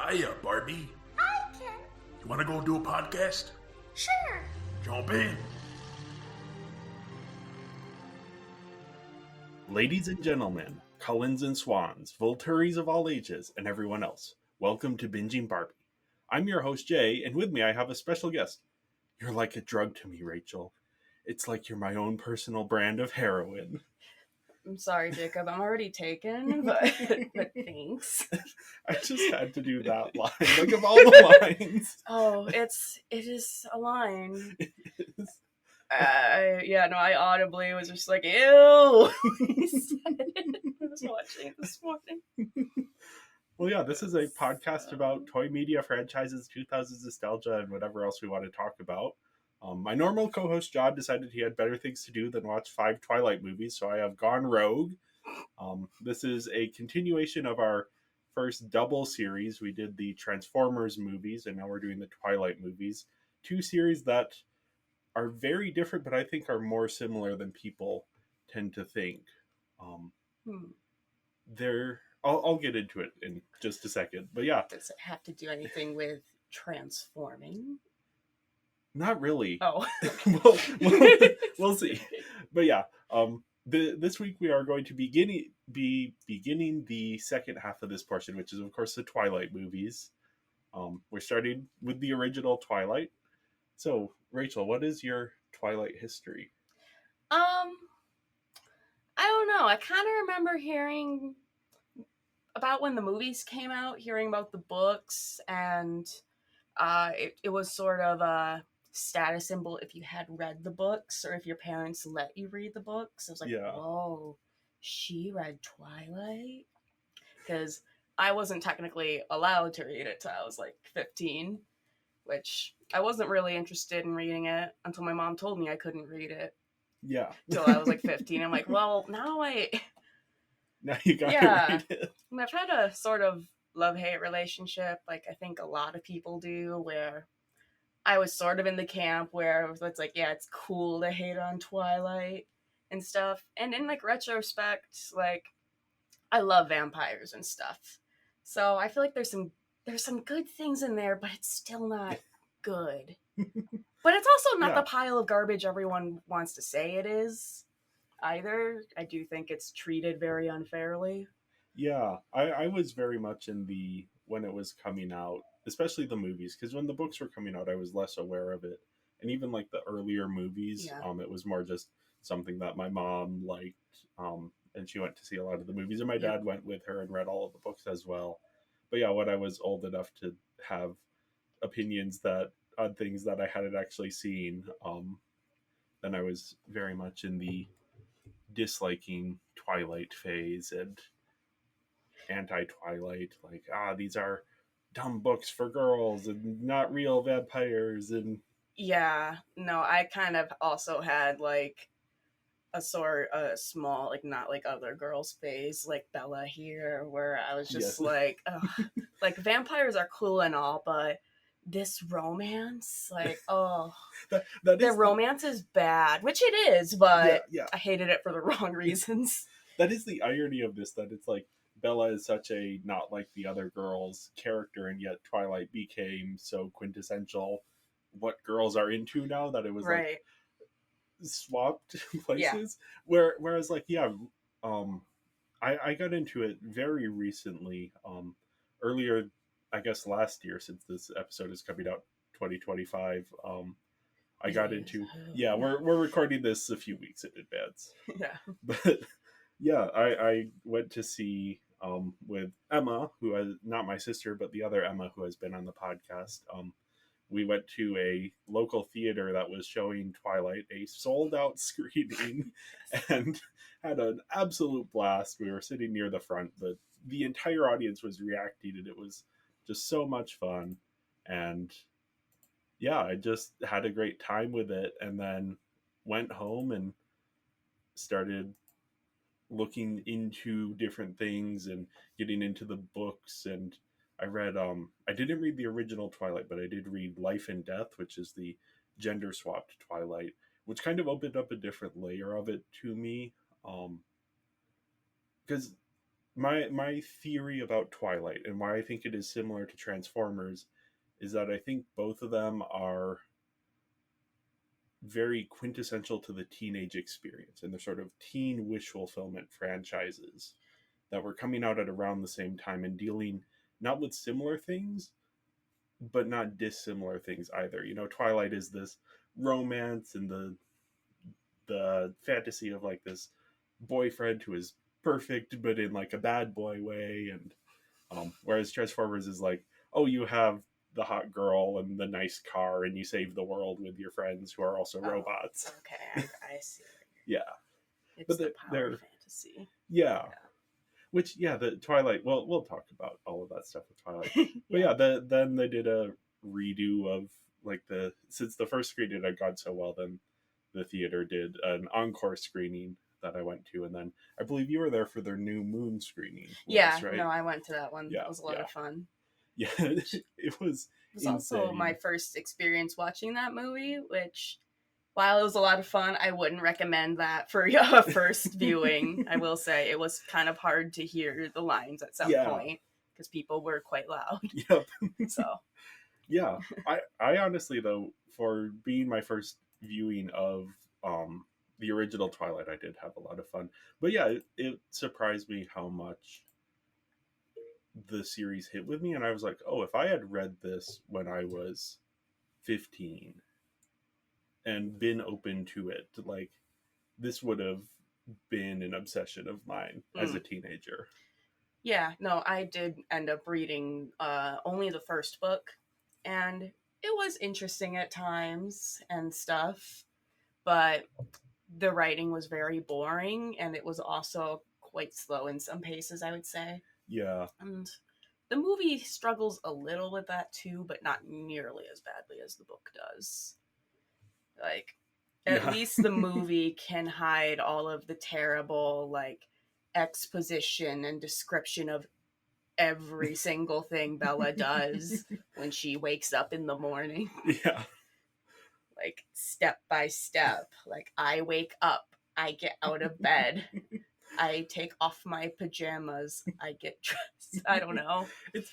Hiya, Barbie. Hi, Ken. You want to go do a podcast? Sure. Jump in. Ladies and gentlemen, Cullens and Swans, Volturis of all ages, and everyone else, welcome to Binging Barbie. I'm your host, Jay, and with me I have a special guest. You're like a drug to me, Rachel. It's like you're my own personal brand of heroin. I'm sorry, Jacob. I'm already taken, but thanks. I just had to do that line, like of all the lines. Oh, it is a line. It is. I audibly was just like, ew. He said it. I was watching it this morning. Well, yeah, this is a podcast about toy media franchises, 2000s nostalgia, and whatever else we want to talk about. My normal co-host John decided he had better things to do than watch 5 Twilight movies, so I have gone rogue. This is a continuation of our first double series. We did the Transformers movies, and now we're doing the Twilight movies. 2 series that are very different, but I think are more similar than people tend to think. I'll get into it in just a second, but yeah. Does it have to do anything with transforming? Not really. Oh. we'll see. But yeah, this week we are going to be beginning the second half of this portion, which is of course the Twilight movies. We're starting with the original Twilight. So, Rachel, what is your Twilight history? I don't know. I kind of remember hearing about when the movies came out, hearing about the books, and it was sort of a status symbol if you had read the books or if your parents let you read the books. I was like, yeah. Whoa, she read Twilight? Because I wasn't technically allowed to read it till I was like 15, which I wasn't really interested in reading it until my mom told me I couldn't read it. Yeah. Till I was like 15. I'm like, well, now you gotta read it. And I've had a sort of love-hate relationship, like I think a lot of people do, where I was sort of in the camp where it's like, yeah, it's cool to hate on Twilight and stuff. And in like retrospect, like I love vampires and stuff. So I feel like there's some good things in there, but it's still not good. But it's also not the pile of garbage everyone wants to say it is either. I do think it's treated very unfairly. Yeah, I was very much in when it was coming out, especially the movies, because when the books were coming out, I was less aware of it. And even like the earlier movies, it was more just something that my mom liked, and she went to see a lot of the movies, and my dad went with her and read all of the books as well. But yeah, when I was old enough to have opinions on things that I hadn't actually seen, then I was very much in the disliking Twilight phase and anti-Twilight, like, these are dumb books for girls and not real vampires. And I kind of also had like a small, like, not like other girls phase, like Bella here, where I was just like, like vampires are cool and all, but this romance, like, the romance is bad, which it is, but I hated it for the wrong reasons. That is the irony of this, that it's like Bella is such a not like the other girls character, and yet Twilight became so quintessential what girls are into now that it was like swapped places. Whereas like I got into it very recently, earlier, I guess last year, since this episode is coming out 2025. I got into we're recording this a few weeks in advance. But I went to see with Emma, who is not my sister, but the other Emma who has been on the podcast. We went to a local theater that was showing Twilight, a sold-out screening, and had an absolute blast. We were sitting near the front, but the entire audience was reacting, and it was just so much fun. And I just had a great time with it, and then went home and started looking into different things and getting into the books. And I read I didn't read the original Twilight, but I did read Life and Death, which is the gender swapped Twilight, which kind of opened up a different layer of it to me, because my theory about Twilight and why I think it is similar to Transformers is that I think both of them are very quintessential to the teenage experience, and they're sort of teen wish fulfillment franchises that were coming out at around the same time and dealing not with similar things, but not dissimilar things either. You know, Twilight is this romance and the fantasy of like this boyfriend who is perfect but in like a bad boy way, and whereas Transformers is like, oh, you have the hot girl and the nice car and you save the world with your friends who are also robots. Okay, I see. Yeah, it's but the power of fantasy. Yeah. Which, yeah, the Twilight, well, we'll talk about all of that stuff with Twilight. But yeah, then they did a redo of, like, since the first screening had gone so well, then the theater did an encore screening that I went to, and then I believe you were there for their New Moon screening. Right? No, I went to that one. Yeah, it was a lot of fun. Yeah, it was also my first experience watching that movie, which, while it was a lot of fun, I wouldn't recommend that for a first viewing. I will say it was kind of hard to hear the lines at some point because people were quite loud. Yep. So. Yeah, I honestly, though, for being my first viewing of the original Twilight, I did have a lot of fun. But yeah, it surprised me how much the series hit with me, and I was like, oh, if I had read this when I was 15 and been open to it, like, this would have been an obsession of mine as a teenager. Yeah, no, I did end up reading only the first book, and it was interesting at times and stuff, but the writing was very boring, and it was also quite slow in some paces, I would say. Yeah. And the movie struggles a little with that too, but not nearly as badly as the book does. Like, at least the movie can hide all of the terrible, like, exposition and description of every single thing Bella does when she wakes up in the morning. Yeah. Like, step by step. Like, I wake up, I get out of bed, I take off my pajamas, I get dressed. I don't know. It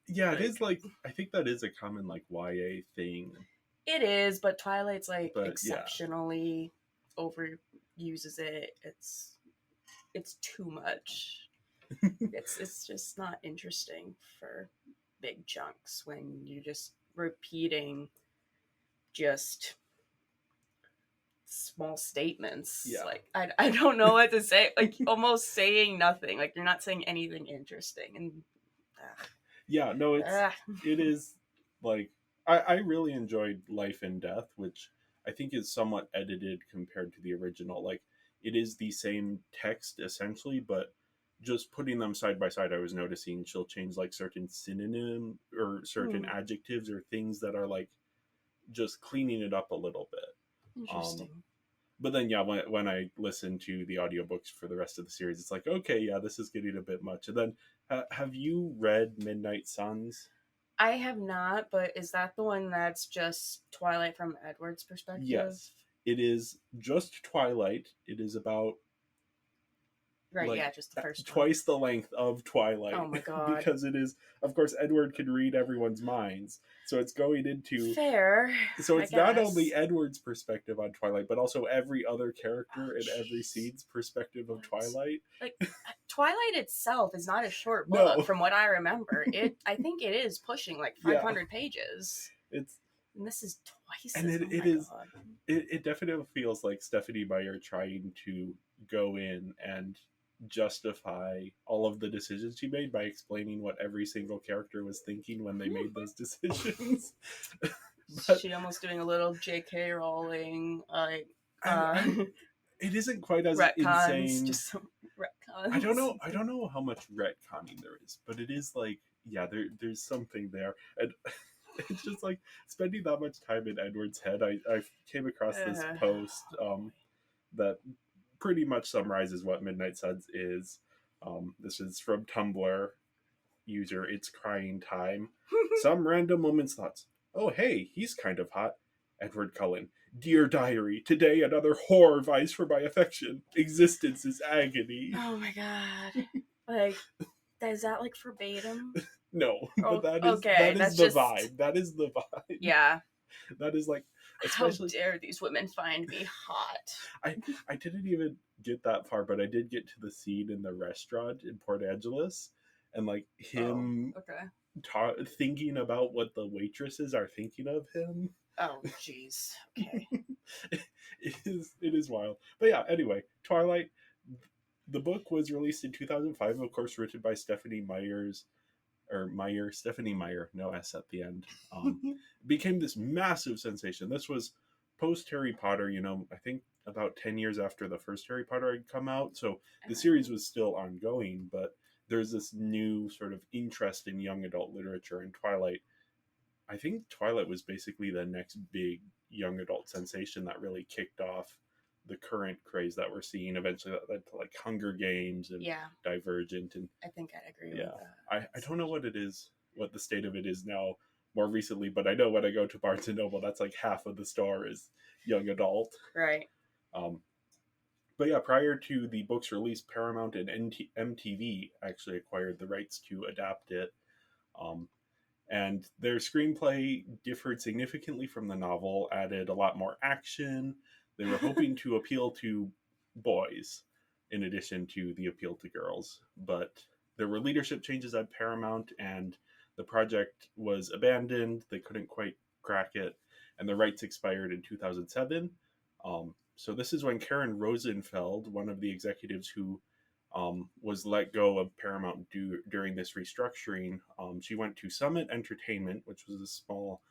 is like, I think that is a common, like, YA thing. It is, but Twilight's like exceptionally overuses it. It's too much. It's just not interesting for big chunks when you're just repeating just small statements. Yeah. Like, I don't know what to say. Like, almost saying nothing. Like, you're not saying anything interesting. And yeah, no, it is like, I really enjoyed Life and Death, which I think is somewhat edited compared to the original. Like, it is the same text essentially, but just putting them side by side, I was noticing she'll change like certain synonym or certain adjectives or things that are like just cleaning it up a little bit. Interesting. But then, yeah, when I listen to the audiobooks for the rest of the series, it's like, okay, yeah, this is getting a bit much. And then, have you read Midnight Suns? I have not, but is that the one that's just Twilight from Edward's perspective? Yes. It is just Twilight. It is about... Right, like, yeah, just the first twice the length of Twilight. Oh my god. Because it is, of course, Edward can read everyone's minds. So it's going into... Fair. So it's not only Edward's perspective on Twilight, but also every other character and every seed's perspective of Twilight. Like, Twilight itself is not a short book, from what I remember. I think it is pushing like 500 pages. And this is twice. And it definitely feels like Stephanie Meyer trying to go in and justify all of the decisions she made by explaining what every single character was thinking when they made those decisions. She almost doing a little J.K. Rowling, like it isn't quite as retcons, insane. Just some retcons. I don't know how much retconning there is, but it is like, yeah, there's something there, and it's just like spending that much time in Edward's head. I came across this post that pretty much summarizes what Midnight Suns is. This is from Tumblr user It's Crying Time. Some random woman's thoughts. Oh, hey, he's kind of hot. Edward Cullen. Dear diary, today another whore vies for my affection. Existence is agony. Oh my god. Like, is that like verbatim? No, but that is the vibe. That is the vibe. Yeah. That is like, especially, how dare these women find me hot? I didn't even get that far, but I did get to the scene in the restaurant in Port Angeles, and like him thinking about what the waitresses are thinking of him. Oh, jeez. Okay. It is wild. But yeah, anyway, Twilight. The book was released in 2005, of course, written by Stephenie Meyer, no S at the end. Became this massive sensation. This was post Harry Potter, I think about 10 years after the first Harry Potter had come out. So the series was still ongoing, but there's this new sort of interest in young adult literature, and Twilight. I think Twilight was basically the next big young adult sensation that really kicked off the current craze that we're seeing. Eventually that led to like Hunger Games and Divergent, and I think I'd agree with that. I don't know what the state of it is now more recently, but I know when I go to Barnes and Noble, that's like half of the store is young adult. Right. But yeah, prior to the book's release, Paramount and MTV actually acquired the rights to adapt it. And their screenplay differed significantly from the novel, added a lot more action. They were hoping to appeal to boys in addition to the appeal to girls. But there were leadership changes at Paramount, and the project was abandoned. They couldn't quite crack it, and the rights expired in 2007. So this is when Karen Rosenfeld, one of the executives who was let go of Paramount during this restructuring. She went to Summit Entertainment, which was a small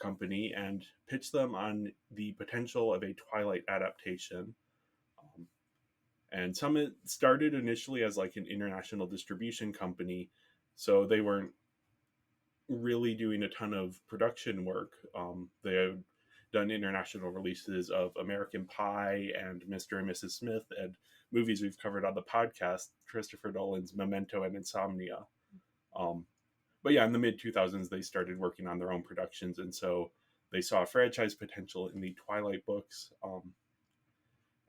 company, and pitched them on the potential of a Twilight adaptation. And Summit started initially as like an international distribution company, so they weren't really doing a ton of production work. They had done international releases of American Pie and Mr. and Mrs. Smith, and movies we've covered on the podcast, Christopher Nolan's Memento and Insomnia. But yeah, in the mid-2000s, they started working on their own productions, and so they saw franchise potential in the Twilight books.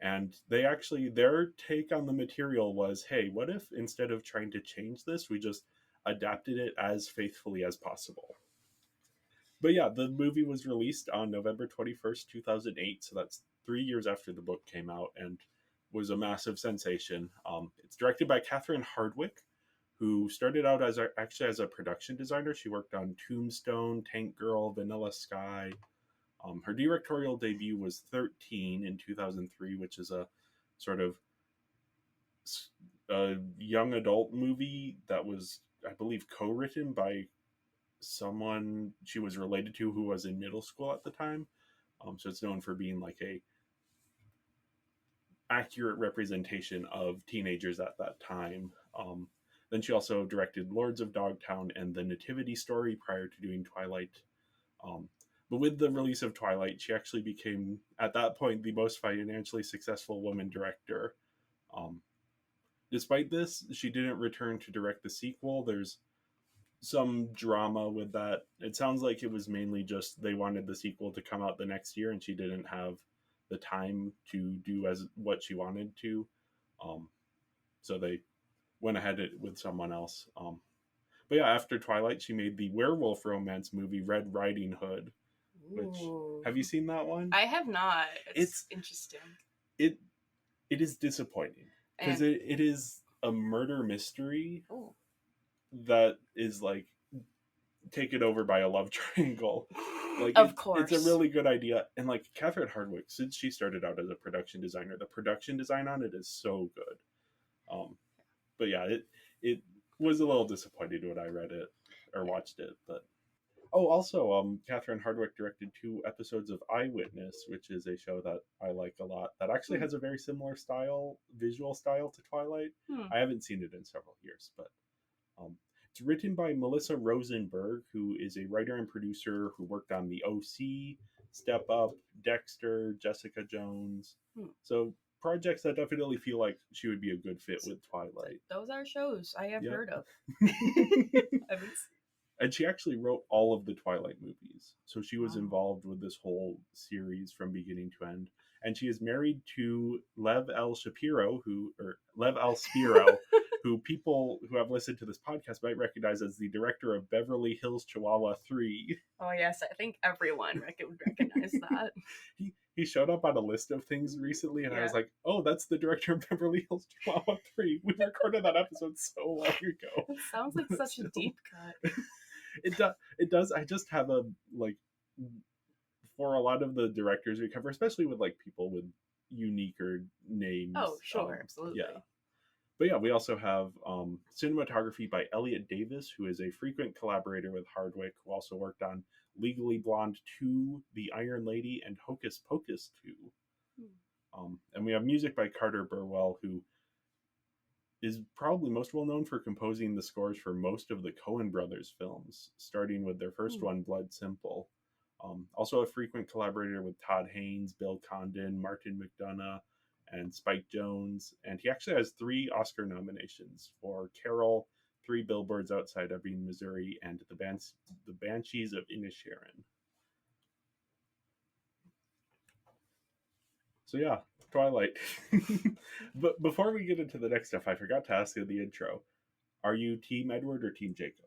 And their take on the material was, hey, what if instead of trying to change this, we just adapted it as faithfully as possible? But yeah, the movie was released on November 21st, 2008, so that's 3 years after the book came out, and was a massive sensation. It's directed by Catherine Hardwicke, who started out as a production designer. She worked on Tombstone, Tank Girl, Vanilla Sky. Her directorial debut was 13 in 2003, which is a sort of a young adult movie that was, I believe, co-written by someone she was related to who was in middle school at the time. So it's known for being like a accurate representation of teenagers at that time. Then she also directed Lords of Dogtown and The Nativity Story prior to doing Twilight. But with the release of Twilight, she actually became, at that point, the most financially successful woman director. Despite this, she didn't return to direct the sequel. There's some drama with that. It sounds like it was mainly just they wanted the sequel to come out the next year, and she didn't have the time to do as what she wanted to. So they went ahead with someone else. But yeah, after Twilight, she made the werewolf romance movie Red Riding Hood. Which, have you seen that one? I have not. It's interesting. It is disappointing because it is a murder mystery that is like taken over by a love triangle. Like, of course, it's a really good idea, and like Catherine Hardwicke, since she started out as a production designer, the production design on it is so good. But yeah, it was a little disappointed when I read it or watched it, but. Oh, also, Catherine Hardwicke directed 2 episodes of Eyewitness, which is a show that I like a lot. That actually has a very similar visual style to Twilight. I haven't seen it in several years, but it's written by Melissa Rosenberg, who is a writer and producer who worked on The OC, Step Up, Dexter, Jessica Jones. So projects that definitely feel like she would be a good fit with Twilight. Those are shows I have heard of. And she actually wrote all of the Twilight movies. So she was involved with this whole series from beginning to end. And she is married to Lev L. Spiro, who people who have listened to this podcast might recognize as the director of Beverly Hills Chihuahua 3. Oh yes, I think everyone would recognize that. He showed up on a list of things recently, and I was like, oh, that's the director of Beverly Hills Chihuahua 3. We recorded that episode so long ago. It sounds like such a deep cut. It does. I just have a, like, for a lot of the directors we cover, especially with, like, people with uniquer names. Oh, sure, absolutely. Yeah. But yeah, we also have cinematography by Elliot Davis, who is a frequent collaborator with Hardwick, who also worked on Legally Blonde 2, The Iron Lady, and Hocus Pocus 2. And we have music by Carter Burwell, who is probably most well known for composing the scores for most of the Coen brothers films, starting with their first one, Blood Simple. Also a frequent collaborator with Todd Haynes, Bill Condon, Martin McDonough, and Spike Jonze. And he actually has 3 Oscar nominations for Carol, 3 Billboards Outside Ebbing, Missouri, and the Banshees of Inisherin. So yeah, Twilight. But before we get into the next stuff, I forgot to ask you in the intro. Are you Team Edward or Team Jacob?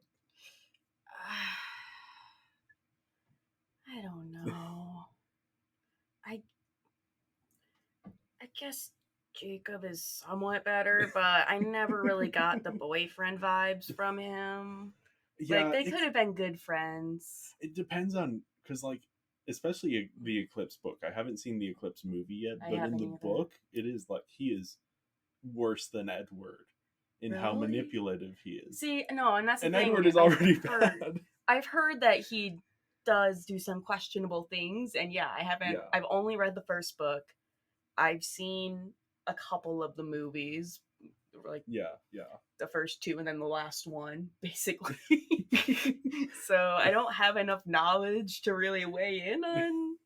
I don't know. I guess Jacob is somewhat better, but I never really got the boyfriend vibes from him. Yeah, like, they could have been good friends. It depends on, because, like, especially the Eclipse book. I haven't seen the Eclipse movie yet, but in the book, it is like he is worse than Edward in how manipulative he is. See, no, and that's the thing. And Edward is already bad. I've heard that he does do some questionable things, and yeah, I've only read the first book. I've seen a couple of the movies, like the first 2 and then the last one, basically. So I don't have enough knowledge to really weigh in on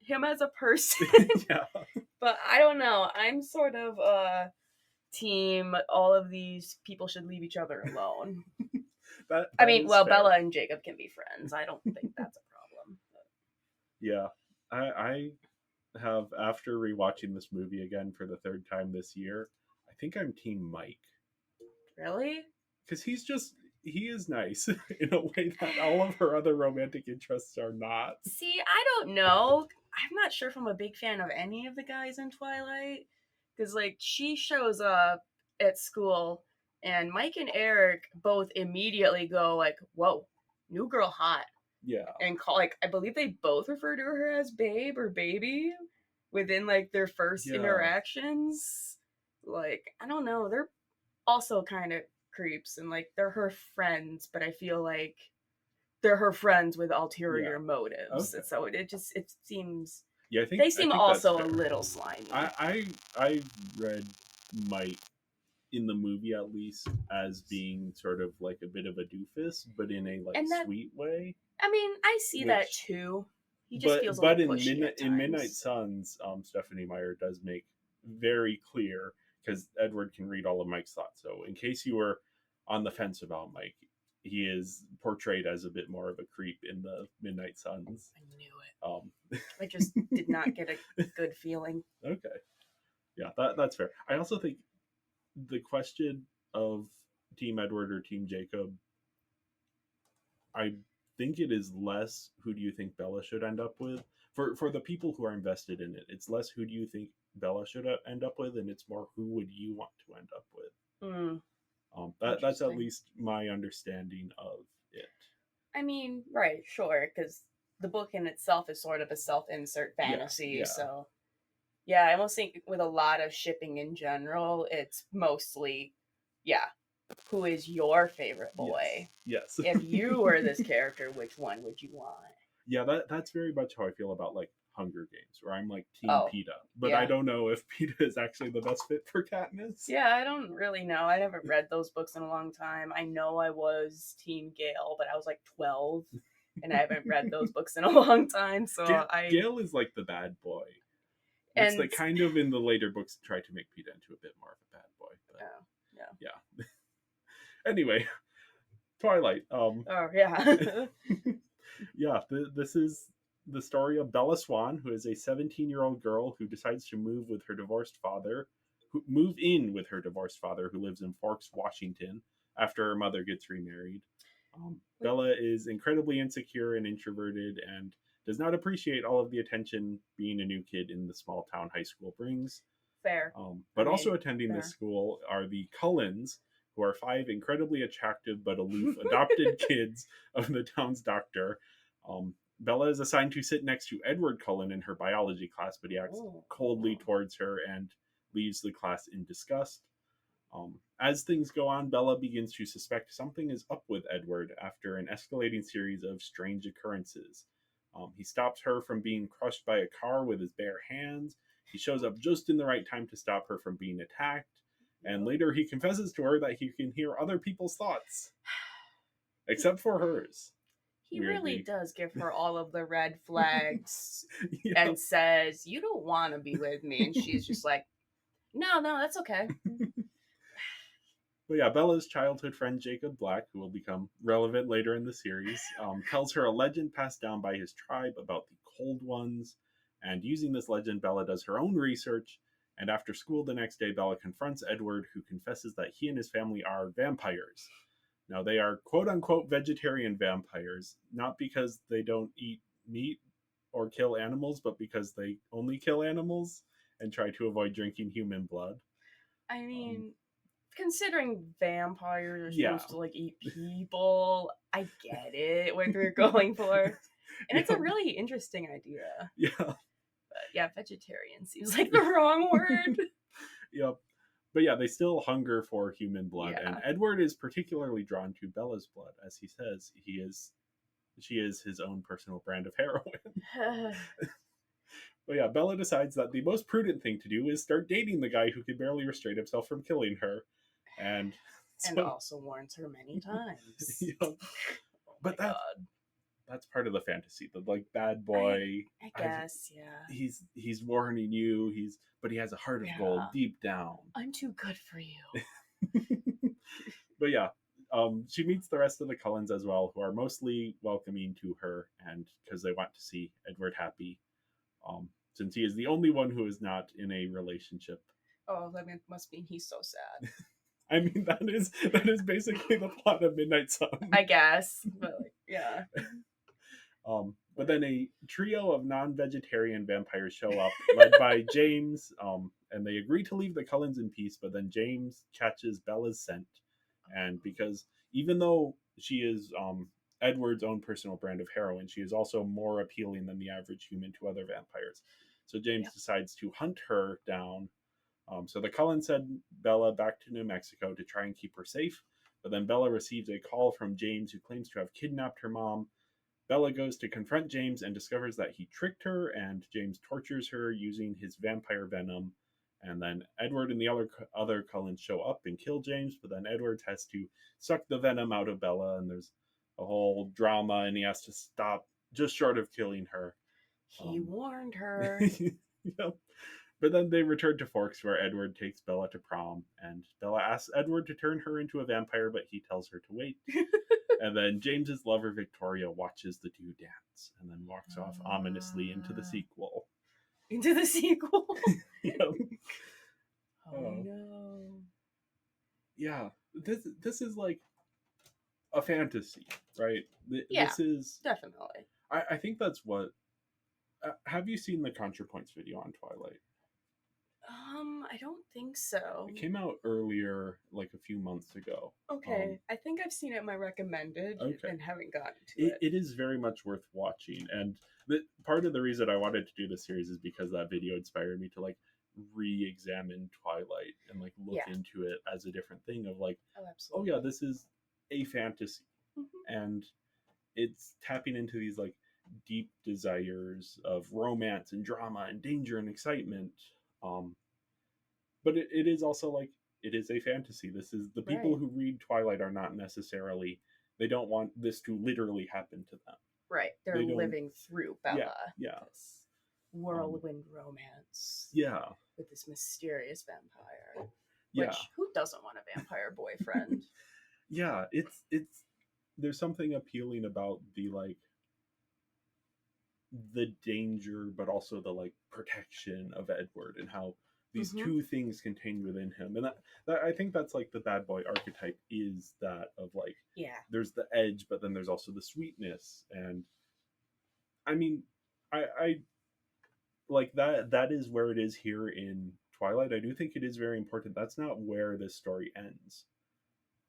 him as a person. But I don't know. I'm sort of team all of these people should leave each other alone. That fair. Bella and Jacob can be friends. I don't think that's a problem. Yeah. I have, after rewatching this movie again for the 3rd time this year, I think I'm Team Mike. Really? Because he is nice in a way that all of her other romantic interests are not. See, I don't know. I'm not sure if I'm a big fan of any of the guys in Twilight. Because, like, she shows up at school, and Mike and Eric both immediately go, like, whoa, new girl hot. Yeah. And I believe they both refer to her as babe or baby within, like, their first interactions. Like, I don't know. They're also kind of creeps, and, like, they're her friends, but I feel like they're her friends with ulterior motives. Okay. So it seems... Yeah, I think they seem also a little slimy. I read Mike in the movie, at least, as being sort of like a bit of a doofus, but in a sweet way. I mean, I see that too. He just feels a little pushy at times. In Midnight Suns, Stephanie Meyer does make very clear, because Edward can read all of Mike's thoughts. So in case you were on the fence about Mike, he is portrayed as a bit more of a creep in the Midnight Suns. I knew it. I just did not get a good feeling. Okay. Yeah, that's fair. I also think the question of Team Edward or Team Jacob, I think it is less who do you think Bella should end up with. For the people who are invested in it, it's less who do you think Bella should end up with, and it's more who would you want to end up with. That's at least my understanding of it. I mean, right, sure, because the book in itself is sort of a self-insert fantasy, so... Yeah, I almost think with a lot of shipping in general, it's mostly, who is your favorite boy? Yes. If you were this character, which one would you want? Yeah, that's very much how I feel about, like, Hunger Games, where I'm like Team PETA. But I don't know if PETA is actually the best fit for Katniss. Yeah, I don't really know. I haven't read those books in a long time. I know I was Team Gale, but I was like 12, and I haven't read those books in a long time, so Gale is like the bad boy. It's like kind of in the later books try to make PETA into a bit more of a bad boy. But yeah. Anyway, Twilight. This is the story of Bella Swan, who is a 17-year-old girl who decides to move with her divorced father, move in with her divorced father, who lives in Forks, Washington, after her mother gets remarried. Bella is incredibly insecure and introverted and does not appreciate all of the attention being a new kid in the small town high school brings. Fair. But also attending this school are the Cullens, who are 5 incredibly attractive but aloof adopted kids of the town's doctor. Bella is assigned to sit next to Edward Cullen in her biology class, but he acts coldly towards her and leaves the class in disgust. As things go on, Bella begins to suspect something is up with Edward after an escalating series of strange occurrences. He stops her from being crushed by a car with his bare hands. He shows up just in the right time to stop her from being attacked. And later he confesses to her that he can hear other people's thoughts, except for hers. He really does give her all of the red flags and says, "You don't want to be with me." And she's just like, no, that's okay. But yeah, Bella's childhood friend Jacob Black, who will become relevant later in the series, tells her a legend passed down by his tribe about the Cold Ones. And using this legend, Bella does her own research. And after school the next day, Bella confronts Edward, who confesses that he and his family are vampires. Now, they are quote-unquote vegetarian vampires, not because they don't eat meat or kill animals, but because they only kill animals and try to avoid drinking human blood. I mean, considering vampires are supposed to, like, eat people, I get it, what they're going for. And it's a really interesting idea. Yeah. But yeah, vegetarian seems like the wrong word. Yep. But yeah, they still hunger for human blood. Yeah. And Edward is particularly drawn to Bella's blood. As he says, she is his own personal brand of heroin. But yeah, Bella decides that the most prudent thing to do is start dating the guy who can barely restrain himself from killing her. And also warns her many times. Yeah. Oh, but that's part of the fantasy. The like bad boy. I guess, yeah. He's warning you. But he has a heart of gold deep down. I'm too good for you. But yeah, she meets the rest of the Cullens as well, who are mostly welcoming to her, and because they want to see Edward happy, since he is the only one who is not in a relationship. Oh, that must mean he's so sad. I mean, that is basically the plot of Midnight Sun. I guess, but like, yeah. But then a trio of non-vegetarian vampires show up, led by James, and they agree to leave the Cullens in peace, but then James catches Bella's scent, and because even though she is Edward's own personal brand of heroin, she is also more appealing than the average human to other vampires. So James decides to hunt her down. So the Cullens send Bella back to New Mexico to try and keep her safe, but then Bella receives a call from James, who claims to have kidnapped her mom. Bella goes to confront James and discovers that he tricked her, and James tortures her using his vampire venom. And then Edward and the other Cullens show up and kill James, but then Edward has to suck the venom out of Bella, and there's a whole drama, and he has to stop just short of killing her. He warned her. Yep. But then they return to Forks, where Edward takes Bella to prom, and Bella asks Edward to turn her into a vampire, but he tells her to wait. And then James's lover, Victoria, watches the two dance, and then walks off ominously into the sequel. Into the sequel? Yep. Oh, no. Yeah, this is like a fantasy, right? Yeah, this is definitely. I think that's what... have you seen the ContraPoints video on Twilight? I don't think so. It came out earlier, like a few months ago. Okay, I think I've seen it in my recommended and haven't gotten to it. It is very much worth watching, and part of the reason I wanted to do this series is because that video inspired me to like re-examine Twilight and like look into it as a different thing of like, oh yeah, this is a fantasy, and it's tapping into these like deep desires of romance and drama and danger and excitement. But it is also like, it is a fantasy. This is the people who read Twilight are not necessarily, they don't want this to literally happen to them. Right. They're living through Bella. Yeah. This whirlwind romance. Yeah. With this mysterious vampire. Yeah. Which, who doesn't want a vampire boyfriend? Yeah. It's there's something appealing about the like, the danger, but also the like protection of Edward, and how these two things contained within him. And that I think that's like the bad boy archetype, is that of like, there's the edge, but then there's also the sweetness. And I mean, I like that is where it is here in Twilight. I do think it is very important. That's not where this story ends.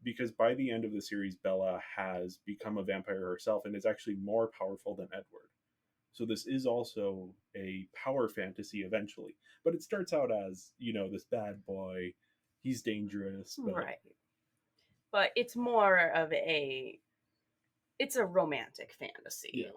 Because by the end of the series, Bella has become a vampire herself and is actually more powerful than Edward. So this is also a power fantasy eventually. But it starts out as, this bad boy. He's dangerous. Right. But it's more of it's a romantic fantasy.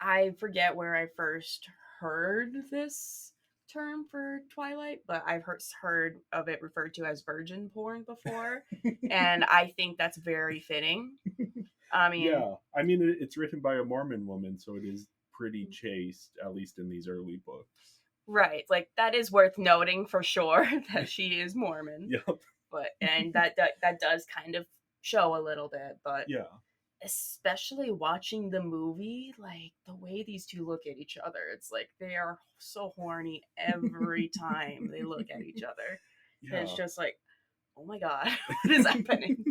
I forget where I first heard this term for Twilight, but I've heard of it referred to as virgin porn before. And I think that's very fitting. I mean, it's written by a Mormon woman, so it is pretty chaste, at least in these early books. Right, like that is worth noting for sure that she is Mormon. Yep. But and that does kind of show a little bit, but especially watching the movie, like the way these two look at each other, it's like they are so horny every time they look at each other. Yeah. It's just like, oh my god, what is happening?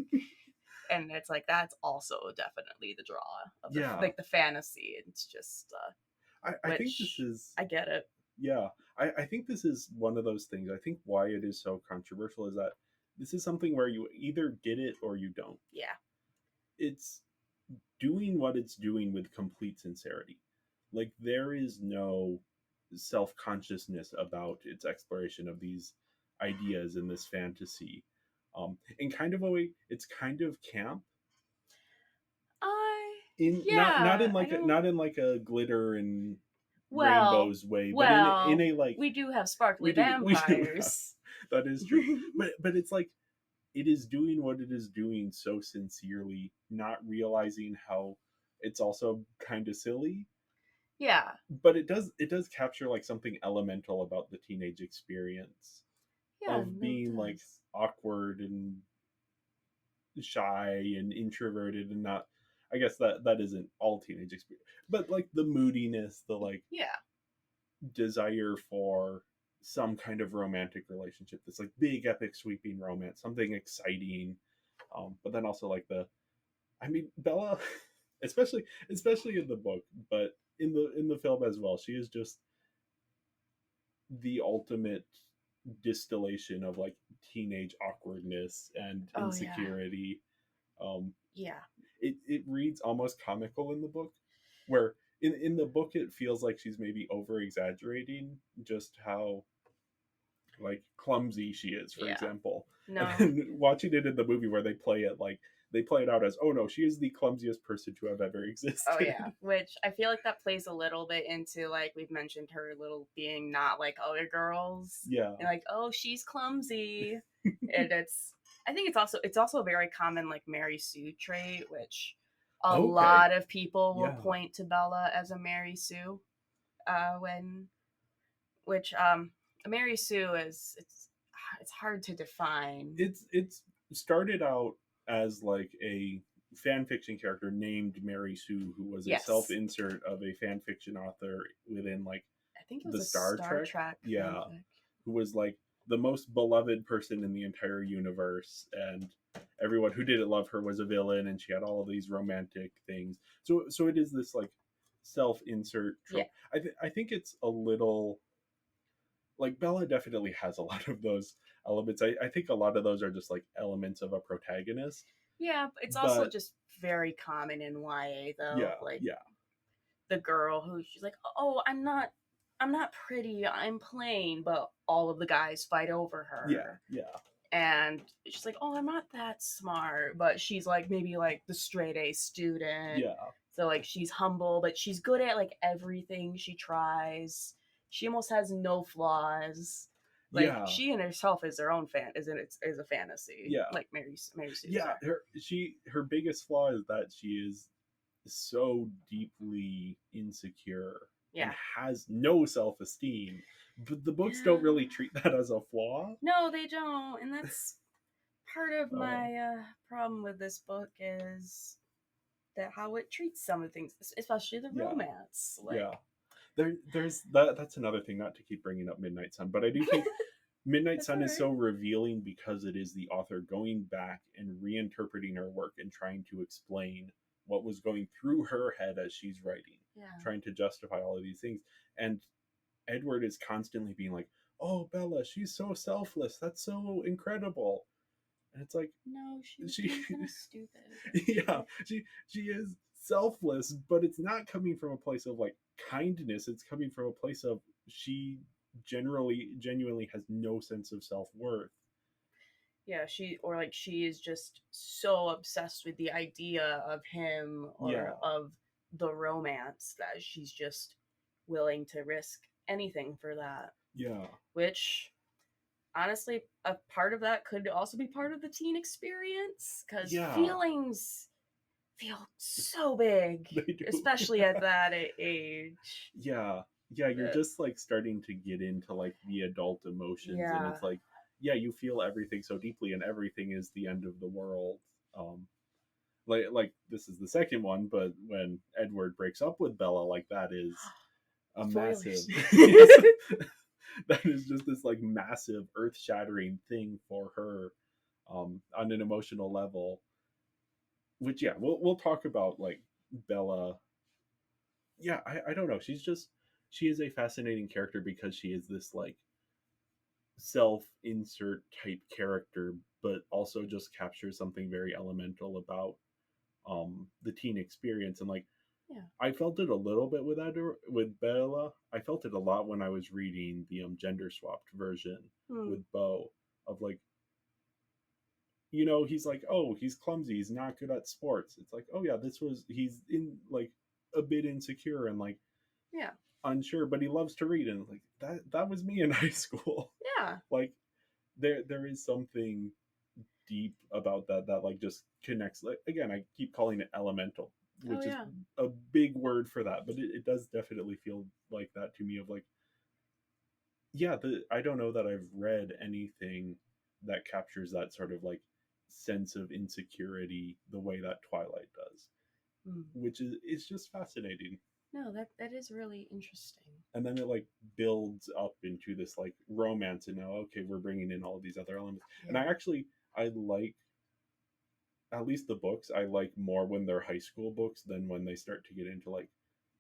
And it's like that's also definitely the draw of the fantasy. It's just I think this is, I get it. Yeah, I think this is one of those things. I think why it is so controversial is that this is something where you either get it or you don't. Yeah, it's doing what it's doing with complete sincerity. Like there is no self-consciousness about its exploration of these ideas in this fantasy. In kind of a way, it's kind of camp. Not in like a glitter and rainbows way, but in a like, we do have sparkly vampires. That is true. but it's like it is doing what it is doing so sincerely, not realizing how it's also kind of silly. Yeah. But it does capture like something elemental about the teenage experience of being like awkward and shy and introverted, and not, I guess that isn't all teenage experience, but like the moodiness, the like desire for some kind of romantic relationship, this like big epic sweeping romance, something exciting, but then also like Bella, especially in the book, but in the film as well, she is just the ultimate distillation of like teenage awkwardness and insecurity. It reads almost comical in the book, where in the book it feels like she's maybe over exaggerating just how like clumsy she is, for example. And then watching it in the movie where they play it out as, oh no, she is the clumsiest person to have ever existed. Oh yeah, which I feel like that plays a little bit into, like we've mentioned, her little being not like other girls. Yeah. And like, oh, she's clumsy. And I think it's also a very common like Mary Sue trait, which a lot of people will point to Bella as a Mary Sue. Mary Sue is it's hard to define. It's started out as like a fan fiction character named Mary Sue, who was a self-insert of a fan fiction author within like I think it was the Star Trek who was like the most beloved person in the entire universe, and everyone who didn't love her was a villain, and she had all of these romantic things. So it is this like self-insert trope. I think it's a little like Bella definitely has a lot of those elements. I think a lot of those are just like elements of a protagonist. Yeah, it's also just very common in YA though. The girl who she's like, oh, I'm not pretty, I'm plain, but all of the guys fight over her. Yeah. And she's like, oh, I'm not that smart, but she's like maybe like the straight A student. Yeah. So like she's humble, but she's good at like everything she tries. She almost has no flaws. Like she in herself is her own is a fantasy. Yeah. Like Mary Sue. Yeah. Her biggest flaw is that she is so deeply insecure. And has no self-esteem. But the books don't really treat that as a flaw. No, they don't. And that's part of my problem with this book, is that how it treats some of the things, especially the romance. there's that's another thing, not to keep bringing up Midnight Sun, but I do think Midnight That's Sun all is right. so revealing because it is the author going back and reinterpreting her work and trying to explain what was going through her head as she's writing, Yeah. trying to justify all of these things. And Edward is constantly being like, "Oh, Bella, she's so selfless. That's so incredible." And it's like, No, she was she being kind of stupid. yeah, she is selfless, but it's not coming from a place of like kindness. It's coming from a place of she genuinely has no sense of self-worth. Yeah, she is just so obsessed with the idea of him Yeah. or of the romance that she's just willing to risk anything for that. Yeah. Which honestly, a part of that could also be part of the teen experience because Yeah. feelings feel so big, They do. especially at that age. Yeah. Yeah, you're just like starting to get into like the adult emotions, and Yeah. it's like, yeah, you feel everything so deeply, and everything is the end of the world. Like this is the second one, but when Edward breaks up with Bella, like that is a massive that is just this like massive earth-shattering thing for her, on an emotional level. Which, yeah, we'll talk about like Bella. Yeah, I don't know, she is a fascinating character because she is this like self-insert type character, but also just captures something very elemental about the teen experience. And like, Yeah. I felt it a little bit with Bella. I felt it a lot when I was reading the gender swapped version with Bo, of like, he's like, oh, he's clumsy, he's not good at sports. It's like, oh yeah, he's in like a bit insecure and like, yeah, unsure, but he loves to read. And like that was me in high school. Yeah. Like there is something deep about that like just connects. Like, again, I keep calling it elemental, which is a big word for that, but it does definitely feel like that to me, of like, yeah, I don't know that I've read anything that captures that sort of like sense of insecurity the way that Twilight does, which is, it's just fascinating. No, that is really interesting. And then it like builds up into this like romance, and now, okay, we're bringing in all these other elements. And I like, at least the books, I like more when they're high school books than when they start to get into like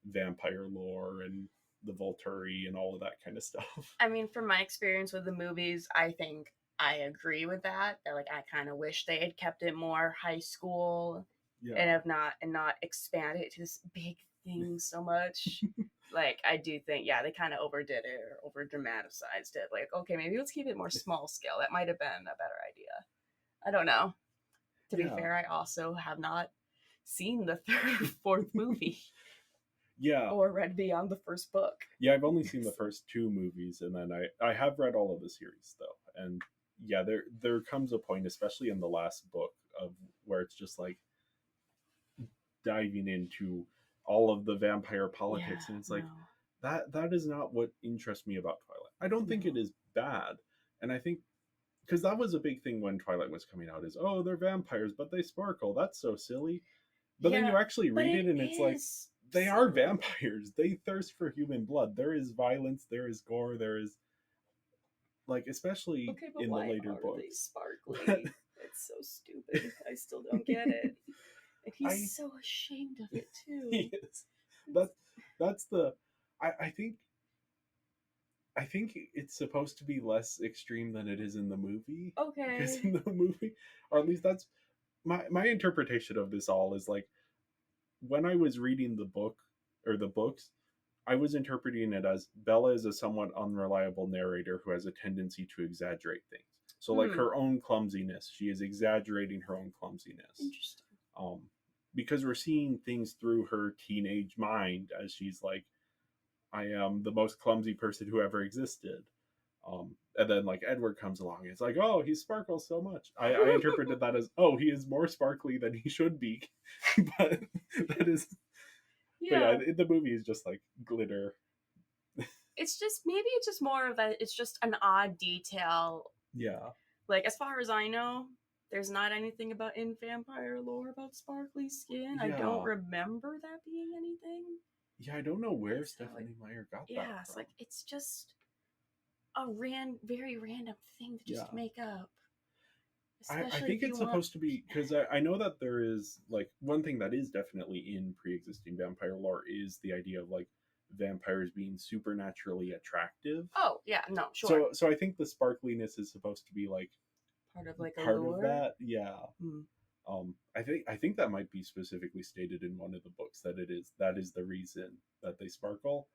vampire lore and the Volturi and all of that kind of stuff. I mean, from my experience with the movies, I think I agree with that. That like I kind of wish they had kept it more high school, and have not expanded it to this big thing so much. Like, I do think, yeah, they kind of overdid it or over dramatized it. Like, okay, maybe let's keep it more small scale. That might have been a better idea. I don't know. To be fair, I also have not seen the third or fourth movie. Or read beyond the first book. Yeah, I've only seen the first two movies, and then I have read all of the series though. And yeah, there comes a point, especially in the last book, of where it's just like diving into all of the vampire politics, and it's like, that is not what interests me about Twilight. I don't think it is bad. And I think, because that was a big thing when Twilight was coming out, is, oh, they're vampires but they sparkle, that's so silly. But then you actually read it and it's like, they are vampires, they thirst for human blood, there is violence, there is gore, there is like, especially in the later books, they sparkly? It's so stupid. I still don't get it. And he's so ashamed of it too. He is. That's the I think it's supposed to be less extreme than it is in the movie. Okay. Because in the movie, or at least that's my interpretation of this all, is like, when I was reading the book or the books, I was interpreting it as Bella is a somewhat unreliable narrator who has a tendency to exaggerate things. So like her own clumsiness, she is exaggerating her own clumsiness. Interesting. Because we're seeing things through her teenage mind as she's like, I am the most clumsy person who ever existed. And then like Edward comes along and it's like, oh, he sparkles so much. I interpreted that as, oh, he is more sparkly than he should be. But that is, yeah, the movie is just like glitter. It's just, maybe it's just more of that, it's just an odd detail. Yeah. Like, as far as I know, there's not anything about in vampire lore about sparkly skin. Yeah. I don't remember that being anything. Yeah, I don't know where So Stephanie Meyer got that yeah, it's from. like it's just a very random thing to just Yeah. make up. I Especially think if you it's want. supposed to be, because I know that there is like one thing that is definitely in pre-existing vampire lore is the idea of like vampires being supernaturally attractive. Oh yeah, no, sure. So I think the sparkliness is supposed to be like Part of like a part of lure. that. Yeah. Hmm. I think that might be specifically stated in one of the books that that is the reason that they sparkle.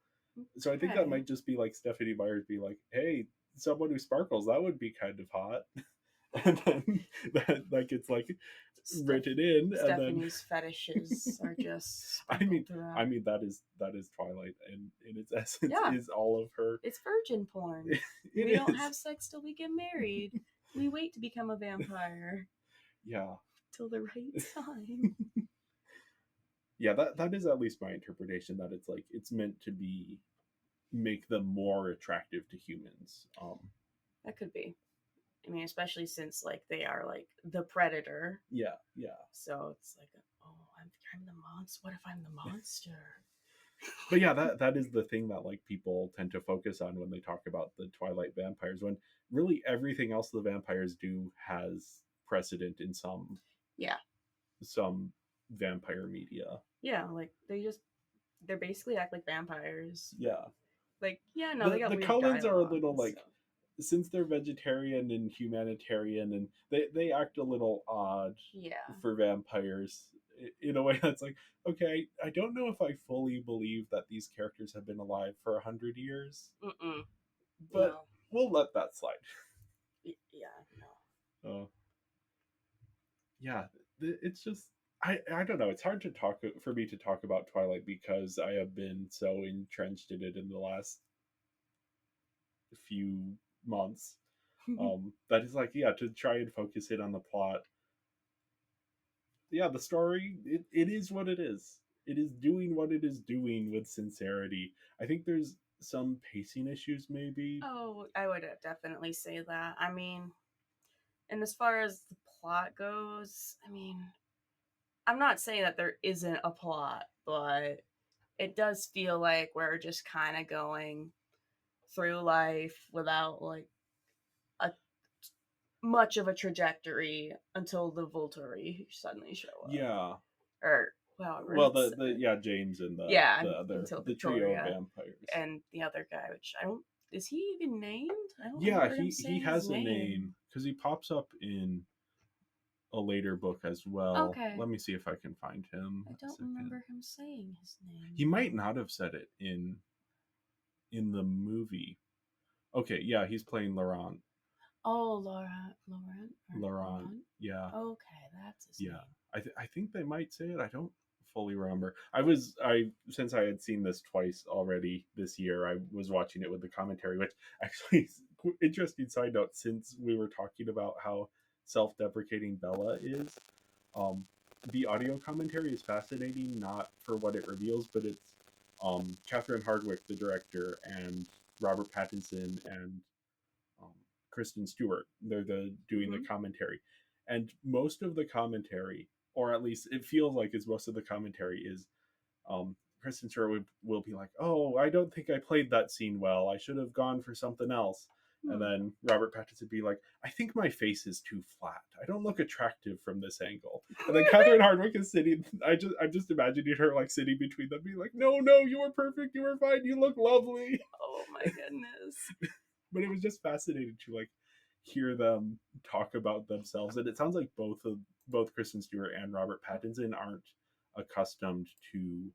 So I think that Okay. might just be like Stephanie Myers be like, hey, someone who sparkles, that would be kind of hot. And then that gets like written in, and then Stephanie's fetishes are just I sprinkled mean throughout. that is Twilight, and in its essence Yeah. is all of her. It's virgin porn. We don't have sex till we get married. We wait to become a vampire Yeah. till the right time. Yeah, that is at least my interpretation, that it's like it's meant to be make them more attractive to humans. That could be. I mean, especially since like they are like the predator. Yeah. So it's like, oh, I'm the monster. What if I'm the monster? But yeah, that is the thing that like people tend to focus on when they talk about the Twilight vampires, when really everything else the vampires do has precedent in some vampire media. Yeah, like they're basically act like vampires. Yeah. Like, yeah, no, they got The weird Cullens are a dialogue little and like, stuff. since they're vegetarian and humanitarian, and they act a little odd for vampires in a way that's like, okay, I don't know if I fully believe that these characters have been alive for 100 years. But we'll let that slide. Yeah, it's just I don't know. It's hard to talk for me to talk about Twilight because I have been so entrenched in it in the last few months. That is like, yeah, to try and focus it on the plot. Yeah, the story, it is what it is. It is doing what it is doing with sincerity. I think there's some pacing issues, maybe. Oh, I would definitely say that. I mean, and as far as the plot goes, I mean, I'm not saying that there isn't a plot, but it does feel like we're just kind of going through life without like a much of a trajectory until the Volturi suddenly show up. Yeah. Or James and the trio of vampires and the other guy, which I don't. Is he even named? I don't. Yeah, he has a name because he pops up in a later book as well. Okay. Let me see if I can find him. I don't remember him saying his name. He might not have said it in the movie. Okay, yeah, he's playing Laurent. Oh, Laurent. Yeah. Okay, that's his name. I think they might say it. I don't fully remember. Since I had seen this twice already this year, I was watching it with the commentary, which actually, interesting side note, since we were talking about how self-deprecating Bella is, the audio commentary is fascinating, not for what it reveals, but it's Catherine Hardwicke, the director, and Robert Pattinson and Kristen Stewart. They're doing the commentary, and most of the commentary, or at least it feels like is most of the commentary, is Kristen Stewart will be like, "Oh, I don't think I played that scene well. I should have gone for something else." And then Robert Pattinson would be like, "I think my face is too flat. I don't look attractive from this angle." And then Catherine Hardwicke is sitting. I'm just imagining her like sitting between them, being like, "No, you were perfect. You were fine. You look lovely." Oh my goodness. But it was just fascinating to like hear them talk about themselves, and it sounds like both Kristen Stewart and Robert Pattinson aren't accustomed to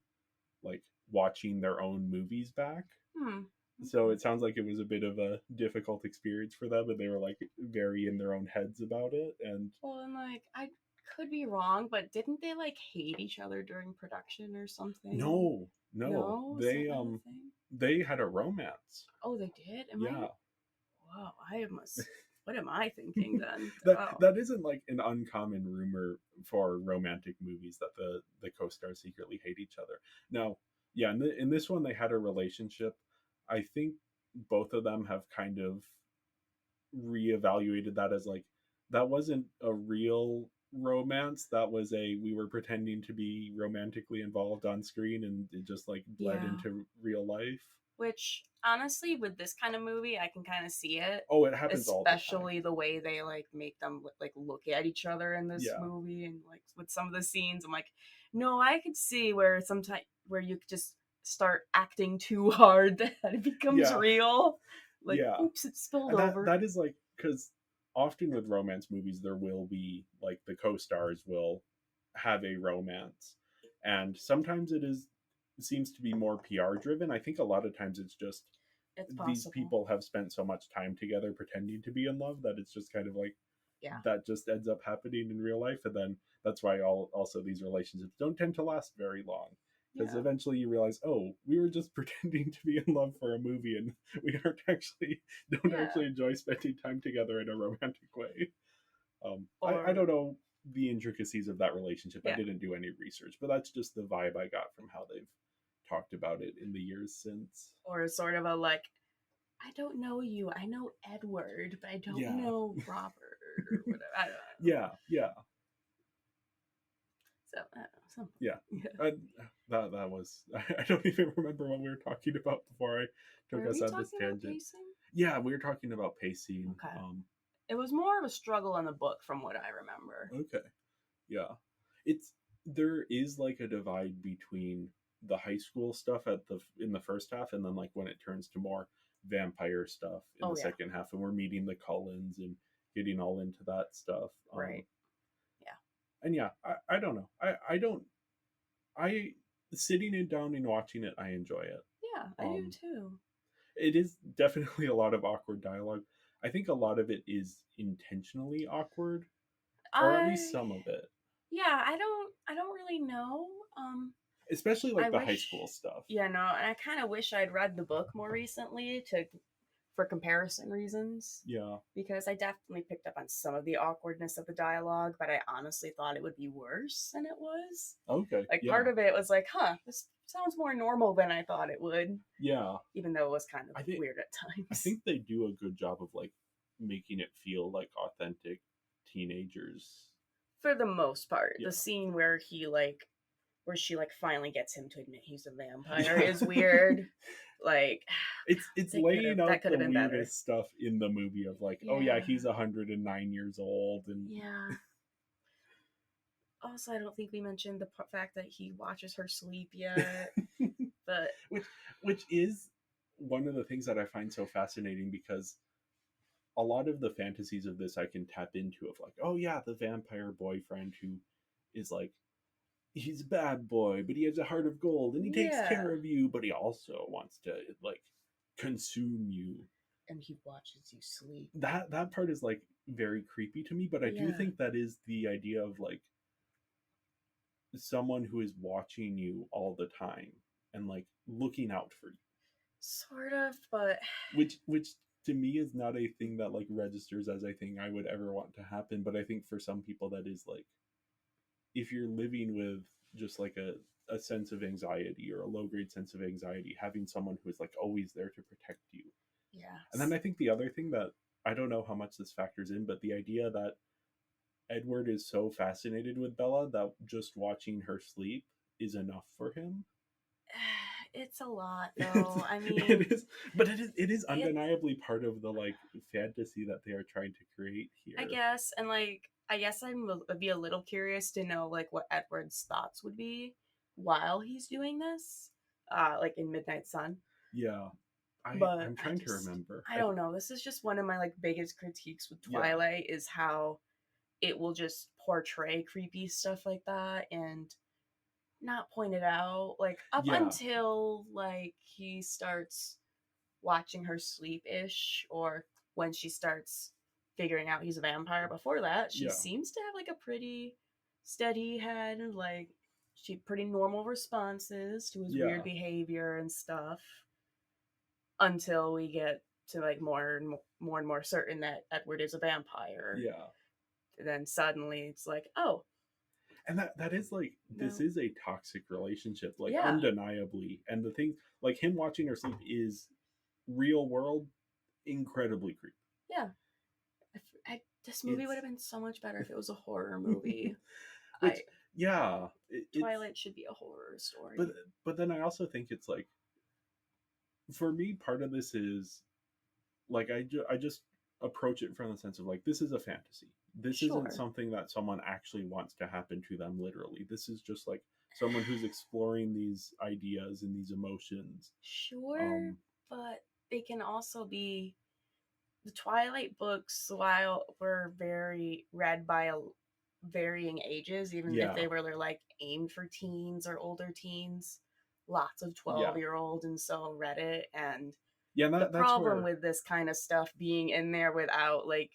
like watching their own movies back. So it sounds like it was a bit of a difficult experience for them, and they were like very in their own heads about it. And like I could be wrong, but didn't they like hate each other during production or something? No. They had a romance. Oh, they did? Wow, what am I thinking then? That isn't like an uncommon rumor for romantic movies, that the co-stars secretly hate each other. No, yeah, in this one they had a relationship. I think both of them have kind of reevaluated that as like, that wasn't a real romance that was we were pretending to be romantically involved on screen and it just like bled Yeah. into real life. Which honestly, with this kind of movie, I can kind of see it. Oh, it happens all the time. Especially the way they like make them like look at each other in this Yeah. movie, and like with some of the scenes, I'm like, no, I could see where sometimes where you could just start acting too hard that it becomes Yeah. real. Like, Yeah. oops, it spilled And over. that is like, because often with romance movies there will be like the co-stars will have a romance, and sometimes it seems to be more PR driven. I think a lot of times it's just It's these possible. people have spent so much time together pretending to be in love that it's just kind of like, Yeah. that just ends up happening in real life. And then that's why also these relationships don't tend to last very long, because Yeah. eventually you realize, oh, we were just pretending to be in love for a movie and we don't actually enjoy spending time together in a romantic way. I don't know the intricacies of that relationship. Yeah. I didn't do any research, but that's just the vibe I got from how they've talked about it in the years since. Or sort of a like, I don't know you. I know Edward, but I don't Yeah. know Robert or whatever. I don't know. Yeah, yeah. So, I don't know, Yeah. Yeah. That was I don't even remember what we were talking about before I took Were us we on this talking about tangent. pacing? Yeah, we were talking about pacing. Okay. It was more of a struggle in the book from what I remember. Okay. Yeah. There is like a divide between the high school stuff in the first half, and then like when it turns to more vampire stuff in the second half, and we're meeting the Cullens and getting all into that stuff. Right. Yeah. And yeah, I don't know. I don't I sitting it down and watching it, I enjoy it. Yeah, I do too. It is definitely a lot of awkward dialogue. I think a lot of it is intentionally awkward, or at least some of it. Yeah, I don't really know. Especially like the high school stuff. Yeah, no, and I kind of wish I'd read the book more recently for comparison reasons. Yeah. Because I definitely picked up on some of the awkwardness of the dialogue, but I honestly thought it would be worse than it was. Okay. Like part of it was like, this sounds more normal than I thought it would. Yeah. Even though it was kind of weird at times. I think they do a good job of like making it feel like authentic teenagers. For the most part. Yeah. The scene where she finally gets him to admit he's a vampire is weird. Like, it's laying out the weirdest stuff in the movie of like, oh yeah, he's 109 years old, and yeah. Also, I don't think we mentioned the fact that he watches her sleep yet, but which is one of the things that I find so fascinating, because a lot of the fantasies of this I can tap into, of like, oh yeah, the vampire boyfriend who is like, he's a bad boy, but he has a heart of gold, and he takes care of you, but he also wants to like consume you, and he watches you sleep. That part is like very creepy to me, but I do think that is the idea of like someone who is watching you all the time and like looking out for you, sort of, but which to me is not a thing that like registers as a thing I would ever want to happen. But I think for some people that is like, if you're living with just like a sense of anxiety, or a low grade sense of anxiety, having someone who is like always there to protect you. Yeah. And then I think the other thing that I don't know how much this factors in, but the idea that Edward is so fascinated with Bella that just watching her sleep is enough for him. It's a lot, though. I mean, it is undeniably part of the like fantasy that they are trying to create here, I guess. And like, I guess I'd be a little curious to know like what Edward's thoughts would be while he's doing this, like in Midnight Sun. Yeah. I'm trying to remember. I don't know. This is just one of my like biggest critiques with Twilight, is how it will just portray creepy stuff like that and not point it out. Like up until like he starts watching her sleep-ish, or when she starts figuring out he's a vampire. Before that, she seems to have like a pretty steady head, like she pretty normal responses to his weird behavior and stuff, until we get to like more and more certain that Edward is a vampire. Yeah. And then suddenly it's like, oh. And that is like, this is a toxic relationship, like undeniably. And the thing, like him watching her sleep is real world incredibly creepy. Yeah. I This movie would have been so much better if it was a horror movie. Which, yeah, Twilight should be a horror story. But then I also think it's like, for me, part of this is like I just approach it from the sense of like, this is a fantasy. This isn't something that someone actually wants to happen to them literally. This is just like someone who's exploring these ideas and these emotions. Sure, but they can also be, the Twilight books, while were read by varying ages, even if they were like aimed for teens or older teens, lots of 12-year-olds and so read it. And the problem with this kind of stuff being in there without like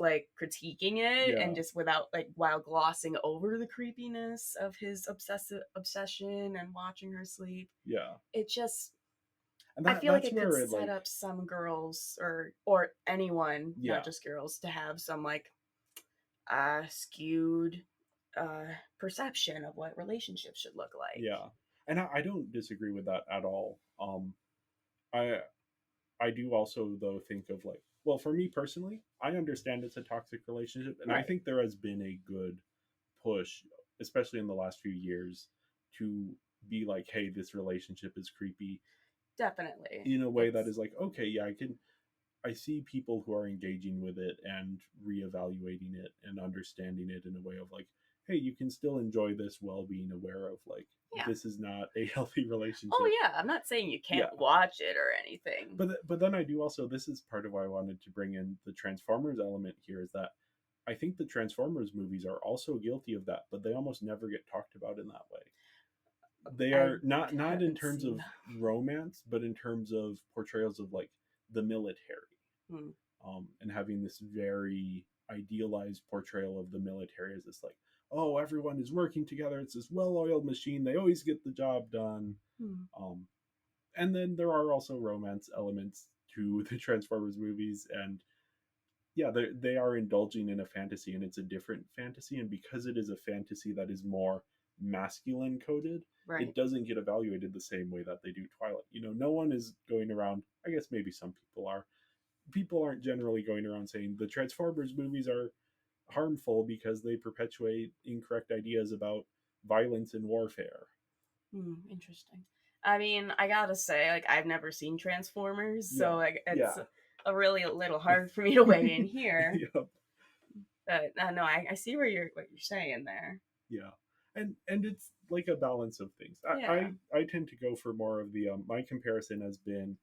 critiquing it and just without like, while glossing over the creepiness of his obsession and watching her sleep. Yeah. It just, I feel like it could set up some girls or anyone, not just girls, to have some like skewed perception of what relationships should look like. Yeah. And I don't disagree with that at all. I do also though think of like, well, for me personally, I understand it's a toxic relationship, and I think there has been a good push, especially in the last few years, to be like, hey, this relationship is creepy. Definitely. In a way that is like, okay, yeah, I see people who are engaging with it and reevaluating it and understanding it in a way of like, hey, you can still enjoy this while being aware of like, this is not a healthy relationship. Oh yeah, I'm not saying you can't watch it or anything. But then I do also, this is part of why I wanted to bring in the Transformers element here, is that I think the Transformers movies are also guilty of that, but they almost never get talked about in that way. They are not in terms of romance, but in terms of portrayals of like the military, and having this very idealized portrayal of the military as this like, oh, everyone is working together. It's this well-oiled machine. They always get the job done. And then there are also romance elements to the Transformers movies, and yeah, they are indulging in a fantasy, and it's a different fantasy. And because it is a fantasy that is more masculine coded, it doesn't get evaluated the same way that they do Twilight. You know, no one is going around, I guess maybe some people are. People aren't generally going around saying the Transformers movies are harmful because they perpetuate incorrect ideas about violence and warfare. Interesting. I mean, I gotta say, like, I've never seen Transformers, so like it's a really a little hard for me to weigh in here. But no, I see what you're saying there. Yeah, and it's like a balance of things. I tend to go for more of the my comparison has been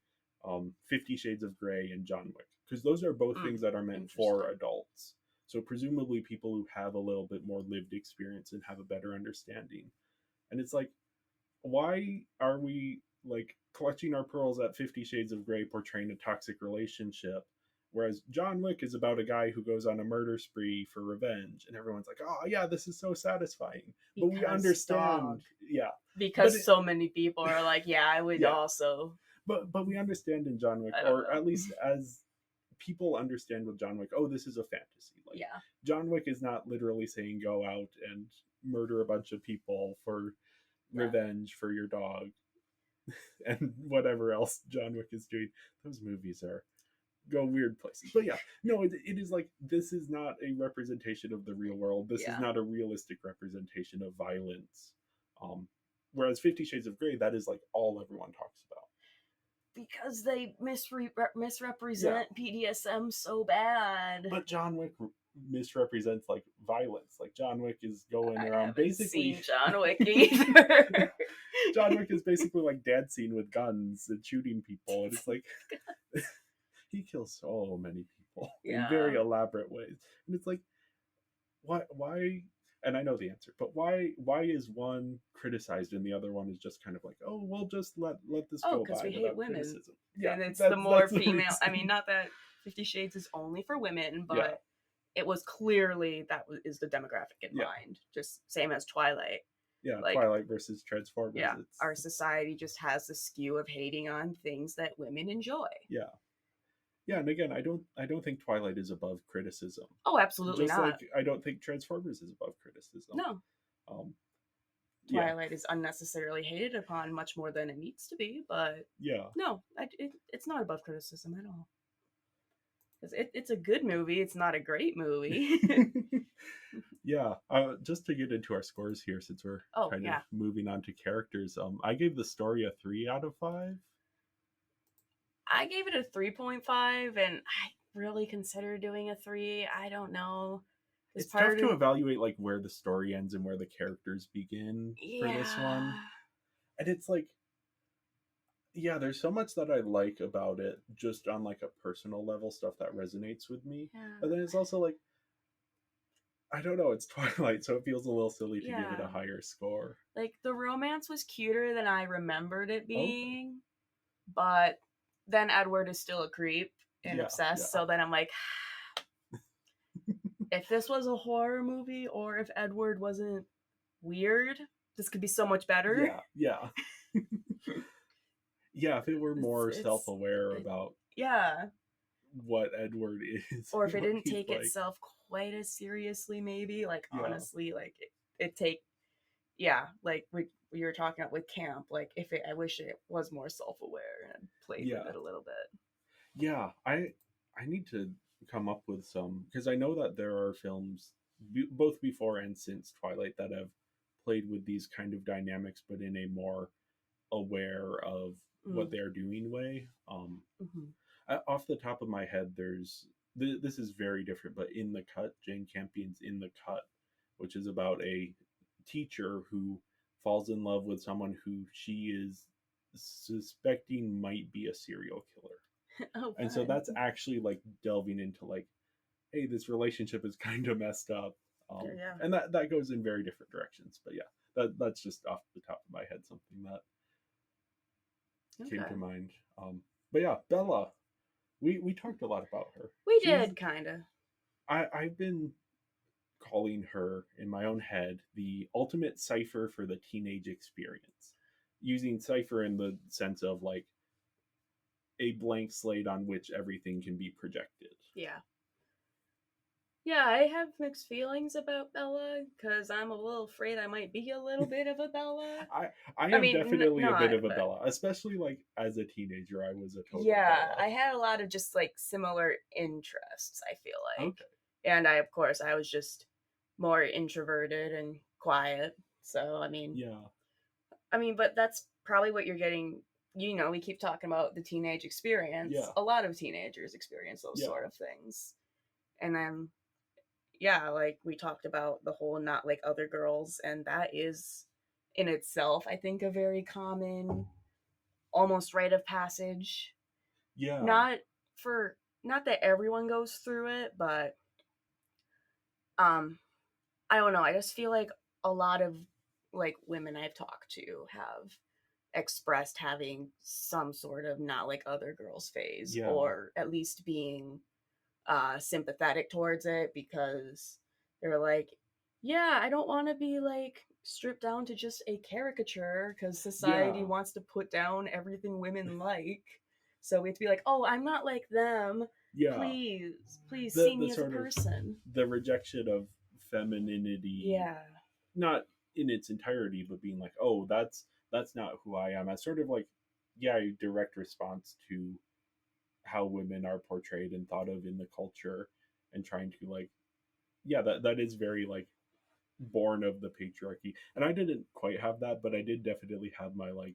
50 Shades of Grey and John Wick, because those are both things that are meant for adults. So presumably people who have a little bit more lived experience and have a better understanding. And it's like, why are we like clutching our pearls at 50 Shades of Grey portraying a toxic relationship, whereas John Wick is about a guy who goes on a murder spree for revenge, and everyone's like, oh yeah, this is so satisfying. But we understand, because so many people are like, yeah, I would also. But we understand in John Wick, or at least as people understand with John Wick, oh, this is a fantasy. Like, John Wick is not literally saying go out and murder a bunch of people for revenge for your dog and whatever else John Wick is doing. Those movies go weird places. But yeah, no, it is like, this is not a representation of the real world. This is not a realistic representation of violence. Whereas 50 Shades of Grey, that is like all everyone talks about. Because they misrepresent BDSM so bad. But John Wick misrepresents like violence. Like John Wick is going around basically. Seen John Wick either. John Wick is basically like dancing with guns and shooting people, and it's like he kills so many people in very elaborate ways, and it's like, why? And I know the answer, but why is one criticized and the other one is just kind of like, oh, we'll just let this go by. Because we hate women. Criticism. Yeah, and it's the more female. I mean, not that 50 Shades is only for women, but it was clearly is the demographic in mind. Just same as Twilight. Yeah, like, Twilight versus Transformers. Yeah, our society just has the skew of hating on things that women enjoy. Yeah. Yeah, and again, I don't think Twilight is above criticism. Oh, absolutely just not. Like I don't think Transformers is above criticism. No. Twilight is unnecessarily hated upon much more than it needs to be, but no, it's not above criticism at all. because it's a good movie. It's not a great movie. Yeah, just to get into our scores here, since we're Oh kind of yeah, moving on to characters, I gave the story a 3 out of 5. I gave it a 3.5, and I really consider doing a 3. I don't know. It's tough to evaluate like where the story ends and where the characters begin for this one, Yeah. and it's like, yeah, there's so much that I like about it, just on like a personal level, stuff that resonates with me. Yeah. But then it's also like, I don't know, it's Twilight, so it feels a little silly to give it a Yeah. higher score. Like the romance was cuter than I remembered it Okay. being, but then Edward is still a creep and Yeah, obsessed. yeah. So then I'm like, if this was a horror movie or if Edward wasn't weird, this could be so much better. Yeah, yeah. Yeah, if it were more self-aware about yeah, what Edward is or if and it what didn't he's take like. itself quite as seriously, maybe like Yeah, honestly, like it take yeah, like we were talking about with camp, like if it, I wish it was more self-aware and played with yeah, it a little bit. yeah. I need to come up with some, because I know that there are films both before and since Twilight that have played with these kind of dynamics, but in a more aware of what Mm. they're doing way. Mm-hmm. Off the top of my head, there's this is very different, but In the Cut, Jane Campion's In the Cut, which is about a teacher who falls in love with someone who she is suspecting might be a serial killer. Oh, And so fun. that's actually like delving into like, hey, this relationship is kind of messed up. Yeah. And that goes in very different directions. But yeah, that's just off the top of my head something that came Okay. to mind. But yeah, Bella, we talked a lot about her. We did kind of. I've been calling her in my own head the ultimate cipher for the teenage experience, using cipher in the sense of like a blank slate on which everything can be projected. Yeah. Yeah, I have mixed feelings about Bella because I'm a little afraid I might be a little bit of a Bella. I I am mean, definitely a bit not, of a but Bella, especially like as a teenager. I was a total yeah, Bella. I had a lot of just like similar interests, I feel like. Okay. And of course, I was just more introverted and quiet. So, Yeah. but that's probably what you're getting. We keep talking about the teenage experience. Yeah. A lot of teenagers experience those Yeah. sort of things. And then, yeah, like we talked about the whole not like other girls. And that is in itself, I think, a very common, almost rite of passage. Yeah. Not that everyone goes through it, but I don't know. I just feel like a lot of like women I've talked to have expressed having some sort of not like other girls phase, Yeah. or at least being sympathetic towards it, because they're like, yeah, I don't want to be like stripped down to just a caricature because society Yeah. wants to put down everything women like. So we have to be like, oh, I'm not like them. Yeah. Please see The me as a sort of person. the rejection of femininity, Yeah. not in its entirety, but being like, oh, that's not who I am. As sort of like, yeah, a direct response to how women are portrayed and thought of in the culture, and trying to like, yeah, that is very like born of the patriarchy. And I didn't quite have that, but I did definitely have my like,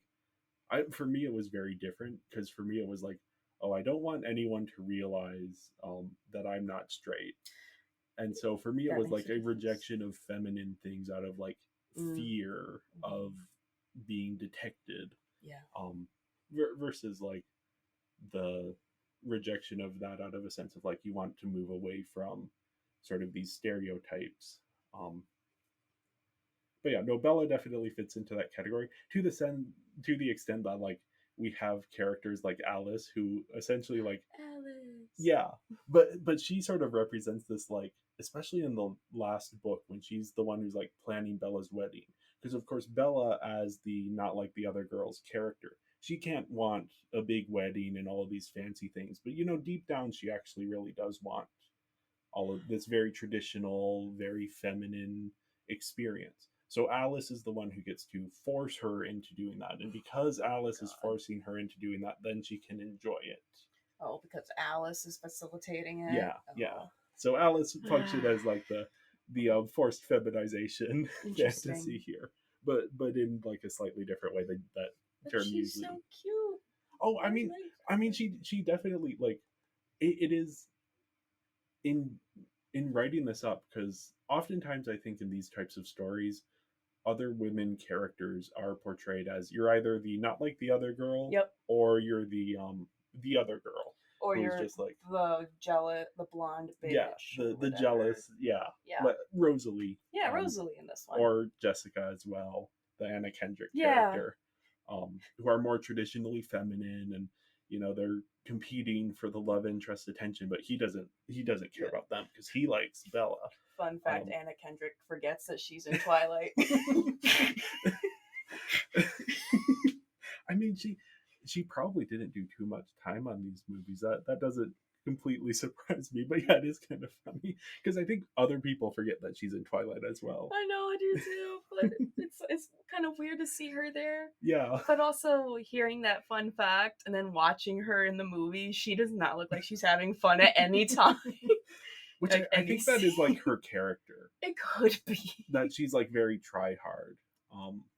for me it was very different, because for me it was like, oh, I don't want anyone to realize that I'm not straight. And so for me it That was makes like a a difference. rejection of feminine things out of like fear of being detected. Yeah. Versus like the rejection of that out of a sense of like you want to move away from sort of these stereotypes. But yeah, no, Bella definitely fits into that category to the extent that like we have characters like Alice, who essentially like, Alice. yeah, but she sort of represents this, like, especially in the last book when she's the one who's like planning Bella's wedding, because of course Bella, as the not like the other girls character, she can't want a big wedding and all of these fancy things, but deep down she actually really does want all of this very traditional, very feminine experience. So Alice is the one who gets to force her into doing that. And because Alice is forcing her into doing that, then she can enjoy it. Oh, because Alice is facilitating it. Yeah, Oh. yeah. So Alice functioned as like the forced feminization fantasy here, but in like a slightly different way than that but term she's usually. So cute. Oh, I mean, she definitely like it is in writing this up, because oftentimes I think in these types of stories, other women characters are portrayed as you're either the not like the other girl, yep, or you're the other girl, or who's you're just like the jealous, the blonde bitch. Yeah, the jealous, yeah, Rosalie, Rosalie in this one, or Jessica as well, the Anna Kendrick character, who are more traditionally feminine, and they're competing for the love interest attention, but he doesn't care about them because he likes Bella. Fun fact: Anna Kendrick forgets that she's in Twilight. I mean, she probably didn't do too much time on these movies. That doesn't completely surprise me, but yeah, it is kind of funny because I think other people forget that she's in Twilight as well. I know, I do too, but it's kind of weird to see her there. Yeah, but also hearing that fun fact and then watching her in the movie, she does not look like she's having fun at any time. Which like, I think that is like her character. It could be that she's like very try hard.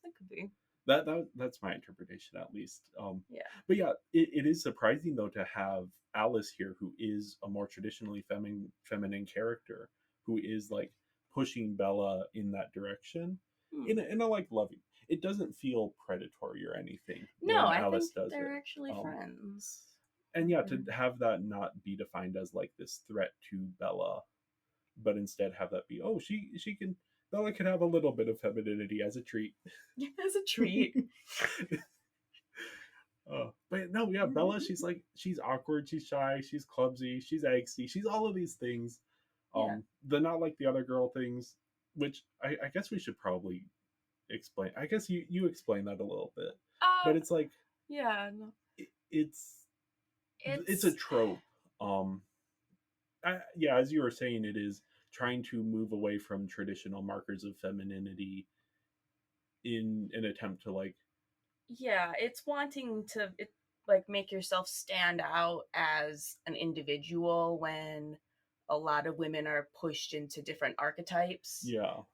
It could be. That's my interpretation, at least. Yeah. But yeah, it is surprising though to have Alice here, who is a more traditionally feminine character, who is like pushing Bella in that direction, in a like loving. It doesn't feel predatory or anything. No, I Alice think they're actually friends. And yeah, to have that not be defined as like this threat to Bella, but instead have that be, oh, she can. Bella can have a little bit of femininity as a treat. As a treat. But no, yeah, Bella, she's awkward, she's shy, she's clumsy, she's angsty, she's all of these things. The not like the other girl things, which I guess we should probably explain. I guess you explain that a little bit. But it's like, yeah, no. It's a trope. Yeah, as you were saying, it is trying to move away from traditional markers of femininity in an attempt to like, it's wanting to like make yourself stand out as an individual when a lot of women are pushed into different archetypes,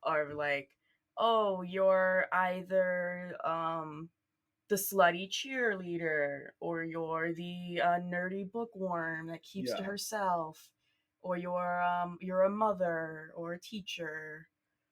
or like, oh, you're either the slutty cheerleader, or you're the nerdy bookworm that keeps to herself, or you're a mother or a teacher.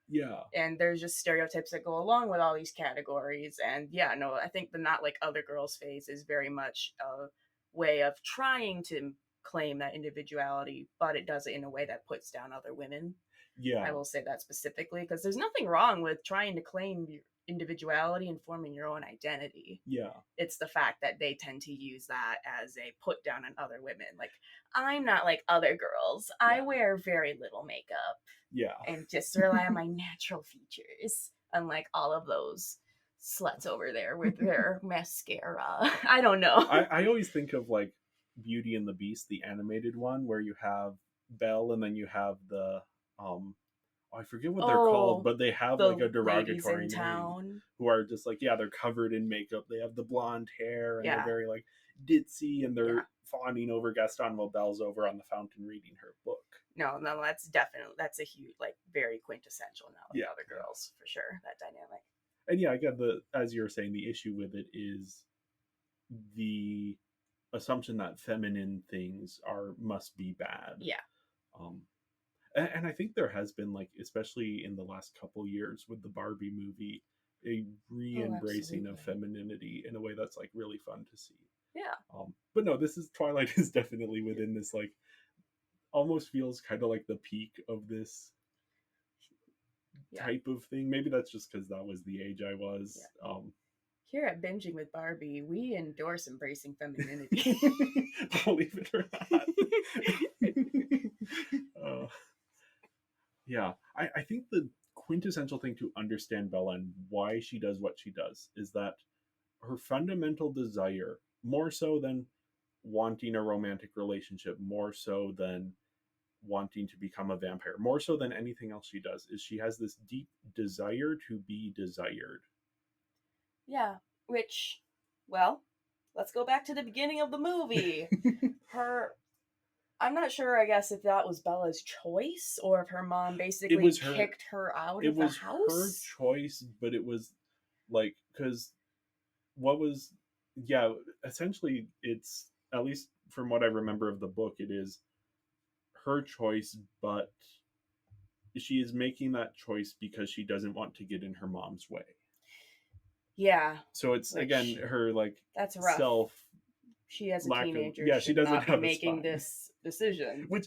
Yeah. And there's just stereotypes that go along with all these categories. And I think the not like other girls phase is very much a way of trying to claim that individuality, but it does it in a way that puts down other women. Yeah. I will say that specifically, because there's nothing wrong with trying to claim your individuality and forming your own identity. Yeah. It's the fact that they tend to use that as a put down on other women. Like, I'm not like other girls. I wear very little makeup. Yeah. And just rely on my natural features, unlike all of those sluts over there with their mascara. I don't know. I always think of like Beauty and the Beast, the animated one, where you have Belle and then you have the I forget what they're called, but they have like a derogatory name, who are just like, they're covered in makeup, they have the blonde hair, and they're very like ditzy, and they're fawning over Gaston while Belle's over on the fountain reading her book. No, that's a huge, like, very quintessential now with other girls, for sure, that dynamic. And again, as you were saying, the issue with it is the assumption that feminine things must be bad. Yeah. And I think there has been, like, especially in the last couple years with the Barbie movie, a re-embracing of femininity in a way that's like really fun to see. Yeah. But no, Twilight is definitely within this, like, almost feels kind of like the peak of this type of thing. Maybe that's just because that was the age I was. Here at Binging with Barbie, we endorse embracing femininity. Believe it or not. I think the quintessential thing to understand Bella and why she does what she does is that her fundamental desire, more so than wanting a romantic relationship, more so than wanting to become a vampire, more so than anything else she does, is she has this deep desire to be desired. Yeah, which, well, let's go back to the beginning of the movie. I'm not sure, I guess, if that was Bella's choice or if her mom basically kicked her out of the house. It was her choice, but it was like, because essentially it's, at least from what I remember of the book, it is her choice, but she is making that choice because she doesn't want to get in her mom's way. Yeah. So it's, again, her, like, that's rough. self. She as a teenager she doesn't not have be making this decision. Which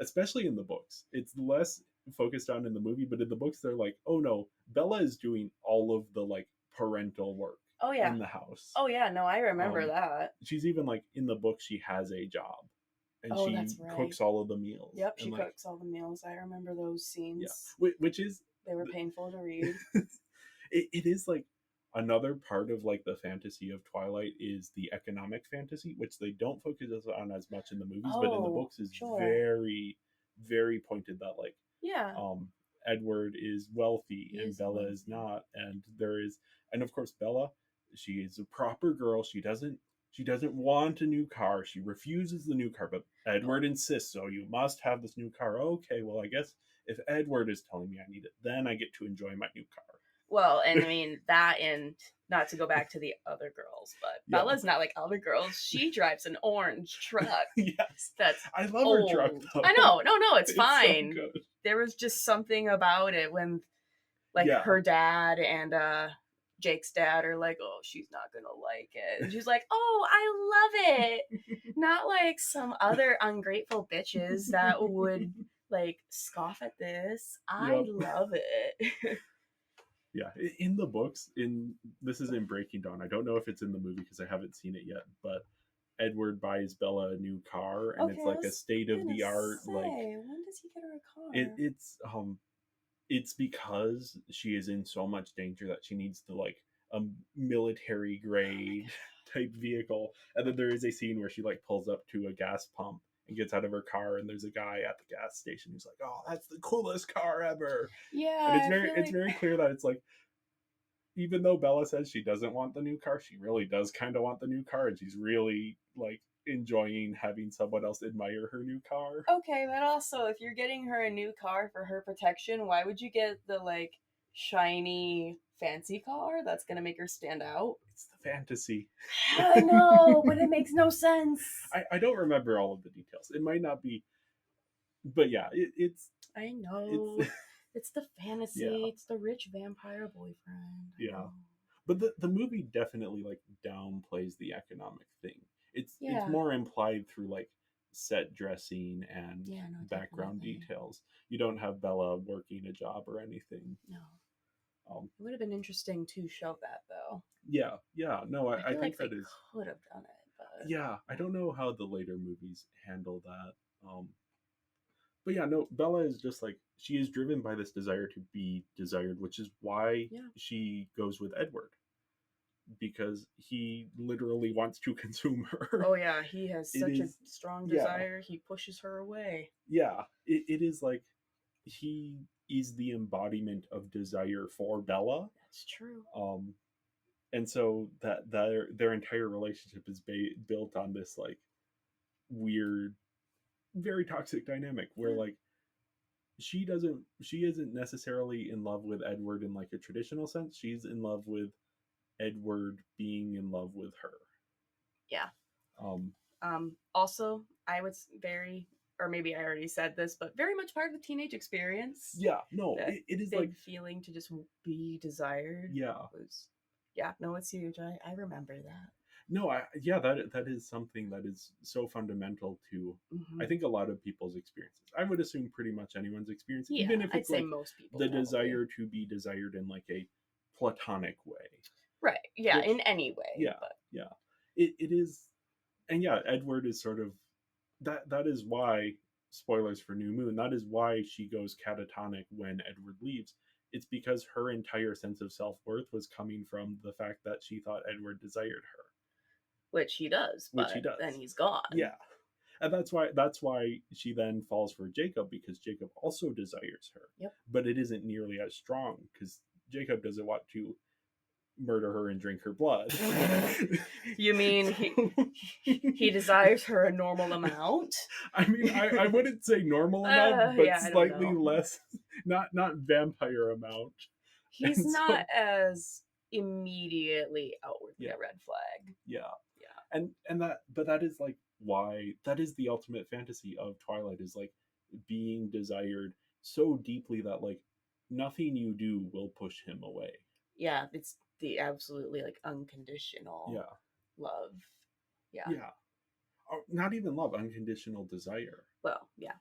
especially in the books, it's less focused on in the movie, but in the books they're like, oh no, Bella is doing all of the, like, parental work. Oh yeah. In the house. Oh yeah, no, I remember that. She's even, like, in the book she has a job. And she cooks all of the meals. Yep, she cooks all the meals. I remember those scenes. Yeah. Which is, they were painful to read. it is, like, another part of, like, the fantasy of Twilight is the economic fantasy, which they don't focus on as much in the movies, but in the books is very, very pointed that, like, Edward is wealthy and Bella is not, and and of course Bella, she is a proper girl. She doesn't want a new car. She refuses the new car, but Edward insists, so you must have this new car. Okay, well, I guess if Edward is telling me I need it, then I get to enjoy my new car. Well, and I mean, that, and not to go back to the other girls, but Bella's not like other girls. She drives an orange truck. Yes. I love her truck, though. I know. No, it's fine. So good. There was just something about it when, like, her dad and Jake's dad are like, oh, she's not gonna like it. And she's like, oh, I love it. Not like some other ungrateful bitches that would, like, scoff at this. I love it. Yeah, in the books, this is in Breaking Dawn. I don't know if it's in the movie because I haven't seen it yet, but Edward buys Bella a new car, and it's like a state-of-the-art, like, when does he get her a car? It's because she is in so much danger that she needs to, like, a military grade type vehicle. And then there is a scene where she, like, pulls up to a gas pump and gets out of her car, and there's a guy at the gas station who's like, oh, that's the coolest car ever. Yeah. And it's very clear that it's like, even though Bella says she doesn't want the new car, she really does kind of want the new car, and she's really, like, enjoying having someone else admire her new car. Okay, but also, if you're getting her a new car for her protection, why would you get the, like, shiny fancy car that's gonna make her stand out? It's the fantasy. I know, but it makes no sense. I don't remember all of the details. It might not be, but yeah, it's. I know. It's the fantasy. Yeah. It's the rich vampire boyfriend. Yeah, but the movie definitely, like, downplays the economic thing. It's more implied through, like, set dressing and background details. You don't have Bella working a job or anything. No. It would have been interesting to show that, though. Yeah. No, I think that is. Could have done it, but yeah, I don't know how the later movies handle that. But yeah, no, Bella is just, like, she is driven by this desire to be desired, which is why she goes with Edward. Because he literally wants to consume her. Oh yeah, he has such a strong desire, he pushes her away. Yeah, it is like, he is the embodiment of desire for Bella. That's true. And so that their entire relationship is built on this, like, weird, very toxic dynamic where, like, she isn't necessarily in love with Edward in, like, a traditional sense. She's in love with Edward being in love with her. Yeah. Also, I was or maybe I already said this, but very much part of the teenage experience. Yeah, no, it is, like, feeling to just be desired. Yeah. No, it's huge. I remember that. No, that is something that is so fundamental to, I think, a lot of people's experiences. I would assume pretty much anyone's experience, even if it's, I'd say like, most people, the desire to be desired in, like, a platonic way. Right. Yeah, in any way. Yeah. But. Yeah. It is, and yeah, Edward is sort of that is why, spoilers for New Moon, that is why she goes catatonic when Edward leaves. It's because her entire sense of self-worth was coming from the fact that she thought Edward desired her. Which he does, but then he's gone. Yeah. And that's why she then falls for Jacob, because Jacob also desires her. Yep. But it isn't nearly as strong, because Jacob doesn't want to murder her and drink her blood. You mean he desires her a normal amount? I mean, I wouldn't say normal amount, but yeah, slightly less, not vampire amount. He's not as immediately outwardly a red flag. Yeah. And that is like why that is the ultimate fantasy of Twilight, is like being desired so deeply that like nothing you do will push him away. Yeah, it's the absolutely like unconditional love. Yeah. Or not even love, unconditional desire. Well, yeah.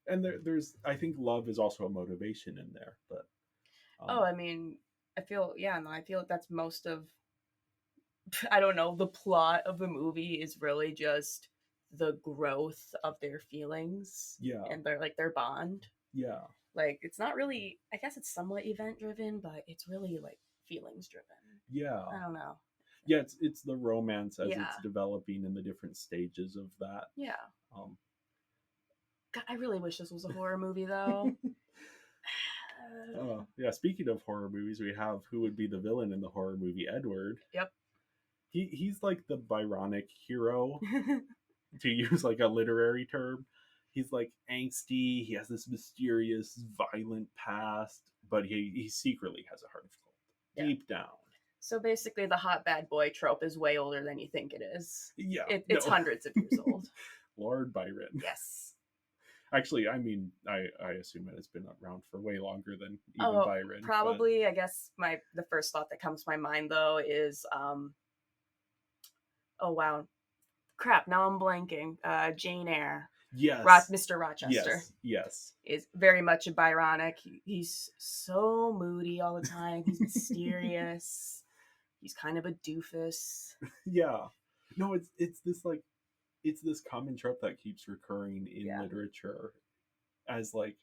And there's I think love is also a motivation in there, but I mean, I feel that's most of, I don't know, the plot of the movie is really just the growth of their feelings. Yeah. And their bond. Yeah. Like, it's not really, I guess it's somewhat event driven, but it's really like feelings driven. Yeah. I don't know. Yeah, it's the romance as it's developing in the different stages of that. Yeah. God, I really wish this was a horror movie though. Yeah, speaking of horror movies, we have who would be the villain in the horror movie, Edward. Yep. He's like the Byronic hero, to use like a literary term. He's like angsty, he has this mysterious, violent past, but he secretly has a heart of gold. Deep down. So basically the hot bad boy trope is way older than you think it is. Yeah. It's hundreds of years old. Lord Byron. Yes. Actually, I mean, I assume it has been around for way longer than even Byron. Probably, but... I guess the first thought that comes to my mind, though, is, oh, wow. Crap, now I'm blanking. Jane Eyre. Yes. Mr. Rochester. Yes. Is very much a Byronic. He's so moody all the time. He's mysterious. He's kind of a doofus. Yeah. No, it's this, like, it's this common trope that keeps recurring in literature as like,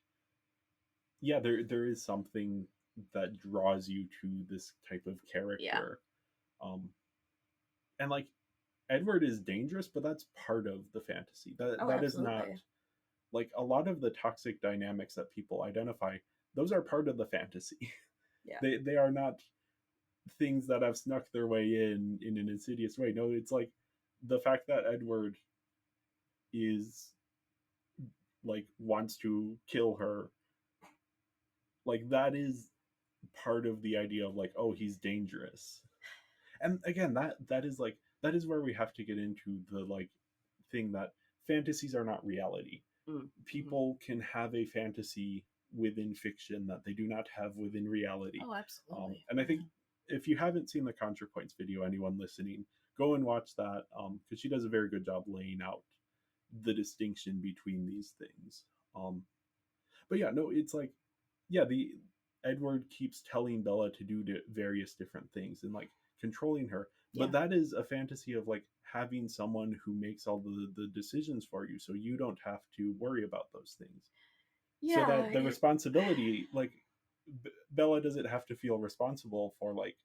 there is something that draws you to this type of character. And like Edward is dangerous, but that's part of the fantasy. That is not like a lot of the toxic dynamics that people identify. Those are part of the fantasy. Yeah. They are not things that have snuck their way in an insidious way. No, it's like the fact that Edward is like wants to kill her, like that is part of the idea of like, oh, he's dangerous. And again, that is like, that is where we have to get into the like thing that fantasies are not reality. People can have a fantasy within fiction that they do not have within reality. Oh, absolutely. And I think if you haven't seen the ContraPoints video, anyone listening, go and watch that, because she does a very good job laying out the distinction between these things. But yeah, no, it's like, the Edward keeps telling Bella to do various different things and like controlling her, but that is a fantasy of like having someone who makes all the decisions for you, so you don't have to worry about those things. So that the responsibility, like Bella doesn't have to feel responsible for like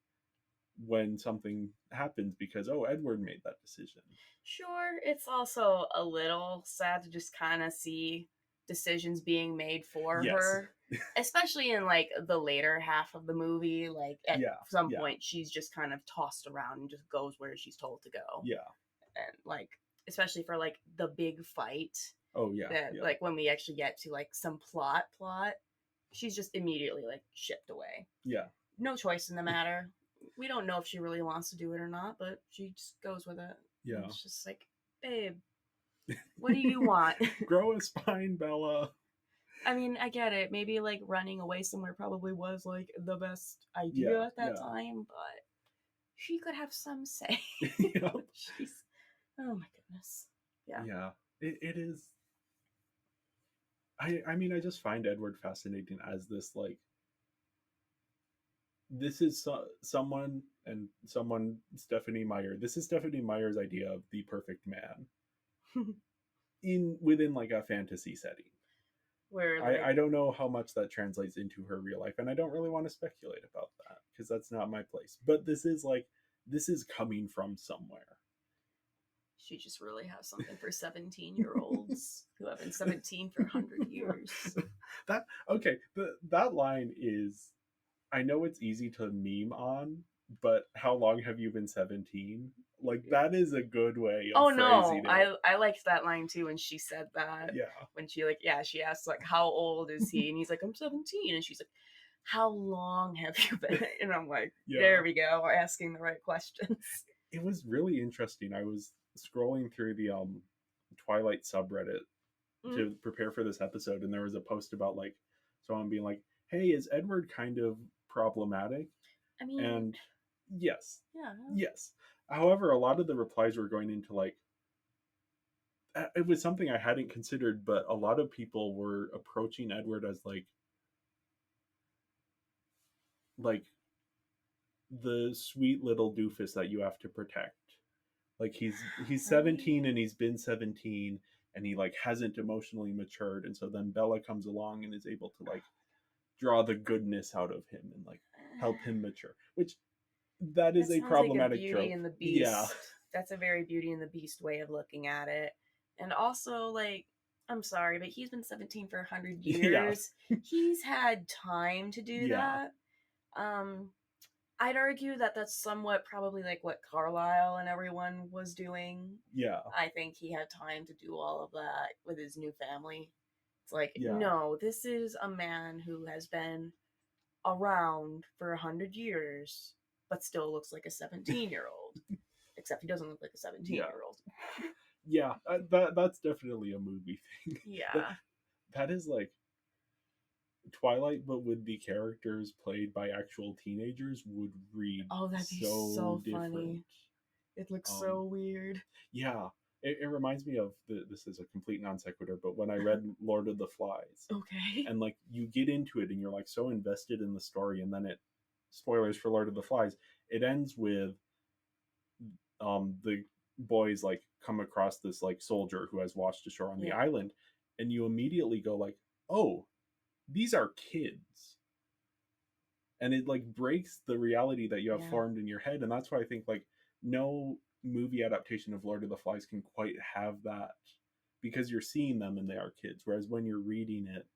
when something happens because, oh, Edward made that decision. Sure, it's also a little sad to just kind of see decisions being made for her, especially in like the later half of the movie. Like at some point she's just kind of tossed around and just goes where she's told to go. And like especially for like the big fight, like when we actually get to like some plot, she's just immediately like shipped away. No choice in the matter. We don't know if she really wants to do it or not, but she just goes with it. It's just like, babe, what do you want? Grow a spine, Bella. I mean, I get it. Maybe like running away somewhere probably was like the best idea at that time, but she could have some say. She's, oh my goodness. It is. I mean, I just find Edward fascinating as this like, this is someone Stephenie Meyer. This is Stephenie Meyer's idea of the perfect man within like a fantasy setting. Where like, I don't know how much that translates into her real life, and I don't really want to speculate about that because that's not my place. But this is coming from somewhere. She just really has something for 17-year-olds who have been 17 for 100 years. That line is, I know it's easy to meme on, but how long have you been 17? Like, that is a good way of Oh no, phrasing it. I liked that line too when she said that. Yeah. When she she asked like, how old is he? And he's like, I'm 17. And she's like, how long have you been? And I'm like, Yeah. there we go. We're asking the right questions. It was really interesting. I was scrolling through the Twilight subreddit to prepare for this episode, and there was a post about like someone being like, hey, is Edward kind of problematic? I mean, and yes. Yeah. Yes. However, a lot of the replies were going into like, it was something I hadn't considered, but a lot of people were approaching Edward as like the sweet little doofus that you have to protect. Like, he's 17 and he's been 17 and he like hasn't emotionally matured, and so then Bella comes along and is able to like draw the goodness out of him and like help him mature, which that is a problematic like a Beauty and the Beast. Yeah. That's a very Beauty and the Beast way of looking at it. And also, like, I'm sorry, but he's been 17 for 100 years. Yeah. He's had time to do that. I'd argue that that's somewhat probably like what Carlisle and everyone was doing. Yeah. I think he had time to do all of that with his new family. It's like, no, this is a man who has been around for 100 years, but still looks like a 17-year-old. Except he doesn't look like a 17-year-old. Yeah, that's definitely a movie thing. Yeah. That is like Twilight, but with the characters played by actual teenagers would read that'd be so different. Funny. It looks so weird. Yeah. It reminds me of, this is a complete non sequitur, but when I read Lord of the Flies. Okay. And like you get into it and you're like so invested in the story, and then spoilers for Lord of the Flies, it ends with the boys like come across this like soldier who has washed ashore on the island, and you immediately go like, oh, these are kids. And it like breaks the reality that you have formed in your head. And that's why I think like no movie adaptation of Lord of the Flies can quite have that, because you're seeing them and they are kids. Whereas when you're reading it,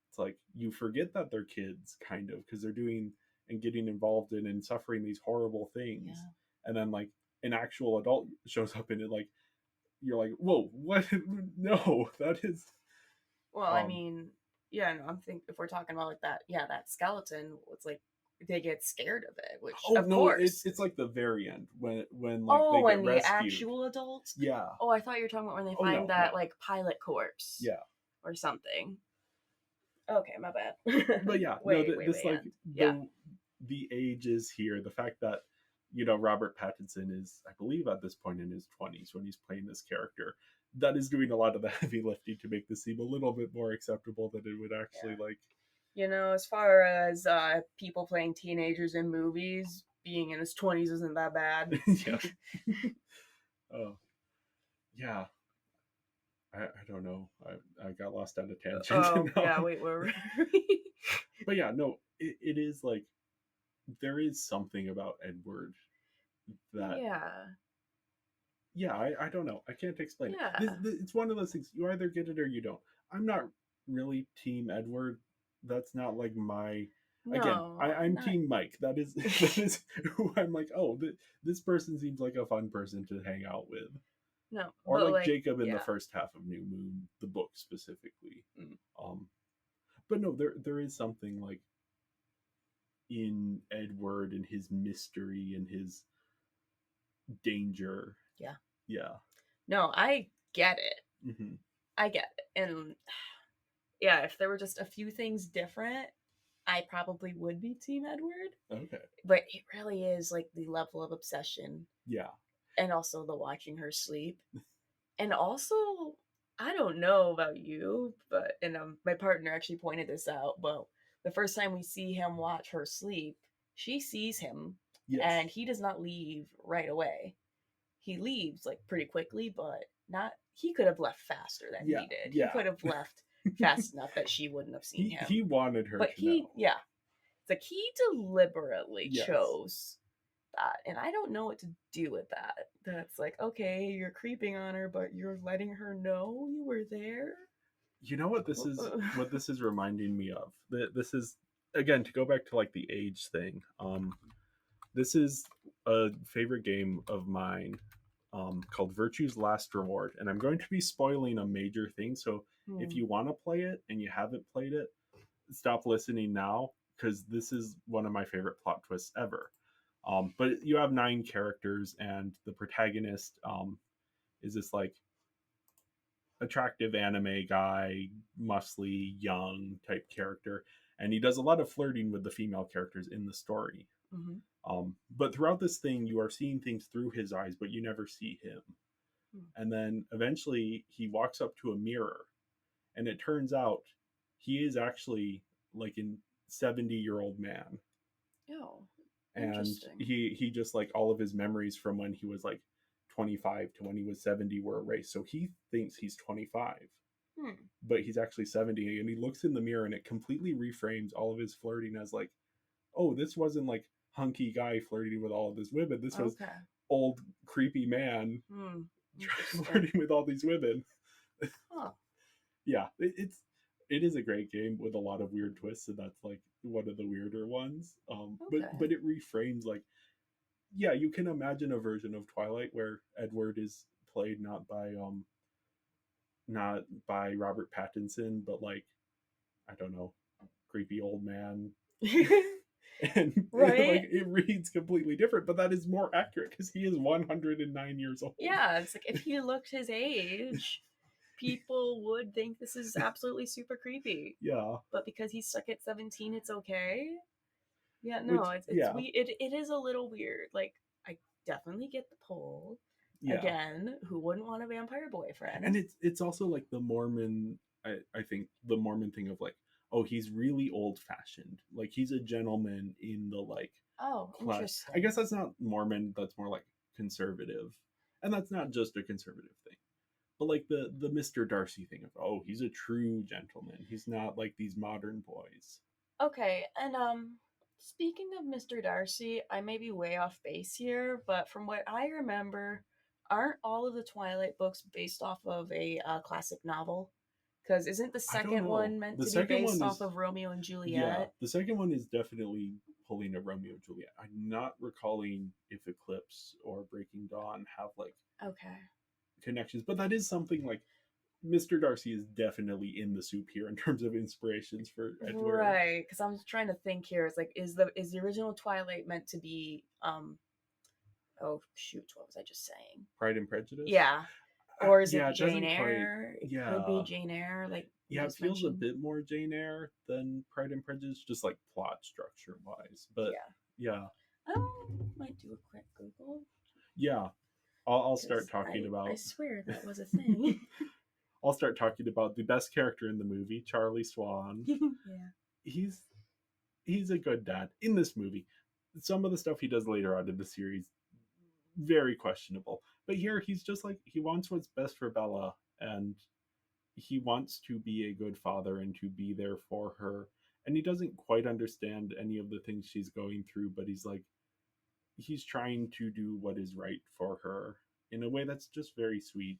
it's like you forget that they're kids kind of, because they're doing and getting involved in and suffering these horrible things. And then like an actual adult shows up in it, like you're like, whoa, what? No, that is. Well, I mean, yeah, no, I'm thinking if we're talking about like that, that skeleton, it's like they get scared of it, which of course it's like the very end when like they when get rescued. The actual adults. Yeah. Oh, I thought you were talking about when they find that like pilot corpse. Yeah. Or something. Okay, my bad. But yeah, this like the age is here. The fact that Robert Pattinson is, I believe, at this point in his 20s when he's playing this character, that is doing a lot of the heavy lifting to make this seem a little bit more acceptable than it would actually like. As far as people playing teenagers in movies, being in his 20s isn't that bad. Yeah. Oh, yeah. I don't know. I got lost on a tangent. Oh, yeah, wait, where were we? But yeah, no, it is like, there is something about Edward that... Yeah, I don't know. I can't explain it. It's one of those things, you either get it or you don't. I'm not really Team Edward. That's not like my... Again, I'm Team Mike. That is who I'm like, oh, this person seems like a fun person to hang out with. No, or like Jacob in the first half of New Moon, the book specifically. But no, there is something like in Edward and his mystery and his danger. Yeah. No, I get it. Mm-hmm. I get it, and if there were just a few things different, I probably would be Team Edward. Okay. But it really is like the level of obsession. Yeah. And also the watching her sleep. And also, I don't know about you, but my partner actually pointed this out, but the first time we see him watch her sleep, she sees him, and he does not leave right away. He leaves like pretty quickly, but he could have left faster than he did. He could have left fast enough that she wouldn't have seen him. He wanted her to know. It's like he deliberately chose that, and I don't know what to do with that. That's like, okay, you're creeping on her, but you're letting her know you were there. You know what this is reminding me of? This is, again, to go back to like the age thing. This is a favorite game of mine, called Virtue's Last Reward, and I'm going to be spoiling a major thing. So if you want to play it and you haven't played it, stop listening now, because this is one of my favorite plot twists ever. But you have 9 characters, and the protagonist, is this like attractive anime guy, muscly, young type character, and he does a lot of flirting with the female characters in the story. Mm-hmm. But throughout this thing, you are seeing things through his eyes, but you never see him. And then eventually, he walks up to a mirror, and it turns out he is actually like a 70-year-old man. Oh, and he just like all of his memories from when he was like 25 to when he was 70 were erased. So he thinks he's 25, but he's actually 70. And he looks in the mirror, and it completely reframes all of his flirting as like, oh, this wasn't like hunky guy flirting with all of his women. This was old creepy man flirting with all these women. Yeah, it is a great game with a lot of weird twists, and that's like one of the weirder ones. But it reframes like, yeah, you can imagine a version of Twilight where Edward is played not by Robert Pattinson, but like, I don't know, creepy old man. And like it reads completely different, but that is more accurate because he is 109 years old. Yeah, it's like if he looked his age, people would think this is absolutely super creepy. Yeah. But because he's stuck at 17, it's okay. Yeah, no, it is a little weird. Like, I definitely get the pull. Yeah. Again, who wouldn't want a vampire boyfriend? And it's also like the Mormon, I think the Mormon thing of like, oh, he's really old fashioned. Like he's a gentleman in the like class. Interesting. I guess that's not Mormon, that's more like conservative. And that's not just a conservative thing. But like the Mr. Darcy thing of, oh, he's a true gentleman. He's not like these modern boys. Okay, and speaking of Mr. Darcy, I may be way off base here, but from what I remember, aren't all of the Twilight books based off of a classic novel? Because isn't the second one meant to be based off of Romeo and Juliet? Yeah, the second one is definitely pulling a Romeo and Juliet. I'm not recalling if Eclipse or Breaking Dawn have like connections, but that is something like Mr. Darcy is definitely in the soup here in terms of inspirations for Edward. Right, because I'm trying to think here. It's like, is the original Twilight meant to be oh shoot, what was I just saying? Pride and Prejudice? Yeah. Or is it Jane Eyre? It could be Jane Eyre. Like, yeah, it feels a bit more Jane Eyre than Pride and Prejudice, just like plot structure wise. But yeah. I might do a quick Google. Yeah. I'll start talking about. I swear that was a thing. I'll start talking about the best character in the movie, Charlie Swan. Yeah. He's a good dad in this movie. Some of the stuff he does later on in the series, very questionable. But here he's just like, he wants what's best for Bella, and he wants to be a good father and to be there for her. And he doesn't quite understand any of the things she's going through, but he's trying to do what is right for her in a way that's just very sweet.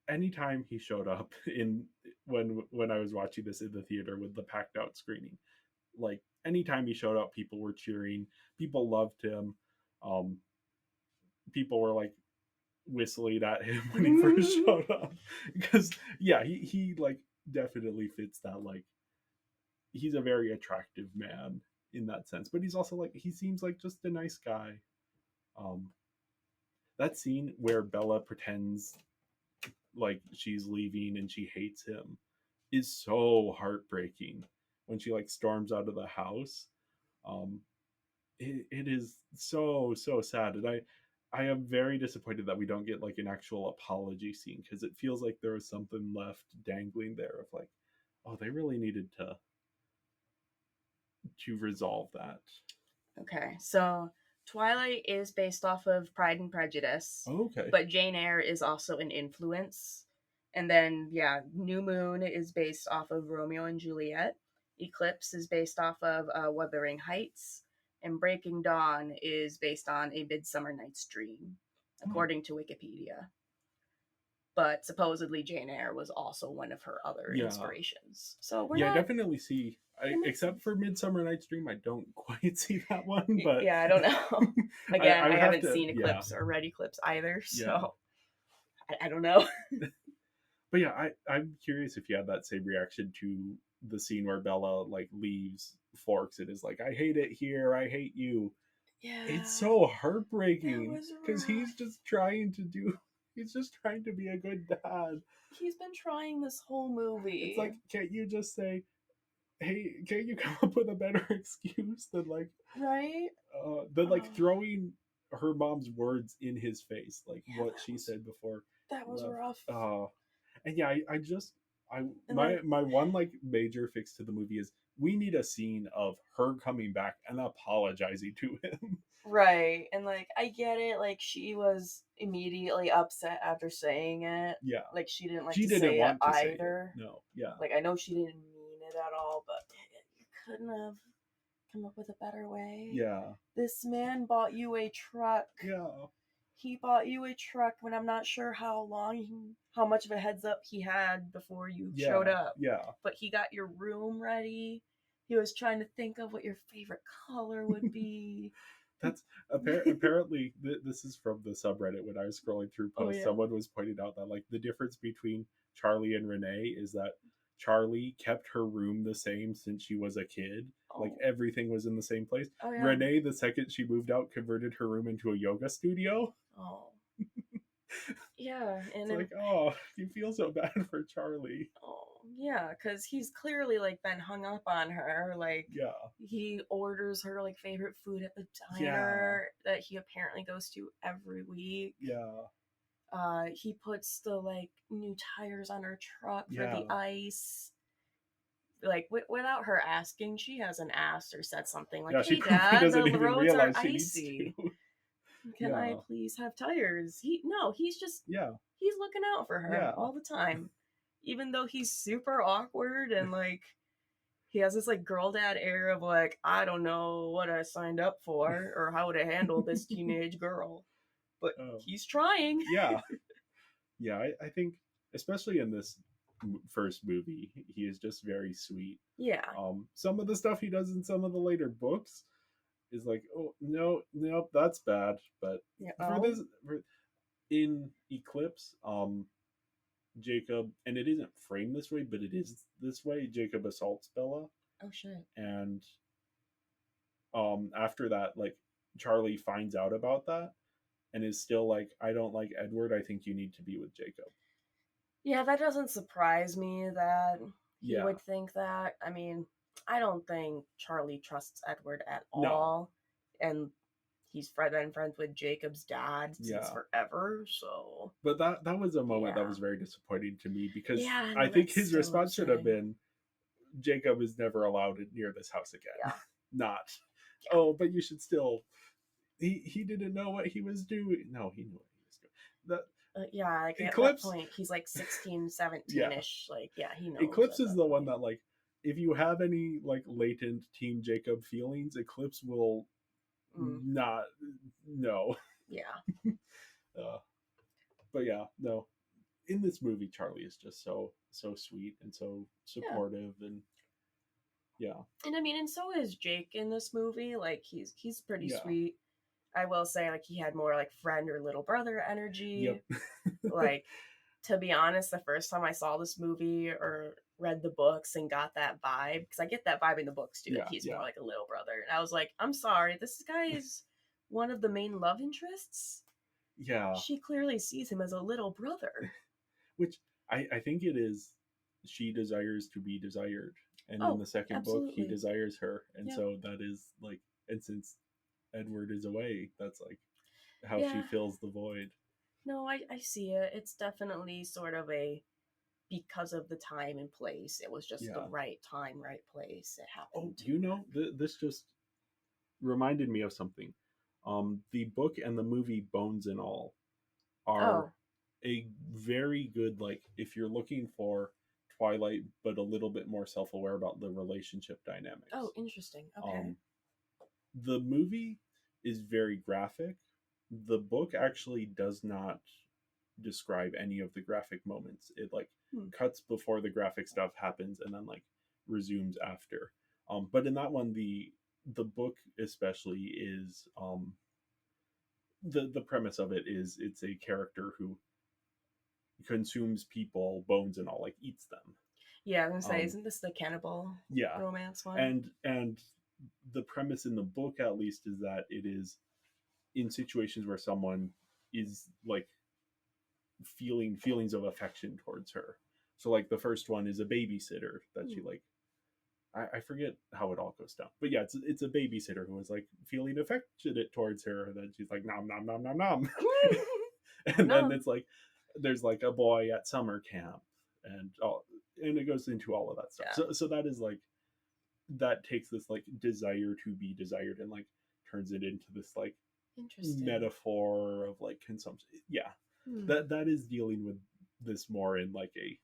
Anytime he showed up when I was watching this in the theater with the packed out screening, like anytime he showed up, people were cheering, people loved him. People were like whistling at him when he first showed up, because he like definitely fits that, like he's a very attractive man in that sense, but he's also like, he seems like just a nice guy. That scene where Bella pretends like she's leaving and she hates him is so heartbreaking when she like storms out of the house. It is so sad, and I am very disappointed that we don't get like an actual apology scene, because it feels like there was something left dangling there of like, oh, they really needed to resolve that. Okay, so Twilight is based off of Pride and Prejudice. Okay. But Jane Eyre is also an influence. And then, New Moon is based off of Romeo and Juliet. Eclipse is based off of Wuthering Heights. And Breaking Dawn is based on A Midsummer Night's Dream, according to Wikipedia. but supposedly Jane Eyre was also one of her other Yeah. inspirations. So we're Yeah, I not. definitely see. Except for Midsummer Night's Dream, I don't quite see that one. But Yeah, I don't know. Again, I I would have haven't to. seen Yeah, Eclipse or read Eclipse either, yeah. so I don't know. But yeah, I'm curious if you had that same reaction to the scene where Bella like leaves Forks and is like, "I hate it here. I hate you." Yeah, It's so that heartbreaking was because rough. he's just trying to do. He's just trying to be a good dad. He's been trying this whole It's movie. like, can't you just say, "Hey, can't you come up with a better excuse than like Right? throwing her mom's words in his face, like Yeah, what she said before that was left." rough. And yeah, I just I And then my one like major fix to the movie is we need a scene of her coming back and apologizing to him. right, and like I get it, like she was immediately upset after saying it. Yeah, Like she didn't like she to didn't say it want to say it. either. No, yeah, Like I know she didn't mean it at all, but you couldn't have come up with a better way. yeah, This man bought you a truck. yeah, He bought you a truck when I'm not sure how much of a heads up he had before you showed up. yeah. But he got your room ready. He was trying to think of what your favorite color would be. That's apparently this is from the subreddit when I was scrolling through posts. Yeah. Someone was pointing out that like the difference between Charlie and Renee is that Charlie kept her room the same since she was a kid. Like everything was in the same place. Oh, yeah. Renee, the second she moved out, converted her room into a yoga studio. Oh. Yeah, and It's like, oh, you feel so bad for Charlie. oh, yeah, because he's clearly like been hung up on her. Like, Yeah, he orders her like favorite food at the diner that he apparently goes to every week. yeah. He puts the like new tires on her truck for Yeah. the ice. Like without her asking, she hasn't asked or said something like, Yeah, she "Hey, probably Dad, doesn't the even roads are realize she needs icy. to. Can I Yeah. please have tires?" He's just Yeah, he's looking out for her Yeah. all the time, even though he's super awkward and like he has this like girl dad air of like, I don't know what I signed up for or how to handle this teenage girl, but he's trying. yeah, yeah. I think especially in this first movie, he is just very sweet. Yeah. Some of the stuff he does in some of the later books is like, oh no, nope, that's bad. But Yeah. in Eclipse, Jacob, and it isn't framed this way, but it is this way. Jacob assaults Bella. Oh shit. And after that, like Charlie finds out about that and is still like, I don't like Edward. I think you need to be with Jacob. Yeah, that doesn't surprise me that he Yeah. would think that. I mean, I don't think Charlie trusts Edward at No. all. And he's been friends with Jacob's dad since Yeah. forever, so. But that was a moment Yeah. that was very disappointing to me because Yeah, I think that's his still response should have upsetting. been, Jacob is never allowed near this house again. Yeah. Not, Yeah. oh, but you should still. He didn't know what he was doing. No, he knew what he was doing. Yeah, like Eclipse- at that point, he's like 16, 17-ish. Like, yeah, he knows. Eclipse at is that the one point. that, like, if you have any, like, latent Team Jacob feelings, Eclipse will not, no. Yeah. But yeah, no. In this movie, Charlie is just so sweet and so supportive and yeah. And I mean, and so is Jake in this movie. Like, he's pretty Yeah. sweet. I will say, like, he had more like friend or little brother energy. Yep. Like, to be honest, the first time I saw this movie or read the books and got that vibe, because I get that vibe in the books too, Yeah, that he's yeah. more like a little brother. And I was like, I'm sorry, this guy is one of the main love interests. Yeah. She clearly sees him as a little brother. Which I think it is, she desires to be desired. And Oh, in the second book, he absolutely. desires her. And Yep. so that is like, and since Edward is away, that's like how she Yeah. fills the void. No, I see it. It's definitely sort of a, because of the time and place, it was just the Yeah. right time, right place. It Oh, happened. you know, this just reminded me of something. The book and the movie Bones and All are a very good, like, if you're looking for Twilight, but a little bit more self-aware about the relationship dynamics. Oh, interesting. Okay. The movie is very graphic. The book actually does not describe any of the graphic moments. It like cuts before the graphic stuff happens and then like resumes after. But in that one, the book especially is the premise of it is it's a character who consumes people, bones and all, like eats them. Yeah, I was gonna say, isn't this the cannibal romance one? And the premise in the book, at least, is that it is in situations where someone is like feeling feelings of affection towards her. So like the first one is a babysitter that she like. I forget how it all goes down, but yeah, it's a babysitter who is like feeling affectionate towards her, and then she's like nom nom nom nom nom, and then it's like there's like a boy at summer camp, and it goes into all of that stuff. Yeah. So that is like that takes this like desire to be desired and like turns it into this like metaphor of like consumption. Yeah, that is dealing with this more in like a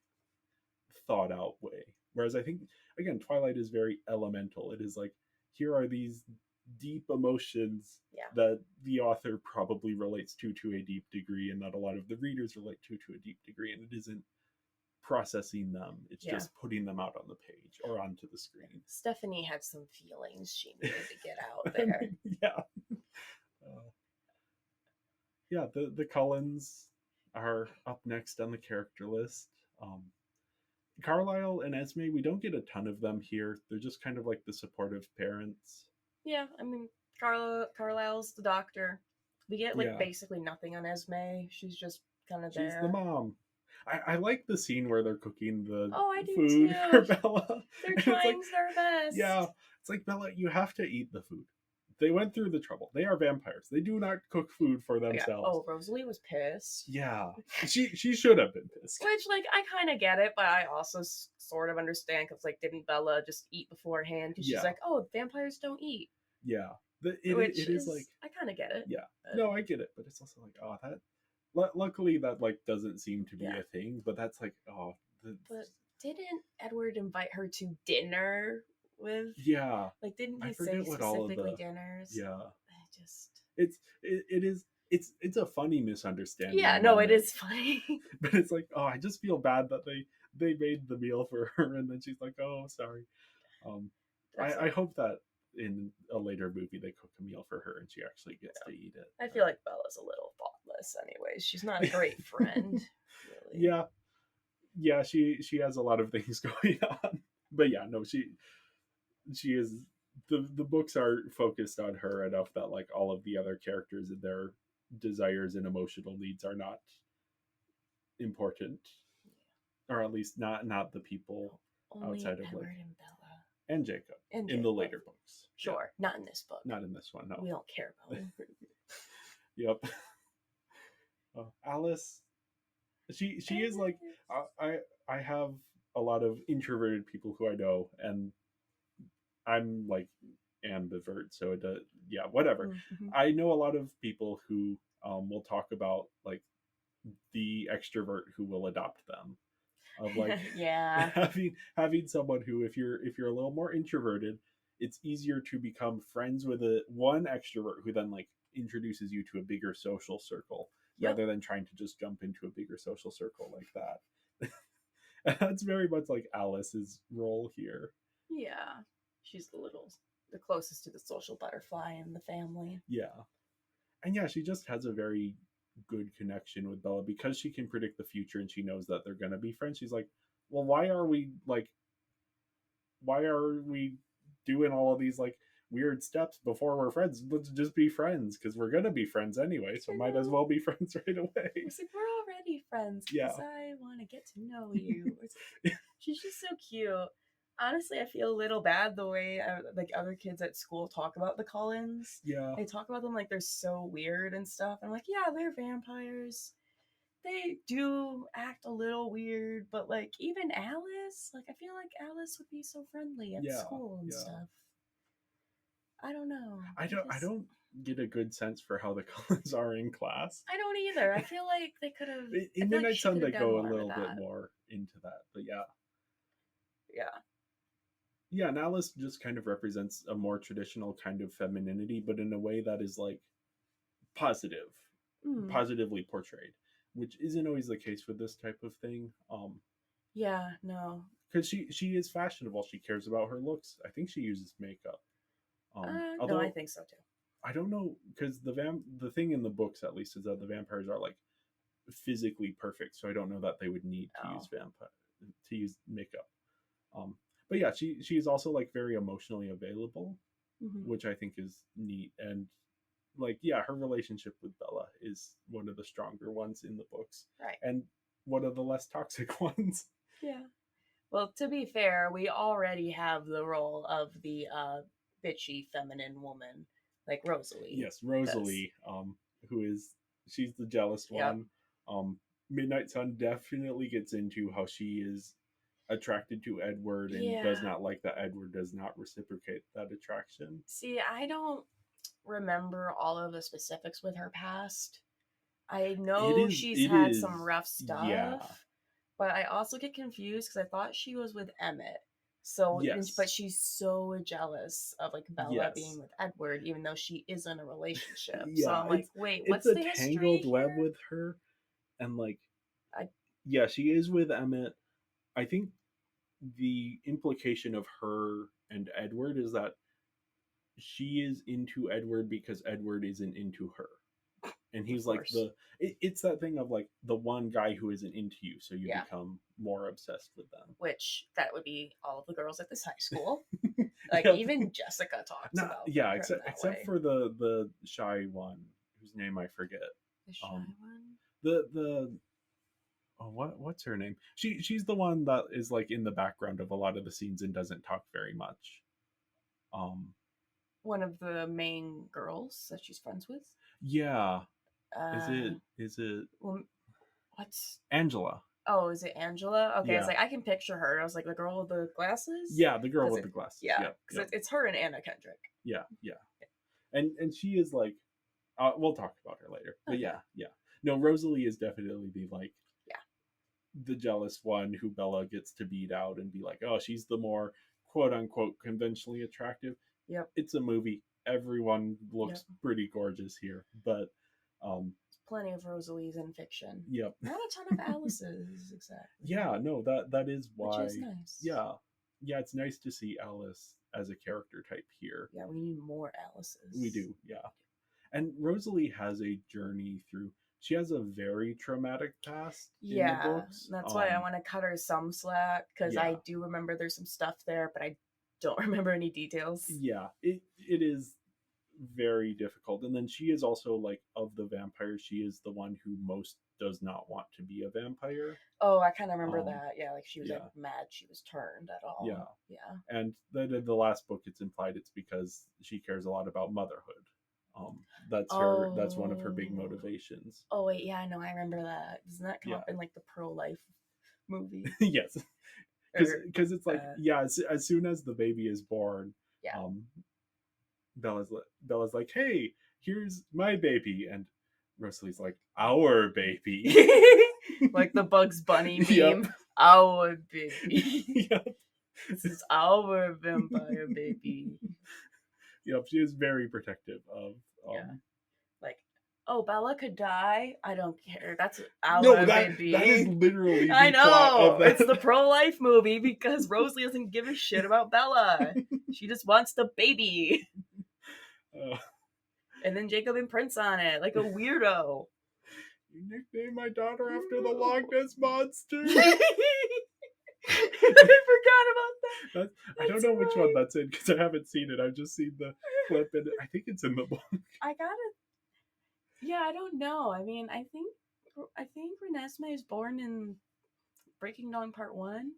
thought out way. Whereas I think, again, Twilight is very elemental. It is like, here are these deep emotions that the author probably relates to a deep degree, and that a lot of the readers relate to a deep degree, and it isn't processing them. It's just putting them out on the page or onto the screen. Stephanie had some feelings she needed to get out there. The Cullens are up next on the character list. Carlisle and Esme, we don't get a ton of them here. They're just kind of like the supportive parents. Yeah, I mean, Carlisle's the doctor. We get like basically nothing on Esme. She's just kind of there. She's the mom. I like the scene where they're cooking the food for Bella. They're trying their best. Yeah, it's like, Bella, you have to eat the food. They went through the trouble. They are vampires. They do not cook food for themselves. Yeah. Oh, Rosalie was pissed. Yeah. She should have been pissed. Which, like, I kind of get it, but I also sort of understand, because, like, didn't Bella just eat beforehand? Because she's like, oh, vampires don't eat. Yeah. It is like... I kind of get it. Yeah. No, I get it, but it's also like, oh, that... Luckily, that, like, doesn't seem to be a thing, but that's like, oh... But didn't Edward invite her to dinner with? Yeah. Like, didn't he say specifically dinners? Yeah. I just... It's a funny misunderstanding. Yeah, no, it is funny. But it's like, oh, I just feel bad that they made the meal for her, and then she's like, oh, sorry. I hope that in a later movie they cook a meal for her and she actually gets to eat it. I feel like Bella's a little thoughtless anyways. She's not a great friend, really. Yeah, she has a lot of things going on. But yeah, no, she is... The books are focused on her enough that like all of the other characters and their desires and emotional needs are not important, or at least not the people only outside of Edward like and Bella and Jacob in the later books. Sure, not in this book. Not in this one. No, we don't care about him. Yep. Alice, she is like I have a lot of introverted people who I know, and I'm like ambivert, so it does, whatever. Mm-hmm. I know a lot of people who will talk about like the extrovert who will adopt them, of like having someone who, if you're a little more introverted, it's easier to become friends with one extrovert who then like introduces you to a bigger social circle rather than trying to just jump into a bigger social circle like that. That's very much like Alice's role here. Yeah. She's the closest to the social butterfly in the family. Yeah. And yeah, she just has a very good connection with Bella because she can predict the future and she knows that they're going to be friends. She's like, well, why are we doing all of these like weird steps before we're friends? Let's just be friends because we're going to be friends anyway. So might as well be friends right away. It's like, we're already friends because I want to get to know you. She's just so cute. Honestly, I feel a little bad the way like other kids at school talk about the Cullens. Yeah. They talk about them like they're so weird and stuff. I'm like, yeah, they're vampires. They do act a little weird, but like even Alice, like I feel like Alice would be so friendly at school and stuff. I don't know. I don't get a good sense for how the Cullens are in class. I don't either. I feel like they could have... In Midnight Sun, they go a little bit more into that, but yeah. Yeah. Yeah, and Alice just kind of represents a more traditional kind of femininity, but in a way that is like positively portrayed. which isn't always the case with this type of thing. Yeah, no. Because she is fashionable. She cares about her looks. I think she uses makeup. No, I Although think so too. I don't know, because the thing in the books at least is that the vampires are like physically perfect, so I don't know that they would need to use makeup. But yeah, she is also like very emotionally available, which I think is neat. And like, yeah, her relationship with Bella is one of the stronger ones in the books, right? And one of the less toxic ones. Yeah. Well, to be fair, we already have the role of the bitchy feminine woman, like Rosalie. Yes, Rosalie, she's the jealous one. Midnight Sun definitely gets into how she is attracted to Edward and does not like that Edward does not reciprocate that attraction. See, I don't remember all of the specifics with her past. I know she's had some rough stuff, but I also get confused because I thought she was with Emmett. So, but she's so jealous of like Bella being with Edward, even though she is in a relationship. So I'm like, wait, what's the history? It's a tangled web with her, and like, she is with Emmett. I think the implication of her and Edward is that she is into Edward because Edward isn't into her. And he's like it's that thing of like the one guy who isn't into you, so you become more obsessed with them. Which that would be all of the girls at this high school. Like even Jessica talks about. Yeah, except for the shy one whose name I forget. The shy one. The what's her name? She's the one that is like in the background of a lot of the scenes and doesn't talk very much. One of the main girls that she's friends with. Yeah. Is it well, what's Angela? Oh, is it Angela? Okay, I was like, I can picture her. I was like, the girl with the glasses? Yeah, the girl with the glasses. Yeah, because it's her and Anna Kendrick. Yeah. And she is like, we'll talk about her later. But yeah. No, Rosalie is definitely the jealous one who Bella gets to beat out and be like, oh, she's the more quote unquote conventionally attractive. Yep. It's a movie. Everyone looks pretty gorgeous here, but plenty of Rosalies in fiction. Yep. Not a ton of Alice's, exactly. Yeah, no, that is why. Which is nice. Yeah, it's nice to see Alice as a character type here. Yeah, we need more Alice's. We do, yeah. And Rosalie has a journey through. She has a very traumatic past in the books. That's why I want to cut her some slack, because I do remember there's some stuff there, but I don't remember any details. Yeah, it is very difficult. And then she is also like, of the vampires, she is the one who most does not want to be a vampire. Oh, I kind of remember that. Yeah, like she was like mad she was turned at all. Yeah. And then in the last book, it's implied it's because she cares a lot about motherhood. That's her. That's one of her big motivations. Oh wait, yeah, no, I remember that. Doesn't that come up in like the pro-life movie? Yes, because it's like as soon as the baby is born, Bella's like, hey, here's my baby, and Rosalie's like, our baby, like the Bugs Bunny meme. Our baby. This is our vampire baby. Yep, she is very protective of. Like, oh, Bella could die. I don't care. That's our baby. That is literally. I know. It's the pro-life movie because Rosalie doesn't give a shit about Bella. She just wants the baby. And then Jacob imprints on it like a weirdo. You nicknamed my daughter after the Loch Ness Monster. I forgot about that. I don't know which one that's in because I haven't seen it. I've just seen the clip, and I think it's in the book. I don't know. I mean, I think Renesmee is born in Breaking Dawn Part 1.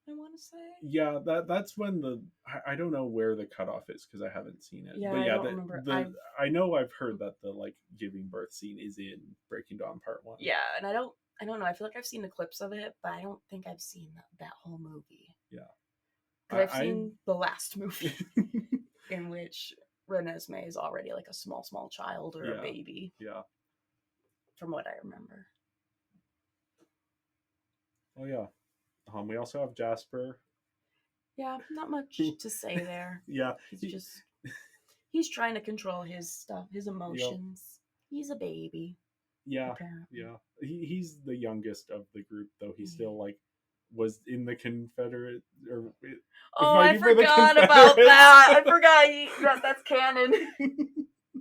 I want to say. Yeah, that's when I don't know where the cutoff is because I haven't seen it. Yeah, but I don't remember. I know I've heard that the like giving birth scene is in Breaking Dawn Part 1. Yeah, and I don't know. I feel like I've seen the clips of it, but I don't think I've seen that whole movie. Yeah. Because I've seen the last movie in which Renesmee is already like a small child or a baby. Yeah. From what I remember. Oh, yeah. We also have Jasper. Yeah, not much to say there. Yeah. He's trying to control his stuff, his emotions. Yep. He's a baby. Yeah, apparently. yeah. He's the youngest of the group, though. He still like was in the Confederate or Oh, I fighting for the forgot about Confederates. that. I forgot that's canon.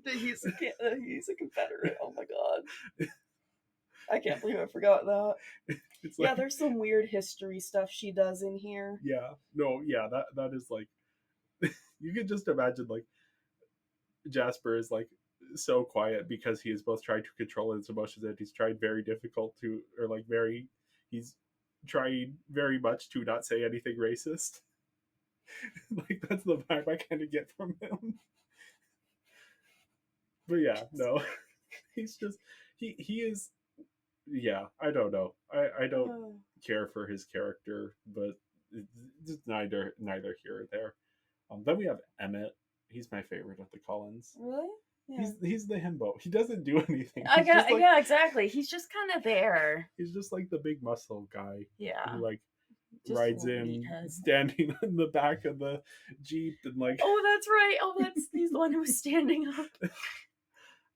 He's a Confederate. Oh my god. I can't believe I forgot that. It's Yeah, like, there's some weird history stuff she does in here. yeah, no, yeah, that is like, you could just imagine like Jasper is like so quiet because he is both trying to control his emotions and he's tried very difficult to, or like very, he's trying very much to not say anything racist. Like that's the vibe I kind of get from him. But yeah, no, he's just he is, yeah. I don't know. I don't care for his character, but it's neither here or there. Then we have Emmett. He's my favorite of the Cullens. Really? Yeah. He's the himbo. He doesn't do anything. Yeah, exactly. He's just kind of there. He's just like the big muscle guy. Yeah. Who like just rides in, standing in the back of the Jeep and like. Oh, that's right. Oh, he's the one who was standing up.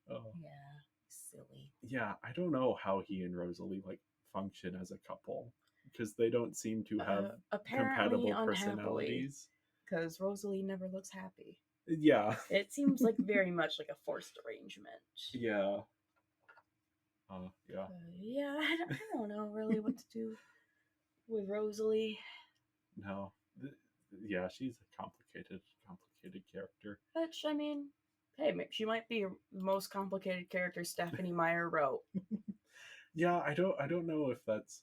Oh. Yeah, silly. Yeah, I don't know how he and Rosalie like function as a couple because they don't seem to have compatible personalities. Because Rosalie never looks happy. Yeah. It seems like very much like a forced arrangement. Yeah. Yeah. Yeah, I don't know really what to do with Rosalie. No. Yeah, she's a complicated character. Which, I mean, hey, she might be the most complicated character Stephenie Meyer wrote. Yeah, I don't know if that's,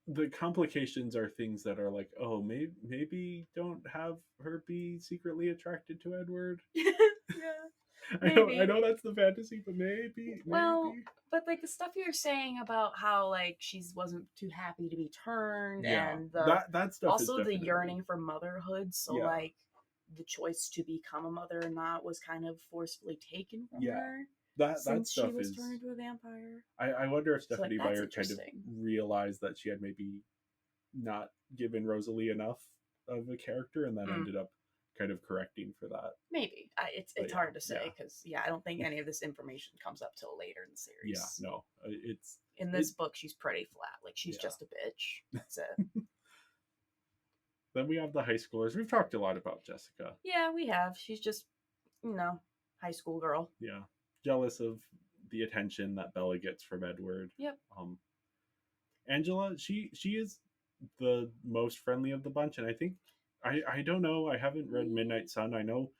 the complications are things that are like, oh, maybe don't have her be secretly attracted to Edward. Yeah. I know that's the fantasy, but maybe. Well, but like the stuff you're saying about how like she wasn't too happy to be turned, yeah, and that stuff also is the definitely yearning for motherhood. So like the choice to become a mother or not was kind of forcefully taken from her. That stuff she was turned into a vampire. I wonder if Stephenie Meyer kind of realized that she had maybe not given Rosalie enough of a character and then ended up kind of correcting for that. Maybe. It's hard to say because I don't think any of this information comes up till later in the series. Yeah, no. It's in this book she's pretty flat. Like she's just a bitch. That's it. Then we have the high schoolers. We've talked a lot about Jessica. Yeah, we have. She's just, high school girl. Yeah. Jealous of the attention that Bella gets from Edward. Yep. Angela, she is the most friendly of the bunch, and I think I don't know. I haven't read Midnight Sun. I know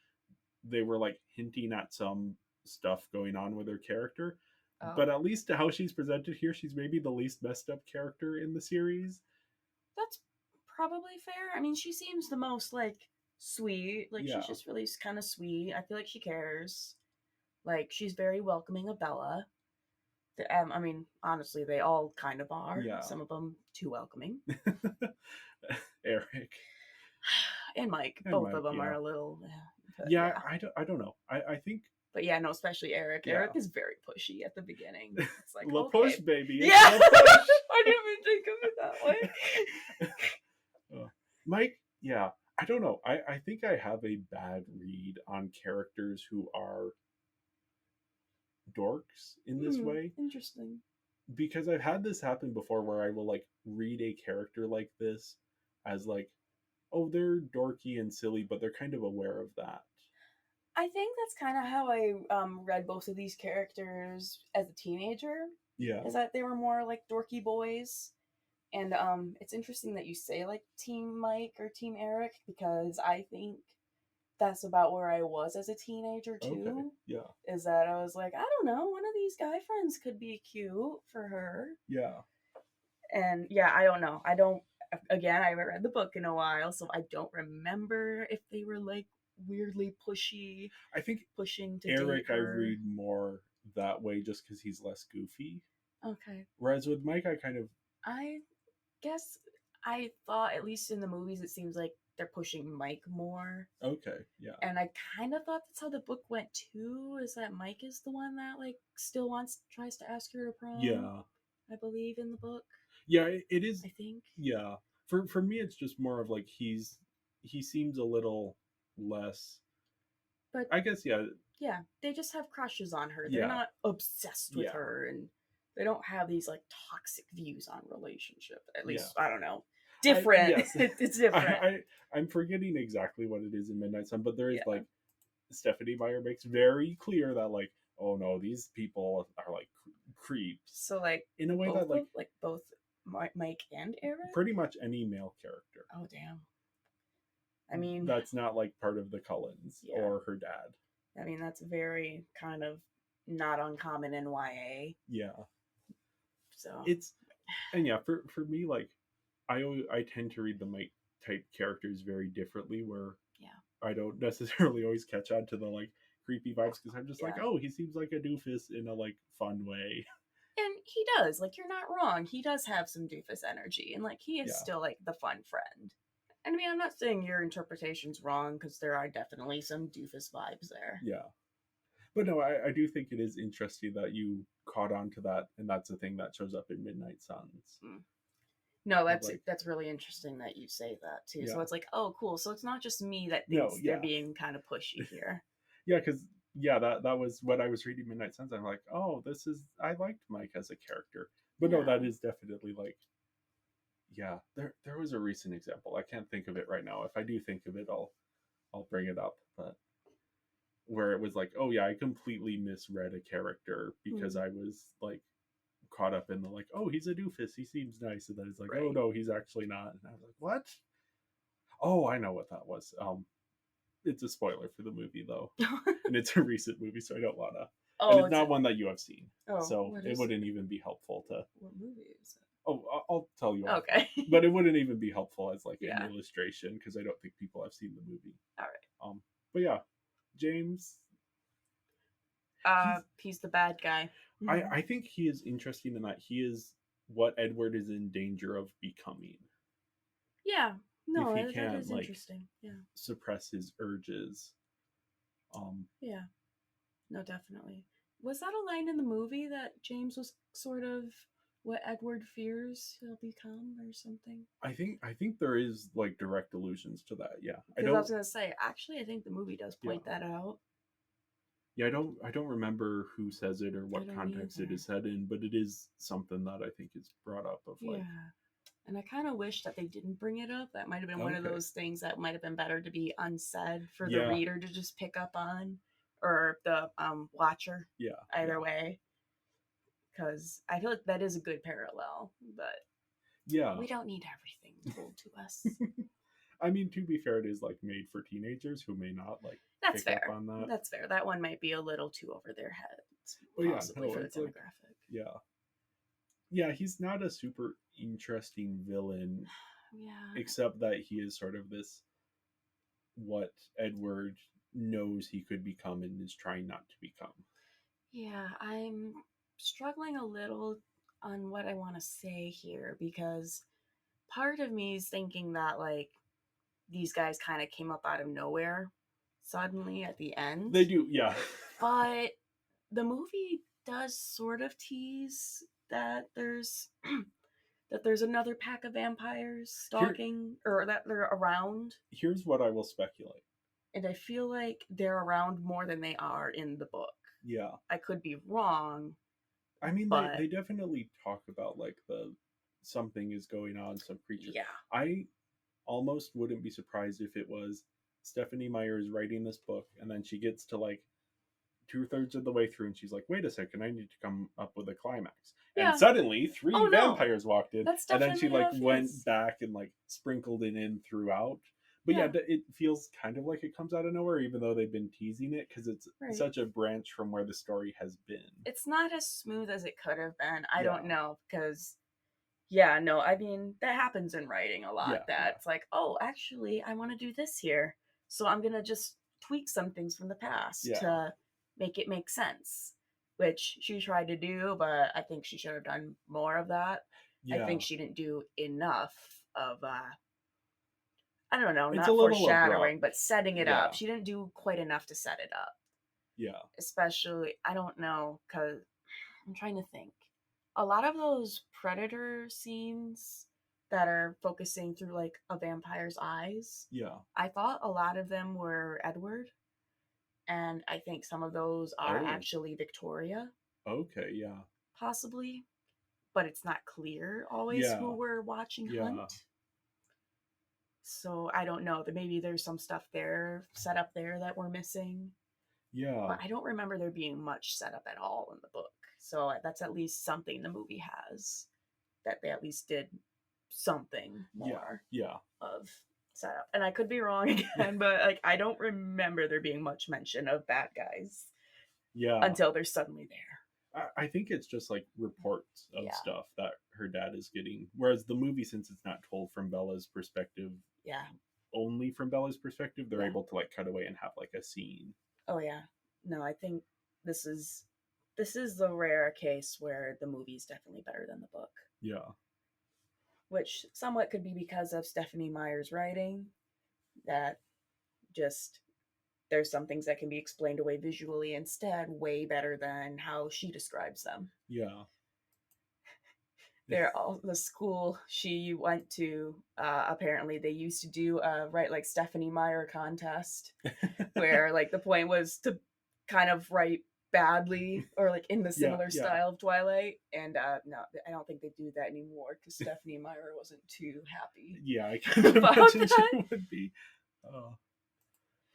they were like hinting at some stuff going on with her character, but at least how she's presented here, she's maybe the least messed up character in the series. That's probably fair. I mean, she seems the most like sweet. Like she's just really kind of sweet. I feel like she cares. Like she's very welcoming of Bella. I mean, honestly, they all kind of are. Yeah. Some of them too welcoming. Eric and Mike, both of them are a little. I don't know. I think. But yeah, no, especially Eric. Yeah. Eric is very pushy at the beginning. It's like La push, baby. Yeah, I didn't even think of it that way. Mike, yeah, I don't know. I think I have a bad read on characters who are dorks in this way. Interesting. Because I've had this happen before where I will like read a character like this as like, oh, they're dorky and silly, but they're kind of aware of that. I think that's kind of how I read both of these characters as a teenager. Yeah. Is that they were more like dorky boys. And it's interesting that you say like Team Mike or Team Eric, because I think that's about where I was as a teenager too. Okay. Yeah. Is that I was like, I don't know, one of these guy friends could be cute for her. Yeah. And yeah, I don't know. Again, I haven't read the book in a while, so I don't remember if they were like weirdly pushy. I think pushing to Eric I read more that way just because he's less goofy. Okay. Whereas with Mike, I guess I thought, at least in the movies, it seems like they're pushing Mike more. Okay, yeah. And I kind of thought that's how the book went too, is that Mike is the one that like still tries to ask her to prom. Yeah. I believe in the book. Yeah, it is. I think. Yeah. For me, it's just more of like he seems a little less. But I guess, yeah. Yeah, they just have crushes on her. They're Yeah. not obsessed with Yeah. her, and they don't have these like toxic views on relationship. At Yeah. least I don't know. Different. Yes. It's different. I'm forgetting exactly what it is in Midnight Sun, but there is Yeah. like Stephanie Meyer makes very clear that like, oh no, these people are like creeps. So like In a way that like both Mike and Aaron. pretty much any male character. Oh damn. I mean, that's not like part of the Cullens Yeah. or her dad. I mean, that's very kind of not uncommon in YA. Yeah. So It's and yeah, for me, like I tend to read the Mike type characters very differently, where Yeah. I don't necessarily always catch on to the like creepy vibes, because I'm just like, Yeah. oh, he seems like a doofus in a like fun way. And he does, like, you're not wrong. He does have some doofus energy, and like he is Yeah. still like the fun friend. And I mean, I'm not saying your interpretation's wrong, because there are definitely some doofus vibes there. Yeah. But no, I do think it is interesting that you caught on to that, and that's a thing that shows up in Midnight Suns. No, But, that's really interesting that you say that too. Yeah. So it's like, oh, cool. So it's not just me that No, thinks yeah. they're being kind of pushy here. Yeah, because that was when I was reading Midnight Suns. I'm like, oh, I liked Mike as a character, but no, Yeah. that is definitely like, yeah. There was a recent example. I can't think of it right now. If I do think of it, I'll bring it up. But where it was like, oh yeah, I completely misread a character because I was like caught up in the like, oh, he's a doofus, he seems nice, and then it's like, oh Right. no, he's actually not. And I was like, what? Oh, I know what that was. It's a spoiler for the movie though, and it's a recent movie, so I don't wanna. Oh, and it's not one that you have seen, Oh, so what it is wouldn't even be helpful to. What movie is it? Oh, I'll tell you. off. Okay. But it wouldn't even be helpful as like Yeah. an illustration, because I don't think people have seen the movie. All right. But yeah, James. He's the bad guy. I think he is interesting in that he is what Edward is in danger of becoming. Yeah. No, if he that can't is like interesting. Yeah. suppress his urges. Yeah. No, definitely. Was that a line in the movie that James was sort of what Edward fears he'll become or something? I think there is like direct allusions to that. Yeah, I was gonna say, actually, I think the movie does point that out. Yeah, I don't remember who says it or what context either. it is said in, but it is something that I think is brought up of like. Yeah. And I kind of wish that they didn't bring it up. That might have been one of Okay. those things that might have been better to be unsaid for the Yeah. reader to just pick up on, or the watcher. Yeah. Either way, because I feel like that is a good parallel, but Yeah. we don't need everything told to us. I mean, to be fair, it is like made for teenagers who may not like That's pick fair. up on that. That's fair. That one might be a little too over their heads, Well, yeah, possibly no, for the it's like- demographic. Yeah. Yeah, he's not a super interesting villain, Yeah. except that he is sort of this what Edward knows he could become and is trying not to become. Yeah, I'm struggling a little on what I want to say here, because part of me is thinking that like these guys kind of came up out of nowhere suddenly at the end. They do, yeah. But the movie does sort of tease that there's another pack of vampires stalking or that they're around. Here's what I will speculate. And I feel like they're around more than they are in the book. Yeah. I could be wrong. I mean, But- they definitely talk about like something is going on, some creature. Yeah. I almost wouldn't be surprised if it was Stephanie Meyer is writing this book, and then she gets to like 2/3 of the way through, and she's like, "Wait a second, I need to come up with a climax." Yeah. And suddenly, 3 Oh, no. vampires walked in, That's and then she definitely like how it went feels. back and like sprinkled it in throughout. But yeah, it feels kind of like it comes out of nowhere, even though they've been teasing it, because it's Right. such a branch from where the story has been. It's not as smooth as it could have been. I Yeah. don't know, because I mean, that happens in writing a lot. Yeah, That it's like, oh, actually, I want to do this here, so I'm gonna just tweak some things from the past Yeah. to make it make sense, which she tried to do, but I think she should have done more of that. Yeah. I think she didn't do enough of I don't know, It's not a little foreshadowing, abrupt. but setting it Yeah. up. She didn't do quite enough to set it up. Yeah. Especially, I don't know, because I'm trying to think. A lot of those predator scenes that are focusing through like a vampire's eyes, Yeah. I thought a lot of them were Edward. and I think some of those are actually Victoria. Okay, yeah. Possibly, but it's not clear always who we're watching hunt. So I don't know. That maybe there's some stuff there set up there that we're missing. Yeah. But I don't remember there being much set up at all in the book. So that's at least something the movie has, that they at least did something more of setup. And I could be wrong again, but like I don't remember there being much mention of bad guys. Yeah. Until they're suddenly there. I think it's just like reports of stuff that her dad is getting. Whereas the movie, since it's not told from Bella's perspective, only from Bella's perspective, they're able to like cut away and have like a scene. Oh yeah. No, I think this is the rare case where the movie's definitely better than the book. Yeah. Which somewhat could be because of Stephenie Meyer's writing, that just there's some things that can be explained away visually instead way better than how she describes them. Yeah. They're all the school she went to. Apparently, they used to do write like Stephenie Meyer contest, where like the point was to kind of write badly or like in the similar style of Twilight. And no, I don't think they do that anymore because Stephenie Meyer wasn't too happy. Yeah, I can imagine she would be.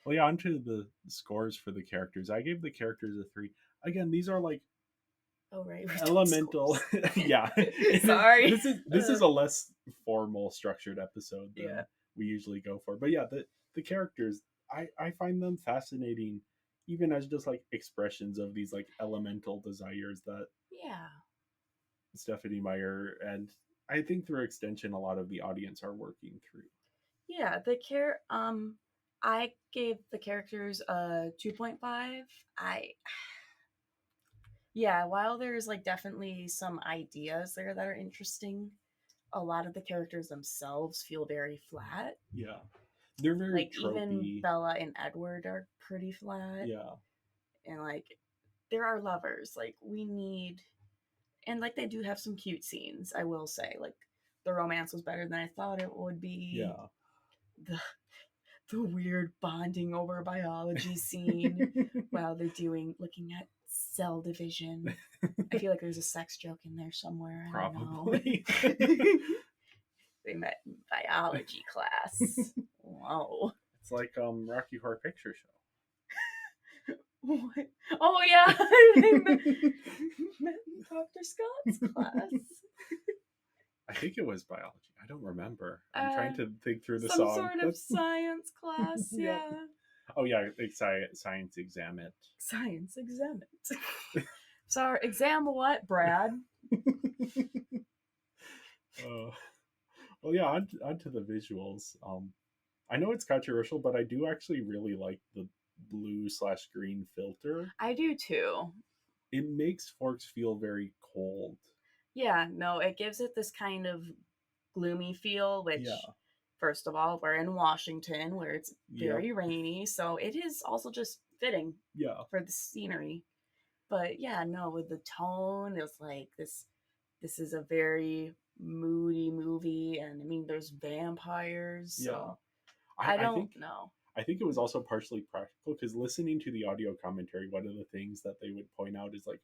Well, yeah, onto the scores for the characters. I gave the characters a 3. Again, these are like elemental. Yeah. Sorry. This is a less formal structured episode than we usually go for. But yeah, the characters, I find them fascinating, even as just like expressions of these like elemental desires that Stephenie Meyer and I think through extension a lot of the audience are working through. Yeah, I gave the characters a 2.5. While there's like definitely some ideas there that are interesting, a lot of the characters themselves feel very flat. Yeah. They're very like tropey. Even Bella and Edward are pretty flat. Yeah. And like there are lovers. Like we need, and like they do have some cute scenes, I will say. Like the romance was better than I thought it would be. Yeah. The weird bonding over biology scene while they're looking at cell division. I feel like there's a sex joke in there somewhere. Probably. They met in biology class. Whoa. It's like Rocky Horror Picture Show. What? Oh yeah, they met in Dr. Scott's class. I think it was biology. I don't remember. I'm trying to think through the some song. Some sort of science class, yeah. Oh yeah, science exam it. Science exam it. Sorry, exam what, Brad? Well, yeah, on to the visuals. I know it's controversial, but I do actually really like the blue/green filter. I do too. It makes Forks feel very cold. Yeah, no, it gives it this kind of gloomy feel, which, first of all, we're in Washington where it's very rainy, so it is also just fitting for the scenery. But yeah, no, with the tone, it's like this is a very moody movie, and I mean, there's vampires, so I don't know. I think it was also partially practical, because listening to the audio commentary, one of the things that they would point out is like,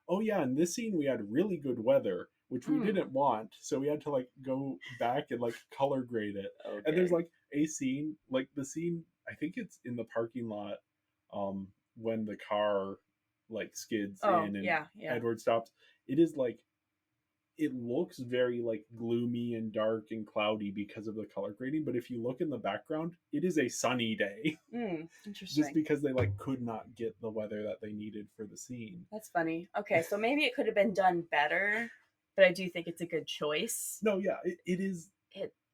oh yeah, in this scene we had really good weather, which we didn't want, so we had to like go back and like color grade it. Okay. And there's like a scene, like the scene, I think it's in the parking lot, when the car like skids in and Edward stops. It is like, it looks very like gloomy and dark and cloudy because of the color grading, but if you look in the background, it is a sunny day. Interesting. Just because they like could not get the weather that they needed for the scene. That's funny. Okay, so maybe it could have been done better, but I do think it's a good choice. No, yeah, it is.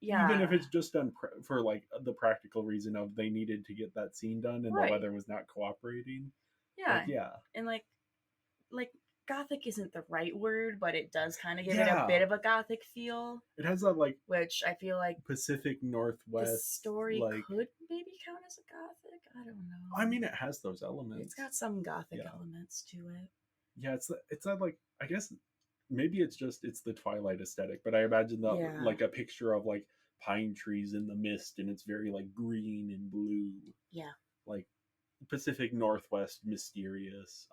Even if it's just done for like the practical reason of they needed to get that scene done and the weather was not cooperating. Yeah. And like Gothic isn't the right word, but it does kind of give it a bit of a Gothic feel. It has that like, which I feel like Pacific Northwest. The story like, could maybe count as a Gothic. I don't know. I mean, it has those elements. It's got some Gothic elements to it. Yeah, it's not like, I guess maybe it's the Twilight aesthetic, but I imagine that like a picture of like pine trees in the mist, and it's very like green and blue. Yeah. Like Pacific Northwest, mysterious.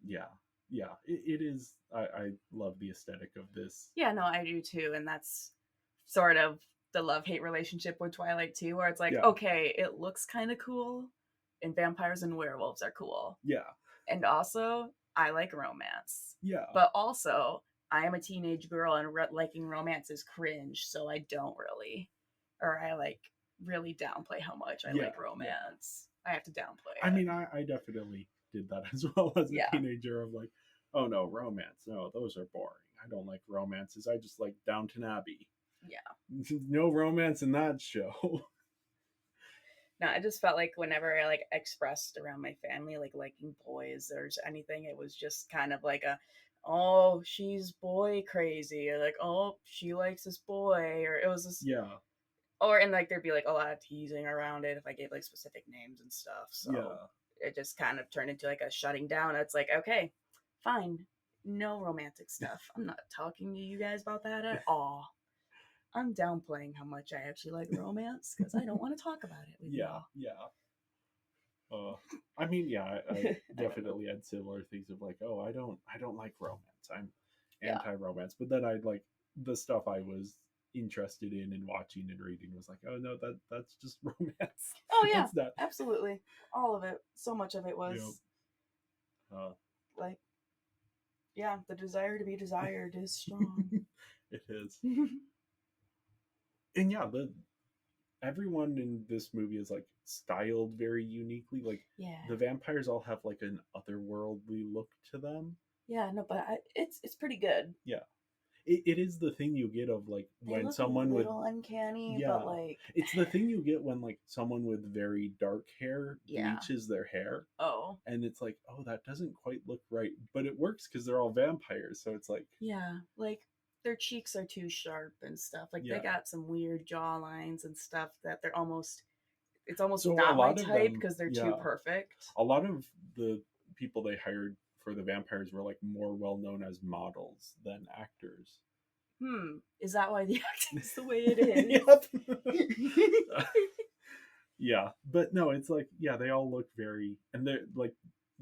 Yeah, yeah, it is. I love the aesthetic of this. Yeah, no, I do too, and that's sort of the love-hate relationship with Twilight too, where it's like, Yeah, okay, it looks kind of cool, and vampires and werewolves are cool, yeah, and also I like romance, yeah, but also I am a teenage girl and liking romance is cringe, so I don't really, or I like really downplay how much I yeah, like romance. I have to downplay I it. mean, I definitely did that as well as a Yeah. teenager. Of like, oh no, romance. No, those are boring. I don't like romances. I just like Downton Abbey. Yeah. No romance in that show. No, I just felt like whenever I like expressed around my family like liking boys or anything, it was just kind of like a, oh, she's boy crazy, or like, oh, she likes this boy, or it was just, Yeah, or and like there'd be like a lot of teasing around it if I gave like specific names and stuff. So yeah, it just kind of turned into like a shutting down. It's like, okay, fine, no romantic stuff. I'm not talking to you guys about that at all. I'm downplaying how much I actually like romance because I don't want to talk about it with yeah, y'all. yeah. I mean, yeah, I I definitely had similar things of like, oh, I don't like romance. I'm Yeah. anti-romance. But then I'd like the stuff I was interested in and watching and reading was like, oh no, that's just romance. Oh yeah, That's not. absolutely. All of it. So much of it was Uh, like, yeah, the desire to be desired is strong. it is, and yeah, the everyone in this movie is like styled very uniquely. Like Yeah. the vampires all have like an otherworldly look to them. Yeah, no, but it's pretty good. Yeah. It is the thing you get of like They when look someone a with little uncanny, yeah, but like it's the thing you get when like someone with very dark hair Yeah. bleaches their hair, oh and it's like, oh, that doesn't quite look right, but it works because they're all vampires, so it's like, yeah, like their cheeks are too sharp and stuff. Like Yeah. they got some weird jaw lines and stuff that they're almost it's almost So a not my lot of type them- because they're yeah. too perfect. a lot of the people they hired for the vampires were like more well known as models than actors. Is that why the acting is the way it is? Yep. Yeah, but no, it's like, yeah, they all look very, and they're like,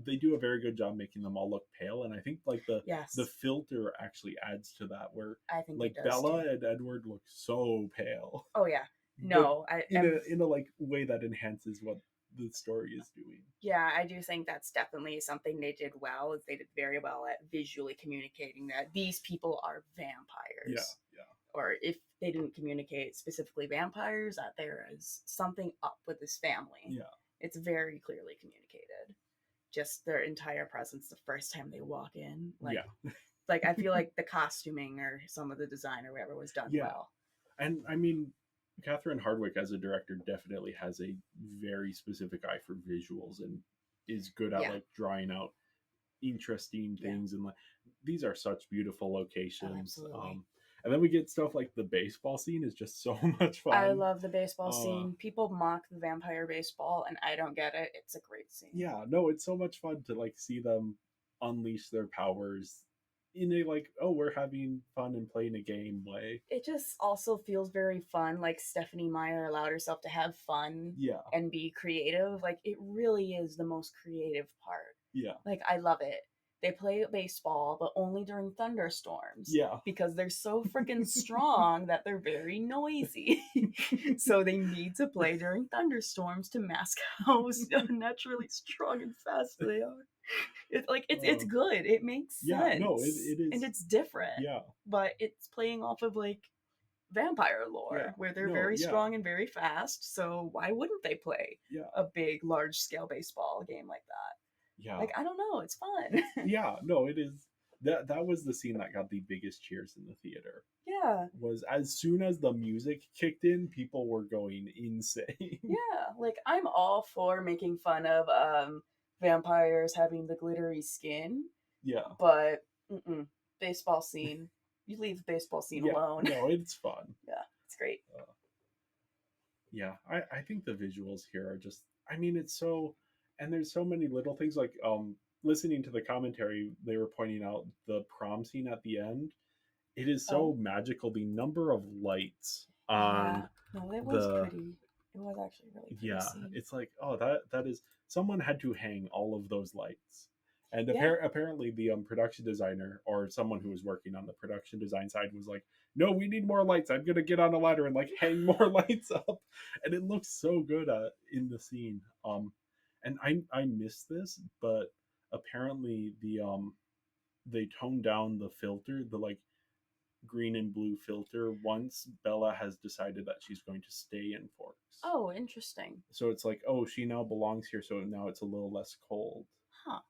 they do a very good job making them all look pale, and I think like Yes. the filter actually adds to that, where I think like it does Bella too. and Edward look so pale. Oh yeah. No, I in a like way that enhances what the story is doing. Yeah, I do think that's definitely something they did well. Is they did very well at visually communicating that these people are vampires. Yeah. Or if they didn't communicate specifically vampires, that there is something up with this family. Yeah. It's very clearly communicated. Just their entire presence the first time they walk in. Like, Yeah. like I feel like the costuming or some of the design or whatever was done well. And I mean, Catherine Hardwicke as a director definitely has a very specific eye for visuals and is good at like drawing out interesting things, and like these are such beautiful locations. Absolutely. And then we get stuff like the baseball scene is just so much fun. I love the baseball scene. People mock the vampire baseball, and I don't get it. It's a great scene. Yeah, no, it's so much fun to like see them unleash their powers in a like, oh, we're having fun and playing a game way. It just also feels very fun. Like Stephenie Meyer allowed herself to have fun and be creative. Like it really is the most creative part. Yeah. Like I love it. They play baseball, but only during thunderstorms. Yeah. Because they're so freaking strong that they're very noisy. So they need to play during thunderstorms to mask how naturally strong and fast they are. It's good. It makes sense. Yeah, no, it is. And it's different. Yeah. But it's playing off of like vampire lore where they're very strong and very fast. So why wouldn't they play a big, large scale baseball game like that? Yeah. Like, I don't know. It's fun. Yeah, no, it is. That was the scene that got the biggest cheers in the theater. Yeah. Was as soon as the music kicked in, people were going insane. Yeah. Like, I'm all for making fun of vampires having the glittery skin. Yeah. But, baseball scene. You leave the baseball scene alone. No, it's fun. Yeah, it's great. Yeah, I think the visuals here are just, I mean, it's so, and there's so many little things like, listening to the commentary, they were pointing out the prom scene at the end. It is so magical. The number of lights on no, it was pretty. It was actually a really pretty Yeah, scene. it's like, oh, that is, someone had to hang all of those lights. And Yeah. apparently the production designer or someone who was working on the production design side was like, no, we need more lights. I'm gonna get on a ladder and like hang more lights up. And it looks so good in the scene. And I miss this, but apparently they toned down the filter, the like green and blue filter, once Bella has decided that she's going to stay in Forks. Oh, interesting. So it's like, oh, she now belongs here, so now it's a little less cold. Huh.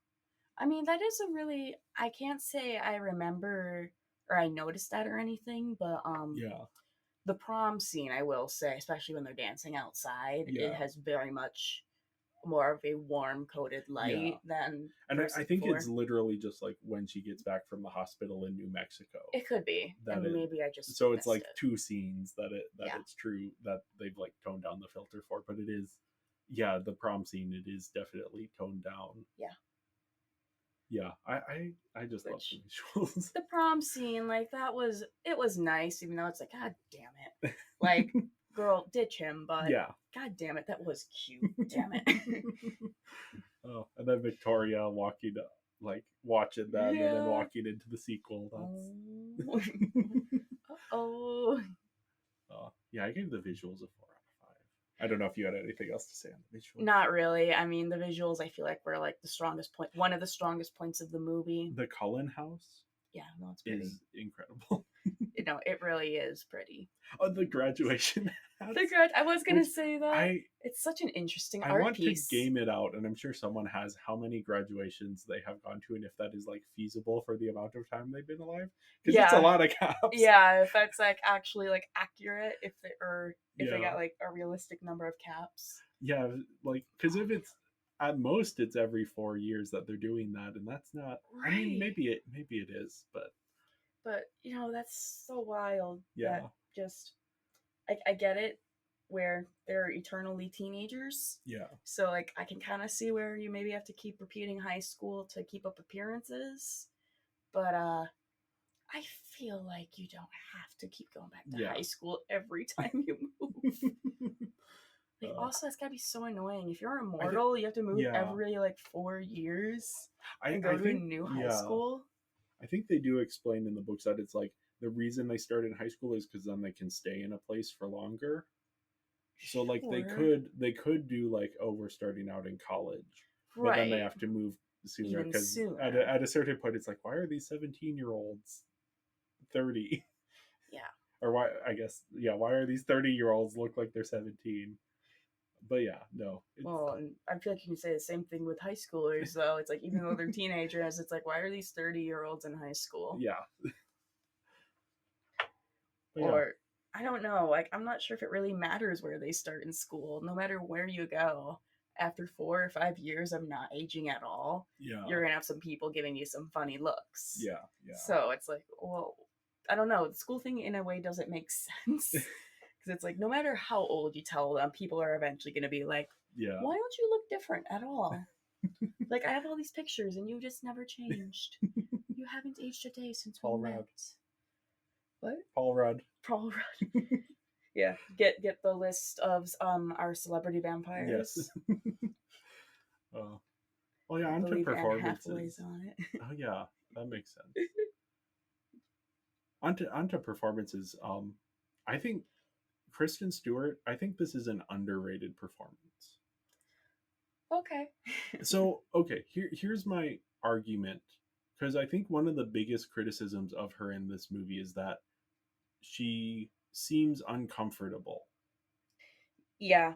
I mean, that is a really, I can't say I remember or I noticed that or anything, but Yeah. the prom scene, I will say, especially when they're dancing outside, it has very much more of a warm coated light than. And I think it's literally just like when she gets back from the hospital in New Mexico. It could be, and maybe I just so it's like two scenes that it's true that they've like toned down the filter for, but it is, the prom scene, it is definitely toned down. Yeah, I just love the visuals. The prom scene, like it was nice, even though it's like, God damn it, like girl, ditch him, but God damn it, that was cute. Damn it. Oh, and then Victoria walking up, like watching that, and then walking into the sequel. That's... Oh. Yeah, I gave the visuals a 4 out of 5. I don't know if you had anything else to say on the visuals. Not really. I mean, the visuals I feel like were like the strongest point, one of the strongest points of the movie. The Cullen house. Yeah, no, it's pretty. Is incredible. No, it really is pretty. Oh, the graduation hats. I was gonna say that. It's such an interesting art piece. I want to game it out, and I'm sure someone has how many graduations they have gone to, and if that is like feasible for the amount of time they've been alive. Because it's a lot of caps. Yeah, if that's like actually like accurate, if they got like a realistic number of caps. Yeah, like because if it's at most it's every 4 years that they're doing that, and that's not. Right. I mean, maybe it is, but that's so wild. Yeah, that just I get it where they're eternally teenagers. Yeah. So like I can kind of see where you maybe have to keep repeating high school to keep up appearances, but I feel like you don't have to keep going back to high school every time you move. Like, also, that's gotta be so annoying. If you're immortal, you have to move every like 4 years and go to a new high school. I think they do explain in the books that it's like the reason they start in high school is because then they can stay in a place for longer. So like they could do like, oh, we're starting out in college, but then they have to move sooner because at a certain point it's like, why are these 17-year-olds 30? Yeah. Or why are these 30-year-olds look like they're 17? But yeah, no. Well, I feel like you can say the same thing with high schoolers, though. It's like, even though they're teenagers, it's like, why are these 30-year-olds in high school? Yeah. Or, I don't know. Like, I'm not sure if it really matters where they start in school. No matter where you go, after 4 or 5 years of not aging at all, you're going to have some people giving you some funny looks. Yeah. So it's like, well, I don't know. The school thing, in a way, doesn't make sense. Because it's like, no matter how old you tell them, people are eventually going to be like, why don't you look different at all? Like, I have all these pictures and you just never changed. You haven't aged a day since we met. What? Paul Rudd. Yeah, get the list of our celebrity vampires. Yes. Well, yeah, onto performances. On it. Oh yeah, that makes sense. onto performances. I think Kristen Stewart, I think this is an underrated performance. Okay. So, here's my argument. Because I think one of the biggest criticisms of her in this movie is that she seems uncomfortable. Yeah.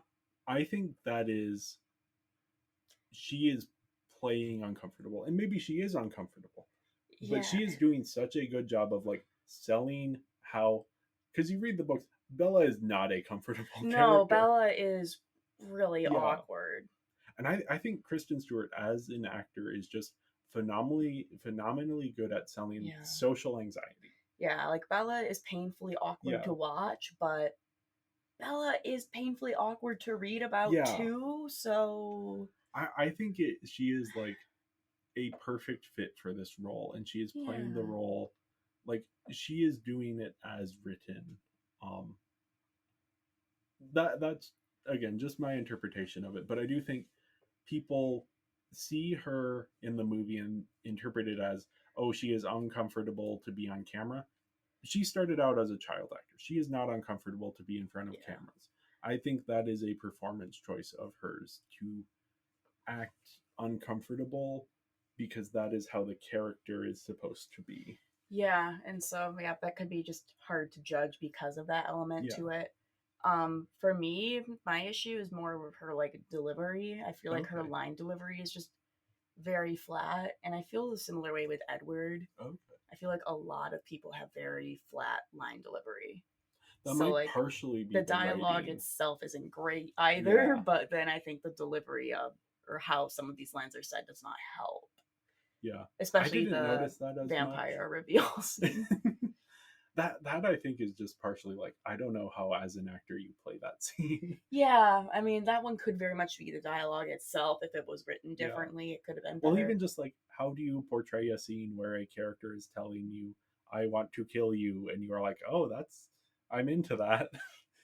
I think she is playing uncomfortable. And maybe she is uncomfortable. Yeah. But she is doing such a good job of like selling how, because you read the books, Bella is not a comfortable character. No, Bella is really awkward. And I think Kristen Stewart as an actor is just phenomenally good at selling social anxiety. Yeah, like Bella is painfully awkward to watch, but Bella is painfully awkward to read about too, so... I think she is like a perfect fit for this role, and she is playing the role, like she is doing it as written. That's again, just my interpretation of it, but I do think people see her in the movie and interpret it as, oh, she is uncomfortable to be on camera. She started out as a child actor. She is not uncomfortable to be in front of cameras. I think that is a performance choice of hers to act uncomfortable because that is how the character is supposed to be. Yeah, and so yeah, that could be just hard to judge because of that element to it. For me, my issue is more with her like delivery. I feel like her line delivery is just very flat, and I feel the similar way with Edward. Okay. I feel like a lot of people have very flat line delivery. That might like, partially be the dialogue writing. Itself isn't great either, but then I think the delivery of or how some of these lines are said does not help. Yeah, especially the vampire reveals. that I think is just partially like, I don't know how as an actor you play that scene. Yeah, I mean that one could very much be the dialogue itself. If it was written differently, it could have been better. Well, even just like, how do you portray a scene where a character is telling you, "I want to kill you," and you are like, "Oh, I'm into that."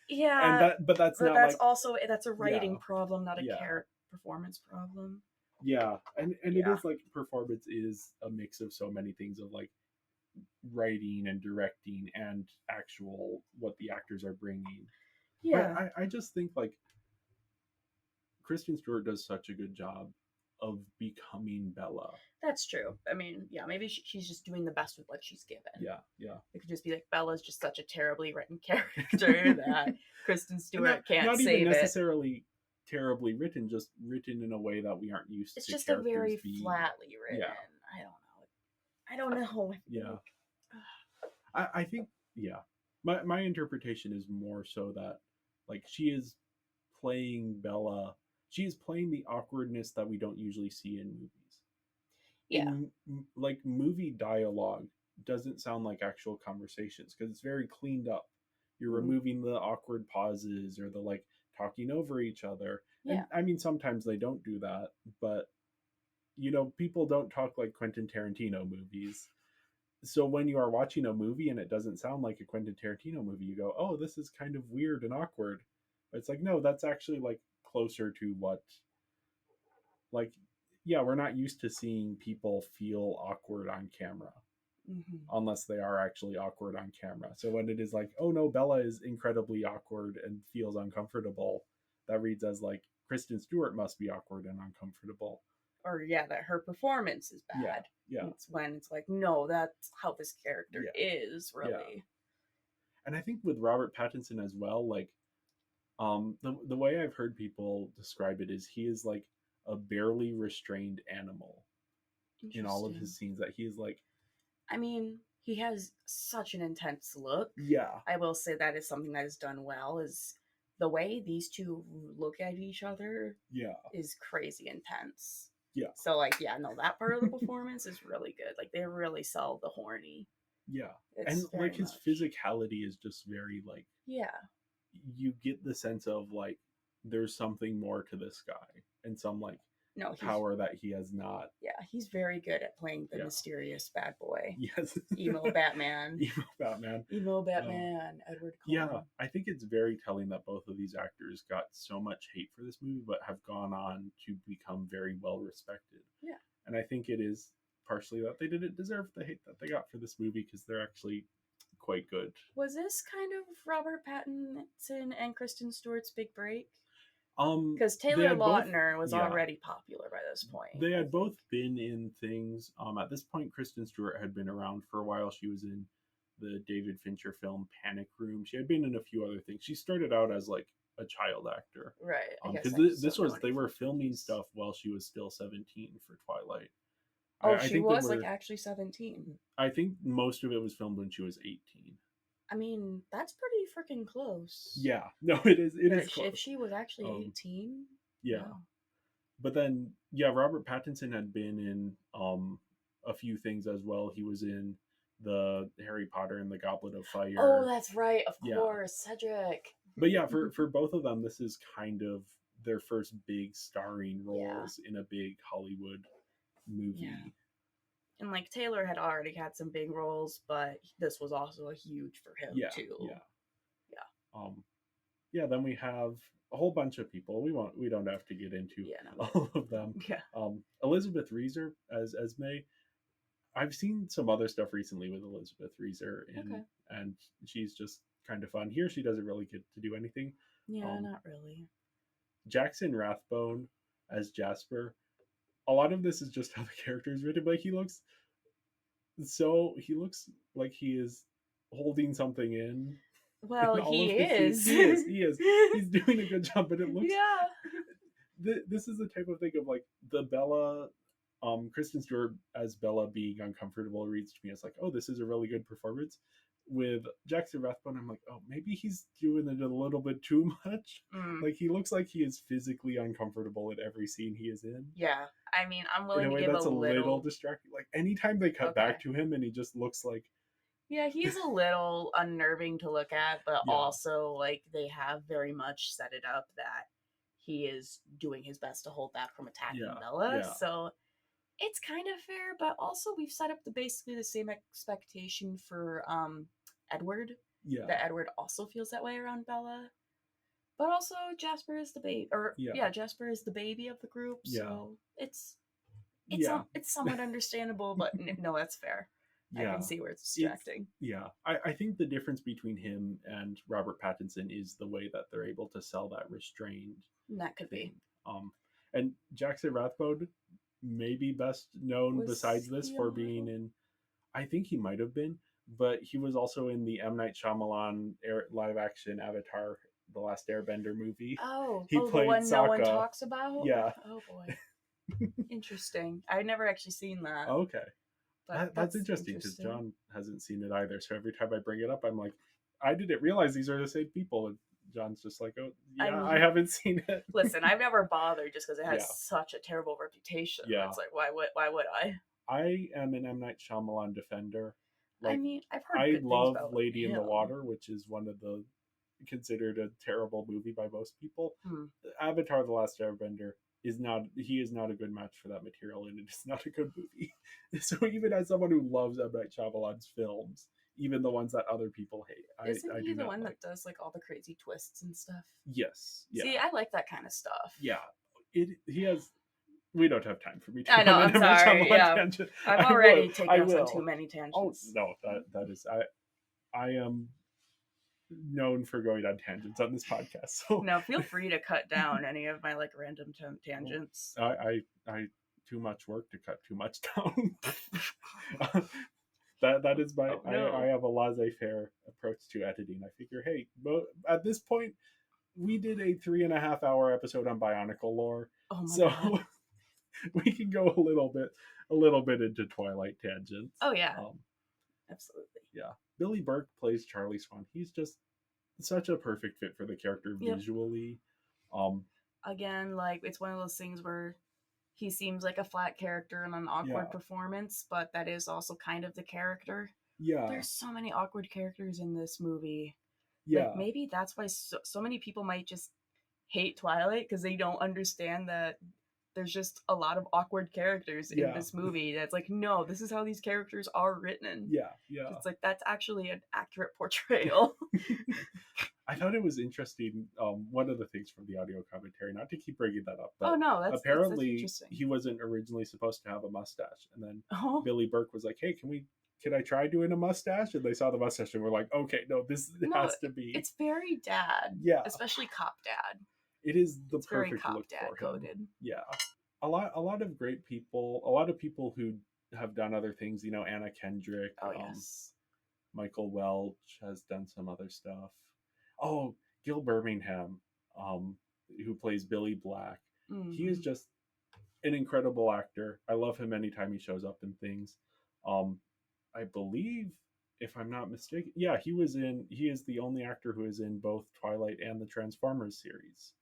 Yeah, but that's not. That's like, also that's a writing problem, not a character performance problem. Yeah, and it is like performance is a mix of so many things of like writing and directing and actual what the actors are bringing. Yeah, but I just think like Kristen Stewart does such a good job of becoming Bella. That's true. I mean, yeah, maybe she's just doing the best with what she's given. Yeah. It could just be like Bella's just such a terribly written character that Kristen Stewart can't not save even necessarily terribly written, just written in a way that we aren't used to. It's just a very flatly written. Yeah. I don't know. Yeah. I think my interpretation is more so that like she is playing Bella. She is playing the awkwardness that we don't usually see in movies. Yeah. Like movie dialogue doesn't sound like actual conversations because it's very cleaned up. You're removing the awkward pauses or the like talking over each other. Yeah. And I mean, sometimes they don't do that, but you know, people don't talk like Quentin Tarantino movies. So when you are watching a movie and it doesn't sound like a Quentin Tarantino movie, you go, "Oh, this is kind of weird and awkward." But it's like, no, that's actually like closer to what, like, yeah, we're not used to seeing people feel awkward on camera. Unless they are actually awkward on camera. So when it is like, oh no, Bella is incredibly awkward and feels uncomfortable, that reads as like Kristen Stewart must be awkward and uncomfortable. Or that her performance is bad. Yeah. It's when it's like, no, that's how this character is really. Yeah. And I think with Robert Pattinson as well, like the way I've heard people describe it is he is like a barely restrained animal in all of his scenes, that he is like, I mean, he has such an intense look. Yeah. I will say that is something that is done well, is the way these two look at each other is crazy intense. Yeah. So like, no, that part of the performance is really good. Like they really sell the horny. Yeah. And like his physicality is just very like, you get the sense of like there's something more to this guy and some like power that he has not. Yeah, he's very good at playing the mysterious bad boy. Yes. Emo Batman. Emo Batman. Edward Cullen. Yeah, I think it's very telling that both of these actors got so much hate for this movie, but have gone on to become very well respected. Yeah. And I think it is partially that they didn't deserve the hate that they got for this movie because they're actually quite good. Was this kind of Robert Pattinson and Kristen Stewart's big break? Because Taylor Lautner was already popular by this point. They had both been in things. At this point, Kristen Stewart had been around for a while. She was in the David Fincher film Panic Room. She had been in a few other things. She started out as like a child actor, right? Because they were filming stuff while she was still 17 for Twilight. Oh, she was like actually 17. I think most of it was filmed when she was 18. I mean, that's pretty freaking close. Yeah. No, it is. It is close. If she was actually 18. Yeah. Wow. But then, Robert Pattinson had been in a few things as well. He was in the Harry Potter and the Goblet of Fire. Oh, that's right. Of course. Cedric. But for both of them, this is kind of their first big starring roles in a big Hollywood movie. Yeah. And like Taylor had already had some big roles, but this was also a huge for him too. Yeah. then we have a whole bunch of people. We don't have to get into no. all of them. Yeah. Elizabeth Reeser as Esme. I've seen some other stuff recently with Elizabeth Reeser, and she's just kind of fun. Here, she doesn't really get to do anything. Yeah, not really. Jackson Rathbone as Jasper. A lot of this is just how the character is written. Like he looks like he is holding something in. Well, he is. He is. He's doing a good job, but it looks. Yeah. This is the type of thing of like the Bella. Kristen Stewart as Bella being uncomfortable reads to me as like, oh, this is a really good performance. With Jackson Rathbone, I'm like, oh, maybe he's doing it a little bit too much. Like he looks like he is physically uncomfortable in every scene he is in. Yeah, I mean, I'm willing in a way to give that's a little distracting. Like anytime they cut back to him and he just looks like. Yeah, he's a little unnerving to look at, but also like they have very much set it up that he is doing his best to hold back from attacking Bella. Yeah. So it's kind of fair, but also we've set up basically the same expectation for Edward. Yeah. That Edward also feels that way around Bella. But also Jasper is the baby, Jasper is the baby of the group, so it's somewhat understandable, but no, that's fair. Yeah. I can see where it's distracting. I think the difference between him and Robert Pattinson is the way that they're able to sell that restrained. That could be. And Jackson Rathbone may be best known besides this for being in. I think he might have been, but he was also in the M. Night Shyamalan live action Avatar: The Last Airbender movie. He played the one Sokka. No one talks about. Yeah. Oh boy. Interesting. I've never actually seen that. Okay. That's interesting because John hasn't seen it either. So every time I bring it up, I'm like, I didn't realize these are the same people. And John's just like, oh, yeah, I haven't seen it. Listen, I've never bothered just because it has such a terrible reputation. Yeah. It's like, why would I? I am an M. Night Shyamalan defender. Like, I mean, I've heard I love Lady in the Water, which is one of the considered a terrible movie by most people. Avatar: The Last Airbender is not a good match for that material, and it is not a good movie. So even as someone who loves M. Night Shyamalan's films, even the ones that other people hate, Isn't he the one that does like all the crazy twists and stuff? Yes. Yeah. See, I like that kind of stuff. Yeah. He has. We don't have time for me to. I know. I'm sorry. Yeah. Tangent. I've already taken us on too many tangents. Oh no, that is I am known for going on tangents on this podcast. So no, feel free to cut down any of my like random tangents. I too much work to cut too much down. that is my I have a laissez-faire approach to editing. I figure, hey, at this point, we did a 3.5 hour episode on Bionicle lore, God. We can go a little bit into Twilight tangents. Oh yeah, absolutely. Yeah. Billy Burke plays Charlie Swan. He's just such a perfect fit for the character visually. Again, like it's one of those things where he seems like a flat character in an awkward performance, but that is also kind of the character. Yeah. There's so many awkward characters in this movie. Yeah. Like, maybe that's why so many people might just hate Twilight because they don't understand that there's just a lot of awkward characters in this movie. That's like, no, this is how these characters are written. Yeah. It's like, that's actually an accurate portrayal. I thought it was interesting. One of the things from the audio commentary, not to keep bringing that up, but apparently that's he wasn't originally supposed to have a mustache. And then Billy Burke was like, hey, can I try doing a mustache? And they saw the mustache and were like, okay, no, this has to be. It's very dad. Yeah. Especially cop dad. It is the perfect look for him. Coded. Yeah. A lot of great people, a lot of people who have done other things, Anna Kendrick. Oh, yes. Michael Welch has done some other stuff. Oh, Gil Birmingham, who plays Billy Black. Mm-hmm. He is just an incredible actor. I love him anytime he shows up in things. I believe, if I'm not mistaken, he is the only actor who is in both Twilight and the Transformers series.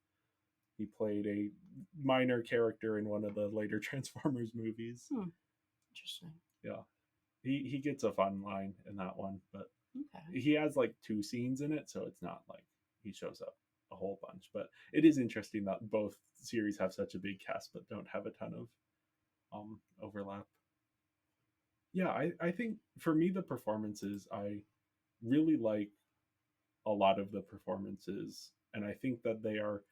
He played a minor character in one of the later Transformers movies. Interesting. Yeah. He gets a fun line in that one, but he has like 2 scenes in it, so it's not like he shows up a whole bunch. But it is interesting that both series have such a big cast but don't have a ton of overlap. Yeah, I think for me the performances, I really like a lot of the performances and I think that they are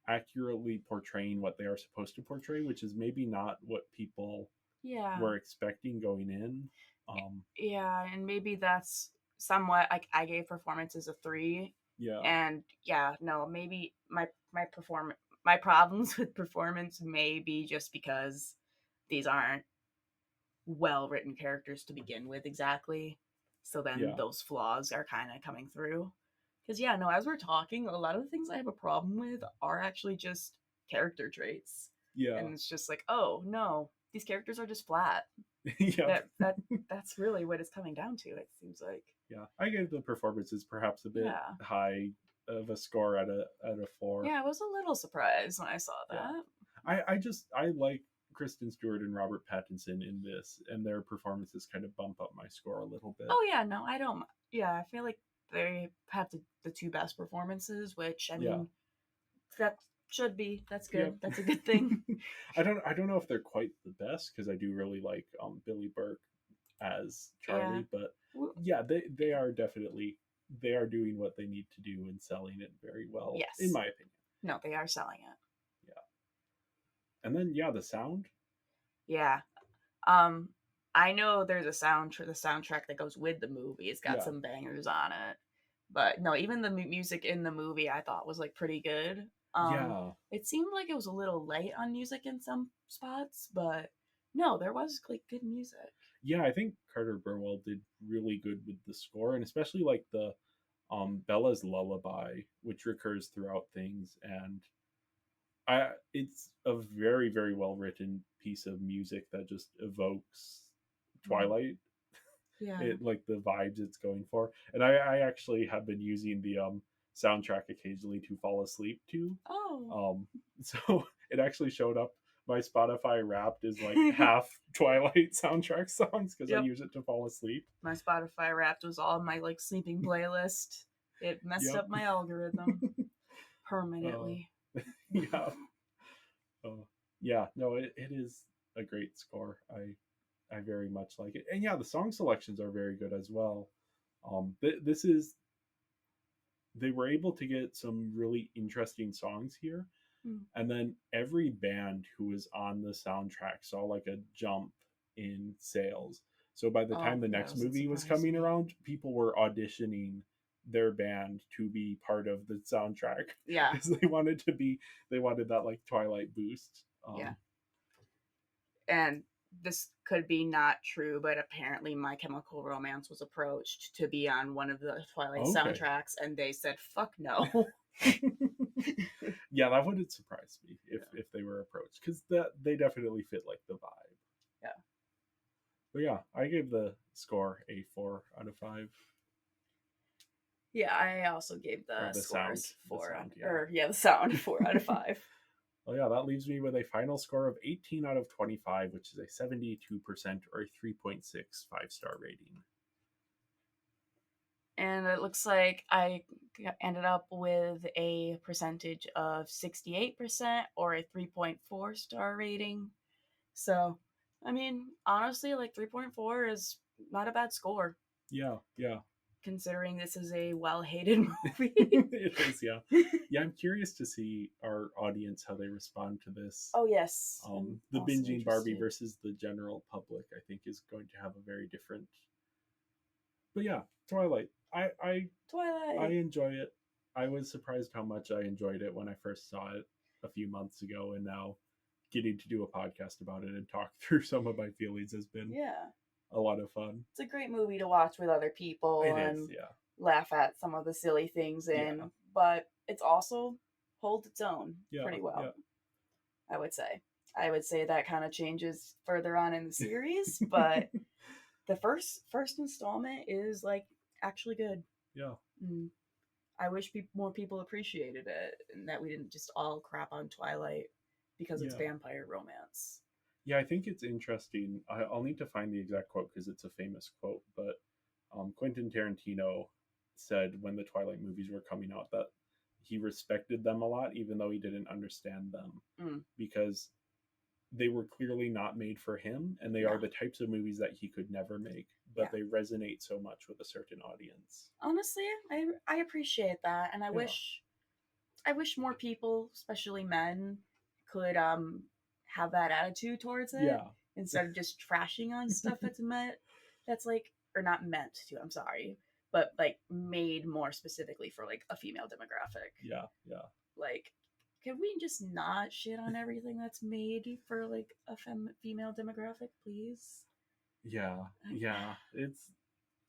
accurately portraying what they are supposed to portray, which is maybe not what people were expecting going in. Yeah, and maybe that's somewhat like I gave performances a 3. Yeah. And yeah, no, maybe my problems with performance may be just because these aren't well written characters to begin with exactly. So then those flaws are kind of coming through. Because yeah, no, as we're talking, a lot of the things I have a problem with are actually just character traits. Yeah. And it's just like, oh no, these characters are just flat. Yeah. That's really what it's coming down to, it seems like. Yeah. I gave the performances perhaps a bit high of a score at a 4. Yeah, I was a little surprised when I saw that. I like Kristen Stewart and Robert Pattinson in this, and their performances kind of bump up my score a little bit. Oh yeah, no, I don't. Yeah, I feel like they have the 2 best performances, which I mean, that should be that's good. Yep. That's a good thing. I don't know if they're quite the best because I do really like Billy Burke as Charlie, but yeah, they are definitely doing what they need to do and selling it very well. Yes, in my opinion. No, they are selling it. And then the sound. Yeah. I know there's the soundtrack that goes with the movie. It's got some bangers on it. But no, even the music in the movie I thought was like pretty good. It seemed like it was a little light on music in some spots, but no, there was like good music. Yeah, I think Carter Burwell did really good with the score, and especially like the Bella's lullaby, which recurs throughout things, and it's a very, very well written piece of music that just evokes Twilight. Yeah. Like the vibes it's going for. And I actually have been using the soundtrack occasionally to fall asleep to. Oh. So it actually showed up. My Spotify Wrapped is like half Twilight soundtrack songs because I use it to fall asleep. My Spotify Wrapped was all my like sleeping playlist. It messed up my algorithm permanently. Yeah. Yeah, no, it is a great score. I very much like it. And yeah, the song selections are very good as well. They were able to get some really interesting songs here. And then every band who was on the soundtrack saw like a jump in sales. So by the time the next movie was coming around, people were auditioning their band to be part of the soundtrack. Yeah. Because they wanted that like Twilight boost. And this could be not true, but apparently My Chemical Romance was approached to be on one of the Twilight soundtracks, and they said, fuck no. Yeah, that wouldn't surprise me if they were approached, because they definitely fit like the vibe. Yeah. But yeah, I gave the score a 4 out of 5. Yeah, I also gave the scores the sound 4 out of 5. Well, yeah, that leaves me with a final score of 18 out of 25, which is a 72% or a 3.6 5-star rating. And it looks like I ended up with a percentage of 68% or a 3.4 star rating. So, I mean, honestly, like 3.4 is not a bad score. Yeah. Considering this is a well-hated movie. It is, yeah. Yeah, I'm curious to see our audience, how they respond to this. Oh, yes. The binging Barbie versus the general public, I think, is going to have a very different... But yeah, Twilight. Twilight. I enjoy it. I was surprised how much I enjoyed it when I first saw it a few months ago, and now getting to do a podcast about it and talk through some of my feelings has been a lot of fun. It's a great movie to watch with other people and laugh at some of the silly things but it's also holds its own pretty well. I would say that kind of changes further on in the series, but the first installment is like actually good. I wish more people appreciated it and that we didn't just all crap on Twilight because it's vampire romance. Yeah, I think it's interesting. I'll need to find the exact quote because it's a famous quote, but Quentin Tarantino said when the Twilight movies were coming out that he respected them a lot, even though he didn't understand them, because they were clearly not made for him, and they are the types of movies that he could never make, but they resonate so much with a certain audience. Honestly, I appreciate that, and I wish I wish more people, especially men, could have that attitude towards it instead of just trashing on stuff that's like, or not meant to, I'm sorry, but like made more specifically for like a female demographic. Yeah. Like, can we just not shit on everything that's made for like a female demographic, please? Yeah. It's,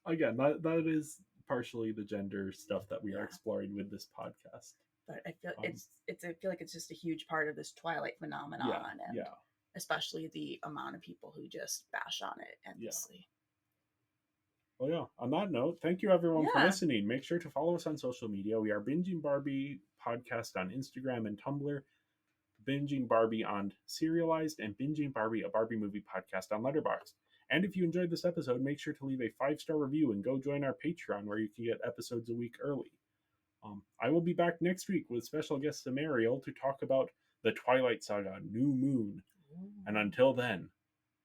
again, that is partially the gender stuff that we are exploring with this podcast. But I feel I feel like it's just a huge part of this Twilight phenomenon, and especially the amount of people who just bash on it endlessly. Well, yeah. On that note, thank you everyone for listening. Make sure to follow us on social media. We are Binging Barbie podcast on Instagram and Tumblr, Binging Barbie on Serialized, and Binging Barbie, a Barbie movie podcast on Letterboxd. And if you enjoyed this episode, make sure to leave a 5-star review and go join our Patreon where you can get episodes a week early. I will be back next week with special guest Samariel to talk about the Twilight Saga, New Moon. Ooh. And until then,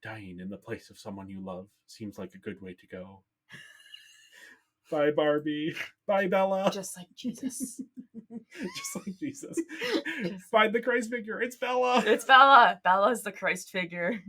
dying in the place of someone you love seems like a good way to go. Bye, Barbie. Bye, Bella. Just like Jesus. Just like Jesus. Find the Christ figure. It's Bella. It's Bella. Bella's the Christ figure.